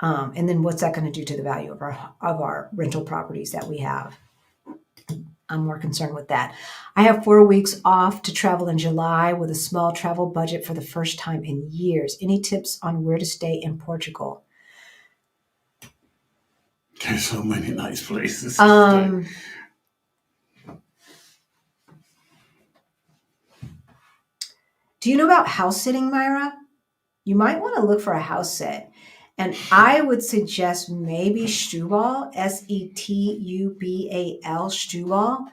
And then what's that going to do to the value of our rental properties that we have? I'm more concerned with that. I have 4 weeks off to travel in July with a small travel budget for the first time in years. Any tips on where to stay in Portugal? There's so many nice places to stay. Do you know about house sitting, Myra? You might want to look for a house sit. And I would suggest maybe Setubal, Setubal, Setubal,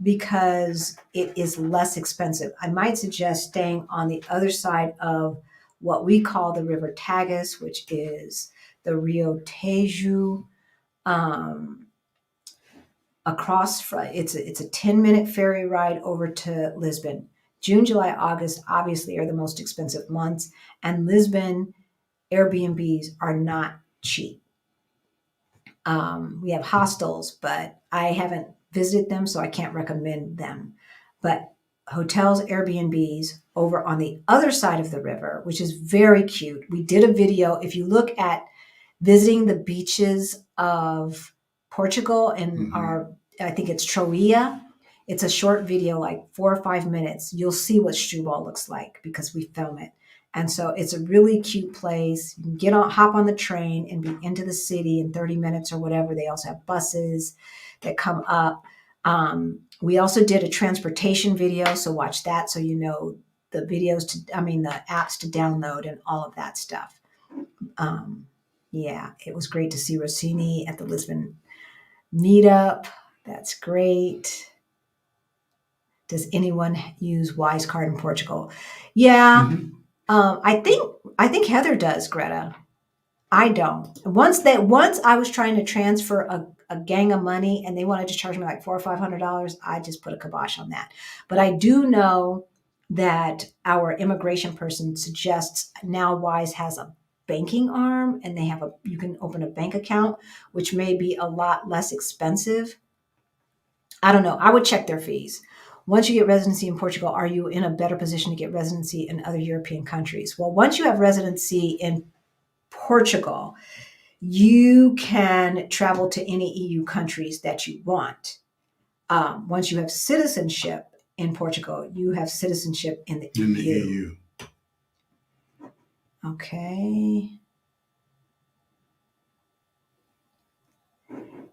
because it is less expensive. I might suggest staying on the other side of what we call the River Tagus, which is the Rio Tejo, across. It's a 10-minute ferry ride over to Lisbon. June, July, August obviously are the most expensive months, and Lisbon Airbnbs are not cheap. We have hostels, but I haven't visited them, so I can't recommend them. But hotels, Airbnbs over on the other side of the river, which is very cute. We did a video. If you look at visiting the beaches of Portugal and I think it's Troia, it's a short video, like 4 or 5 minutes. You'll see what Setúbal looks like because we film it. And so it's a really cute place. You can hop on the train and be into the city in 30 minutes or whatever. They also have buses that come up. We also did a transportation video, so watch that so you know the the apps to download and all of that stuff. Yeah, it was great to see Rossini at the Lisbon meetup. That's great. Does anyone use Wisecard in Portugal? Yeah. I think Heather does, Greta. I don't. Once I was trying to transfer a gang of money and they wanted to charge me like $400 or $500, I just put a kibosh on that. But I do know that our immigration person suggests now Wise has a banking arm and you can open a bank account, which may be a lot less expensive. I don't know. I would check their fees. Once you get residency in Portugal, are you in a better position to get residency in other European countries? Well, once you have residency in Portugal, you can travel to any EU countries that you want. Once you have citizenship in Portugal, you have citizenship in the EU. Okay.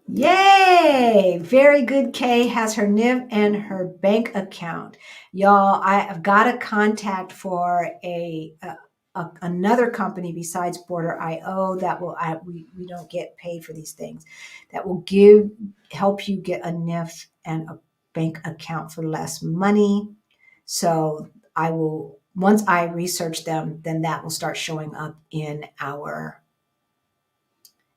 Yay! Very good. Kay has her NIV and her bank account. Y'all, I've got a contact for another company besides Border.io that will we don't get paid for these things, that will help you get a NIF and a bank account for less money. So once I research them, then that will start showing up in our.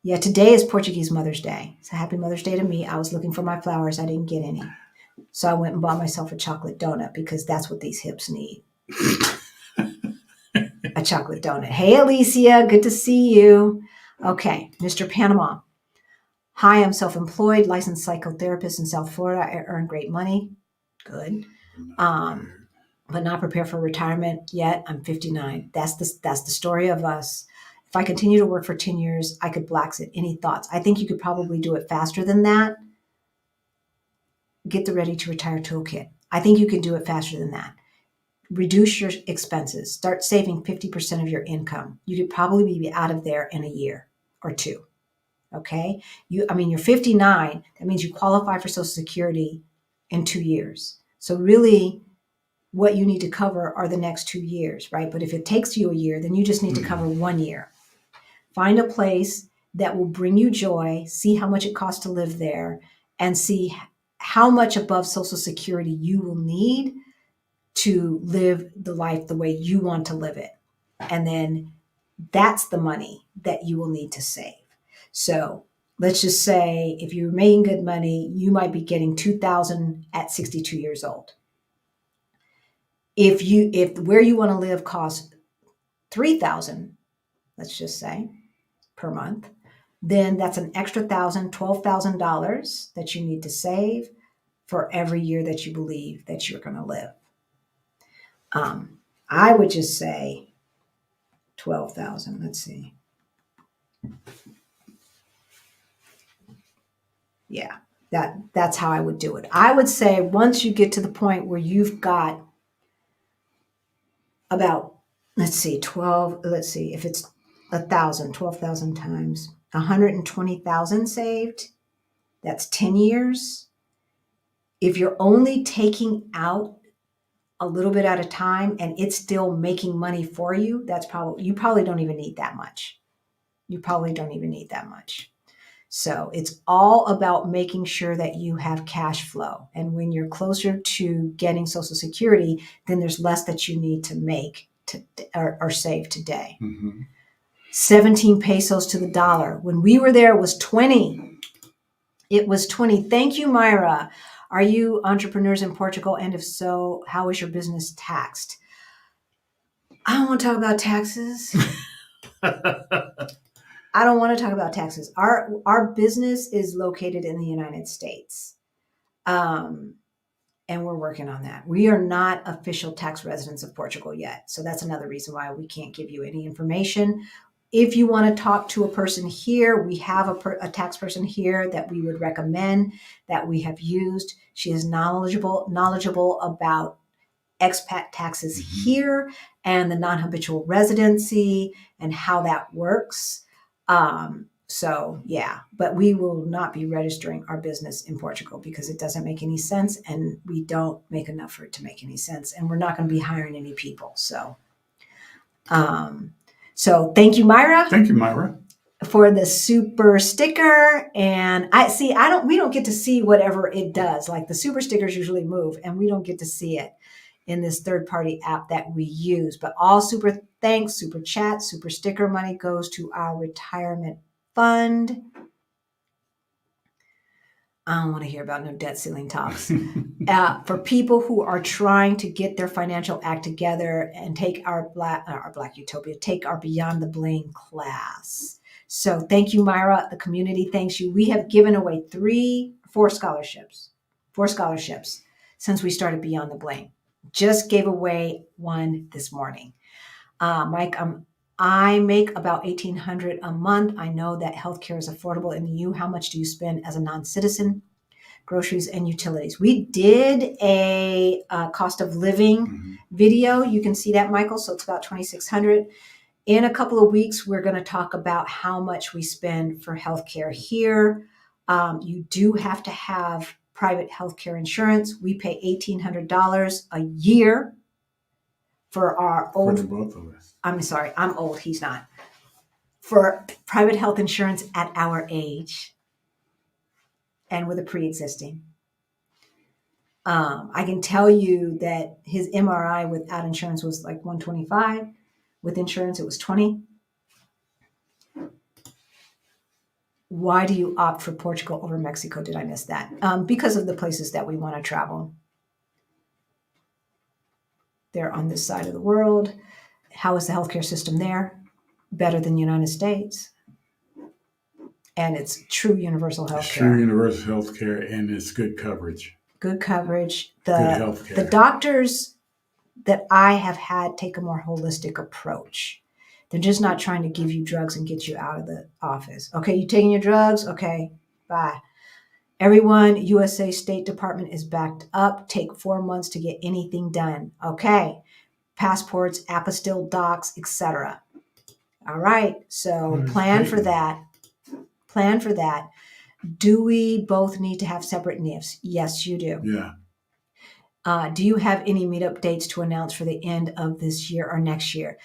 Yeah, today is Portuguese Mother's Day. So happy Mother's Day to me. I was looking for my flowers. I didn't get any. So I went and bought myself a chocolate donut because that's what these hips need. A chocolate donut. Hey, Alicia, good to see you. Okay, Mr. Panama. Hi, I'm self-employed, licensed psychotherapist in South Florida. I earn great money. Good. But not prepared for retirement yet. I'm 59. That's the story of us. If I continue to work for 10 years, I could black it. Any thoughts? I think you could probably do it faster than that. Get the Ready to Retire Toolkit. I think you can do it faster than that. Reduce your expenses. Start saving 50% of your income. You could probably be out of there in a year or two. Okay? You're 59. That means you qualify for Social Security in 2 years. So really, what you need to cover are the next 2 years, right? But if it takes you a year, then you just need to cover 1 year. Find a place that will bring you joy, see how much it costs to live there, and see how much above Social Security you will need to live the life the way you want to live it. And then that's the money that you will need to save. So let's just say if you're making good money, you might be getting $2,000 at 62 years old. If where you want to live costs $3,000, let's just say, per month, then that's an extra $12,000 that you need to save for every year that you believe that you're going to live. I would just say 12,000. Let's see. Yeah, that's how I would do it. I would say once you get to the point where you've got about, let's see, if it's 12,000 times 120,000 saved, that's 10 years. If you're only taking out a little bit at a time and it's still making money for you, you probably don't even need that much. So it's all about making sure that you have cash flow. And when you're closer to getting Social Security, then there's less that you need to make or save today. Mm-hmm. 17 pesos to the dollar. When we were there, it was 20. It was 20. Thank you, Myra. Are you entrepreneurs in Portugal? And if so, how is your business taxed? I don't want to talk about taxes. I don't want to talk about taxes. Our business is located in the United States. And we're working on that. We are not official tax residents of Portugal yet. So that's another reason why we can't give you any information. If you want to talk to a person here, we have a tax person here that we would recommend, that we have used. She is knowledgeable about expat taxes here and the non-habitual residency and how that works. So yeah, but we will not be registering our business in Portugal because it doesn't make any sense and we don't make enough for it to make any sense. And we're not going to be hiring any people. So thank you, Myra. Thank you, Myra. For the super sticker. And we don't get to see whatever it does. Like the super stickers usually move and we don't get to see it in this third-party app that we use. But all super thanks, super chat, super sticker money goes to our retirement fund. I don't want to hear about no debt ceiling talks. For people who are trying to get their financial act together and take our Black Utopia, take our Beyond the Bling class. So thank you, Myra. The community thanks you. We have given away four scholarships since we started Beyond the Bling. Just gave away one this morning. Mike, I make about $1,800 a month. I know that healthcare is affordable in the EU. How much do you spend as a non-citizen? Groceries and utilities. We did a cost of living video. You can see that, Michael. So it's about $2,600. In a couple of weeks, we're going to talk about how much we spend for healthcare here. You do have to have private healthcare insurance. We pay $1,800 a year for our old. For both of us. I'm sorry, I'm old. He's not. For private health insurance at our age and with a pre-existing. I can tell you that his MRI without insurance was like $125. With insurance, it was $20. Why do you opt for Portugal over Mexico? Did I miss that? Because of the places that we want to travel. They're on this side of the world. How is the healthcare system there? Better than the United States. And it's true universal healthcare. It's true universal healthcare and it's good coverage. Good coverage. Good healthcare. The doctors that I have had take a more holistic approach. They're just not trying to give you drugs and get you out of the office. Okay, you taking your drugs? Okay, bye. Everyone, USA State Department is backed up. Take 4 months to get anything done. Okay, passports, apostille docs, etc. All right, so plan for that. Plan for that. Do we both need to have separate NIFs? Yes, you do. Yeah. Do you have any meetup dates to announce for the end of this year or next year?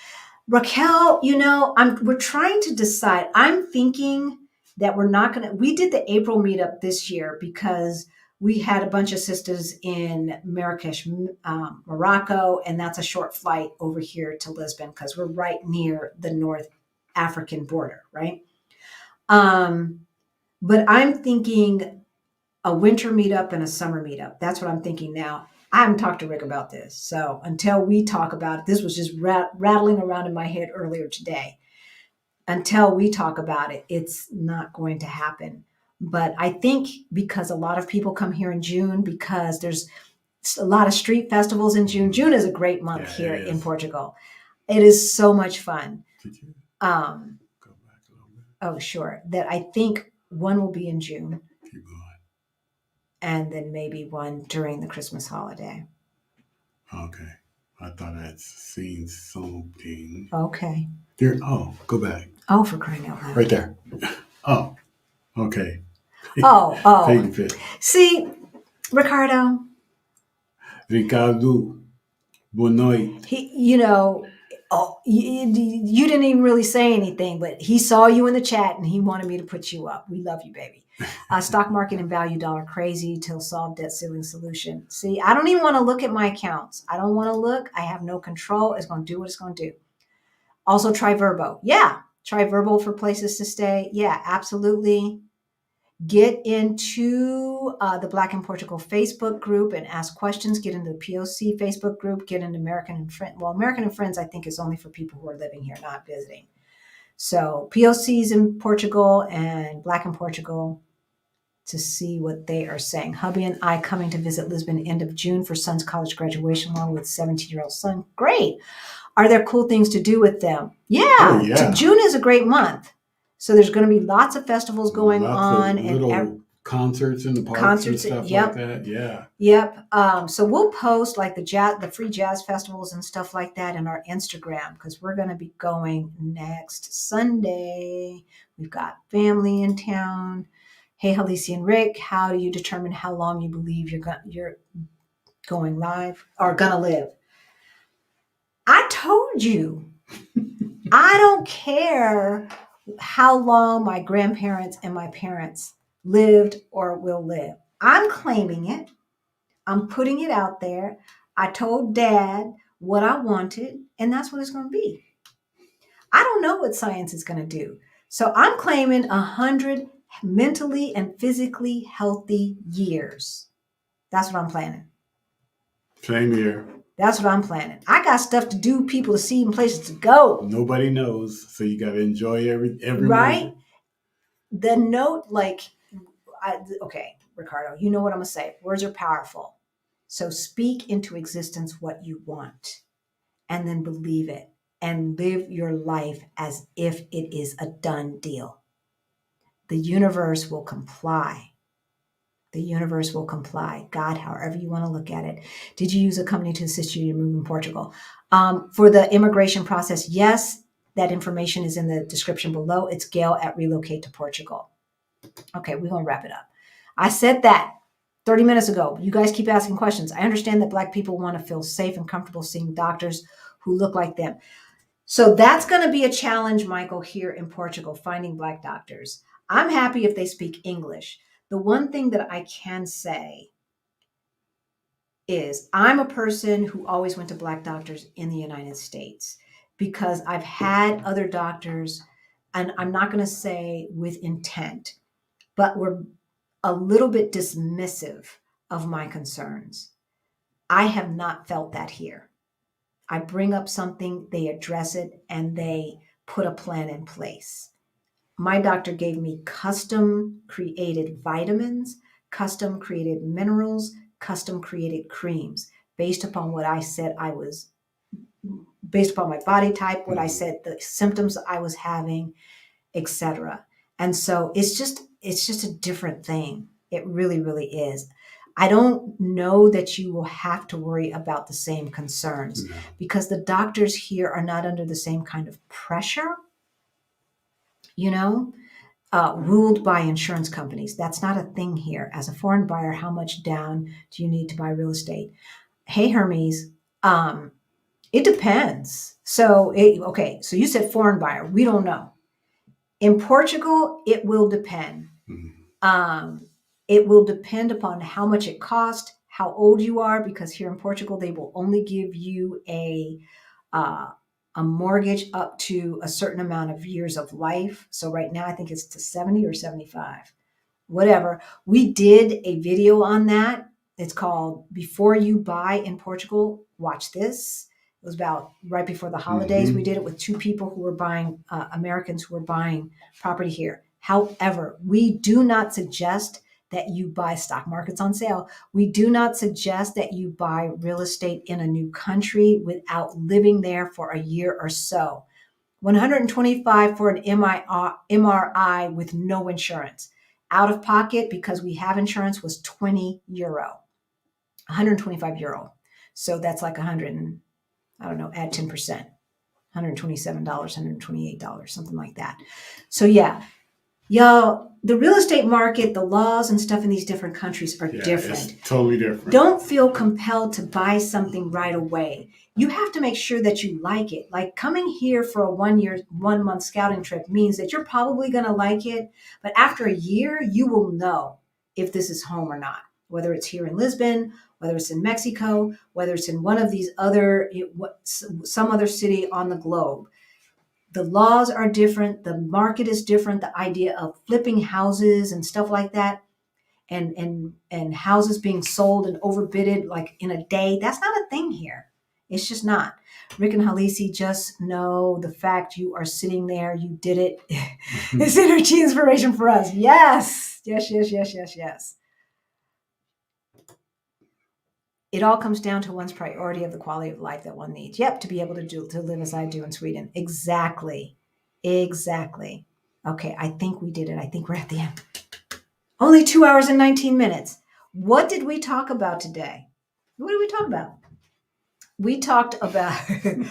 Raquel, we're trying to decide. I'm thinking that we did the April meetup this year because we had a bunch of sisters in Marrakesh, Morocco, and that's a short flight over here to Lisbon because we're right near the North African border, right? But I'm thinking a winter meetup and a summer meetup. That's what I'm thinking now. I haven't talked to Rick about this. So until we talk about it, this was just rattling around in my head earlier today. Until we talk about it, it's not going to happen. But I think because a lot of people come here in June, because there's a lot of street festivals in June. June is a great month here in Portugal. It is so much fun. Did you Go back a little bit? Oh, sure. That I think one will be in June, Keep going. and then maybe one during the Christmas holiday. Okay. I thought I'd seen something. Okay. Here. Oh, go back. Oh, for crying out loud. Right there. Oh, okay. Oh. Paid fit. See, Ricardo, Ricardo, boa noite. you didn't even really say anything, but he saw you in the chat and he wanted me to put you up. We love you, baby. Stock market and value dollar crazy till solve debt ceiling solution. See, I don't even want to look at my accounts. I don't want to look. I have no control. It's going to do what it's going to do. Also, try Verbo. Yeah, try Verbo for places to stay. Yeah, absolutely. Get into the Black in Portugal Facebook group and ask questions. Get into the POC Facebook group. Get into American and Friends. Well, American and Friends, I think, is only for people who are living here, not visiting. So POCs in Portugal and Black in Portugal to see what they are saying. Hubby and I coming to visit Lisbon end of June for son's college graduation along with 17-year-old son. Great. Are there cool things to do with them? Yeah. Oh, yeah. June is a great month. So there's going to be lots of festivals going on and little concerts in the parks and stuff like that. Yeah. Yep. So we'll post like the free jazz festivals and stuff like that in our Instagram because we're going to be going next Sunday. We've got family in town. Hey, Halisi and Rick, how do you determine how long you believe you're going live or gonna live? I told you. I don't care how long my grandparents and my parents lived or will live. I'm claiming it. I'm putting it out there. I told Dad what I wanted, and that's what it's going to be. I don't know what science is going to do. So I'm claiming 100 mentally and physically healthy years. That's what I'm planning. Same here. That's what I'm planning. I got stuff to do, people to see, and places to go. Nobody knows, so you got to enjoy every right. moment. The note, okay, Ricardo, you know what I'm gonna say. Words are powerful, so speak into existence what you want, and then believe it, and live your life as if it is a done deal. The universe will comply. The universe will comply. God, however you want to look at it. Did you use a company to assist you to move in Portugal? For the immigration process, yes, that information is in the description below. It's Gail at Relocate to Portugal. Okay, we're going to wrap it up. I said that 30 minutes ago. You guys keep asking questions. I understand that Black people want to feel safe and comfortable seeing doctors who look like them. So that's going to be a challenge, Michael, here in Portugal, finding Black doctors. I'm happy if they speak English. The one thing that I can say is I'm a person who always went to Black doctors in the United States because I've had other doctors, and I'm not going to say with intent, but were a little bit dismissive of my concerns. I have not felt that here. I bring up something, they address it, and they put a plan in place. My doctor gave me custom created vitamins, custom created minerals, custom created creams based upon what I said based upon my body type, what I said, the symptoms I was having, etc. And so it's just a different thing. It really, really is. I don't know that you will have to worry about the same concerns because the doctors here are not under the same kind of pressure, ruled by insurance companies. That's not a thing here. As a foreign buyer, how much down do you need to buy real estate? Hey, Hermes, it depends. So you said foreign buyer. We don't know. In Portugal, it will depend. It will depend upon how much it costs, how old you are, because here in Portugal, they will only give you a mortgage up to a certain amount of years of life. So right now, I think it's to 70 or 75, whatever. We did a video on that. It's called Before You Buy in Portugal. Watch this. It was about right before the holidays. We did it with two people who were buying, Americans who were buying property here. However, we do not suggest that you buy stock markets on sale. We do not suggest that you buy real estate in a new country without living there for a year or so. $125 for an MRI with no insurance. Out of pocket, because we have insurance, was €20. €125. So that's like 100 and, I don't know, add 10%. $127, $128, something like that. So yeah, y'all, the real estate market, the laws and stuff in these different countries are different. It's totally different. Don't feel compelled to buy something right away. You have to make sure that you like it. Like coming here for a 1 month scouting trip means that you're probably going to like it. But after a year, you will know if this is home or not, whether it's here in Lisbon, whether it's in Mexico, whether it's in one of these other, some other city on the globe. The laws are different. The market is different. The idea of flipping houses and stuff like that, and houses being sold and overbidded like in a day, that's not a thing here. It's just not. Rick and Halisi, just know the fact you are sitting there, you did it. It's energy inspiration for us. Yes. It all comes down to one's priority of the quality of life that one needs. Yep, to be able to live as I do in Sweden. Exactly. Okay, I think we did it. I think we're at the end. Only 2 hours and 19 minutes. What did we talk about today? What did we talk about? We talked about a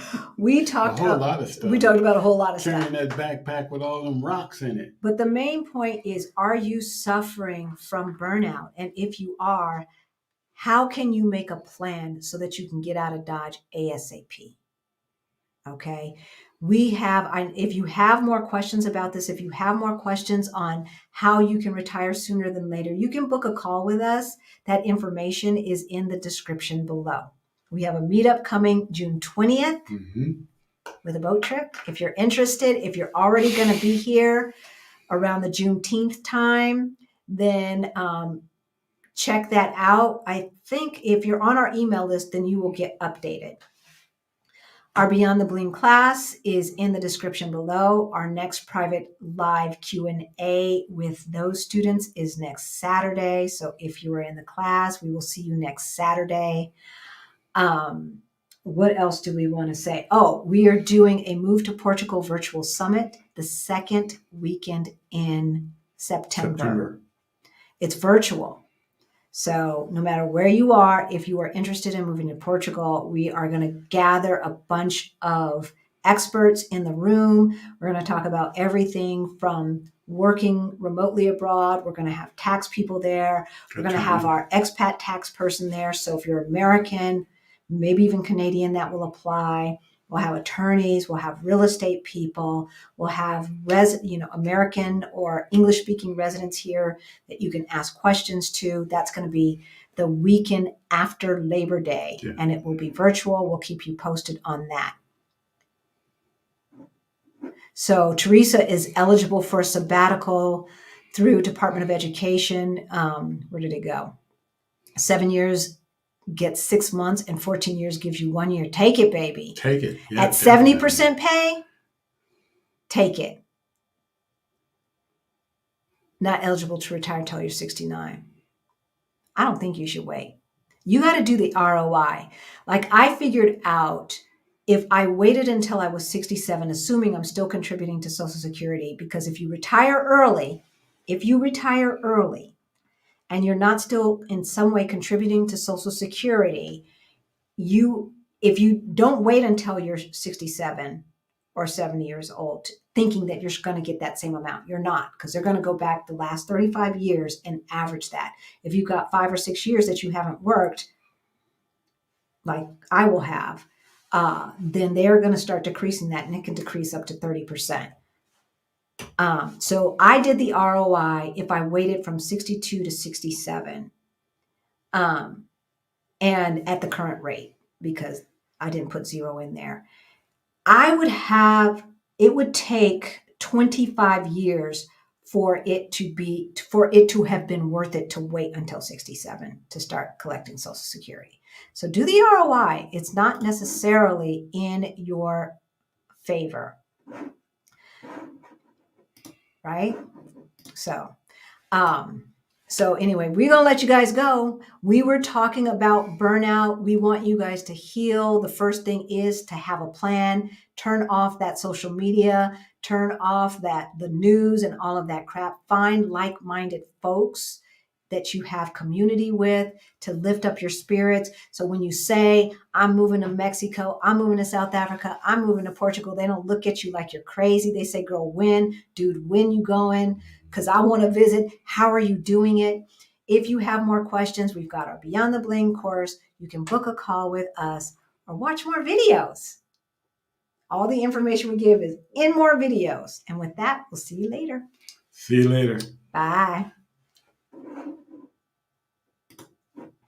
whole lot of stuff. We talked about a whole lot of stuff. Carrying that backpack with all them rocks in it. But the main point is, are you suffering from burnout? And if you are, how can you make a plan so that you can get out of Dodge ASAP? Okay. If you have more questions about this, if you have more questions on how you can retire sooner than later, you can book a call with us. That information is in the description below. We have a meetup coming June 20th with a boat trip. If you're interested, if you're already going to be here around the Juneteenth time, then check that out. I think if you're on our email list, then you will get updated. Our Beyond the Bling class is in the description below. Our next private live Q&A with those students is next Saturday. So if you are in the class, we will see you next Saturday. What else do we want to say? Oh, we are doing a Move to Portugal virtual summit the second weekend in September. It's virtual. So no matter where you are, if you are interested in moving to Portugal, we are going to gather a bunch of experts in the room. We're going to talk about everything from working remotely abroad. We're going to have tax people there. We're going to have our expat tax person there. So if you're American, maybe even Canadian, that will apply. We'll have attorneys, we'll have real estate people, we'll have American or English-speaking residents here that you can ask questions to. That's going to be the weekend after Labor Day, and it will be virtual. We'll keep you posted on that. So Teresa is eligible for a sabbatical through Department of Education. Where did it go? 7 years gets 6 months, and 14 years gives you 1 year. Take it, baby. Take it. Yeah, at 70% pay, take it. Not eligible to retire until you're 69. I don't think you should wait. You got to do the ROI. Like I figured out if I waited until I was 67, assuming I'm still contributing to Social Security, because if you retire early, and you're not still in some way contributing to Social Security, if you don't wait until you're 67 or 70 years old thinking that you're going to get that same amount, you're not, because they're going to go back the last 35 years and average that. If you've got 5 or 6 years that you haven't worked, like I will have, then they're going to start decreasing that, and it can decrease up to 30%. So I did the ROI if I waited from 62 to 67, and at the current rate, because I didn't put 0 in there. It would take 25 years for it to have been worth it to wait until 67 to start collecting Social Security. So do the ROI. It's not necessarily in your favor. Right? So, So anyway, we're going to let you guys go. We were talking about burnout. We want you guys to heal. The first thing is to have a plan, turn off that social media, turn off the news and all of that crap. Find like-minded folks that you have community with to lift up your spirits. So when you say, I'm moving to Mexico, I'm moving to South Africa, I'm moving to Portugal, they don't look at you like you're crazy. They say, girl, when? Dude, when you going? Because I want to visit. How are you doing it? If you have more questions, we've got our Beyond the Bling course. You can book a call with us or watch more videos. All the information we give is in more videos. And with that, we'll see you later. See you later. Bye.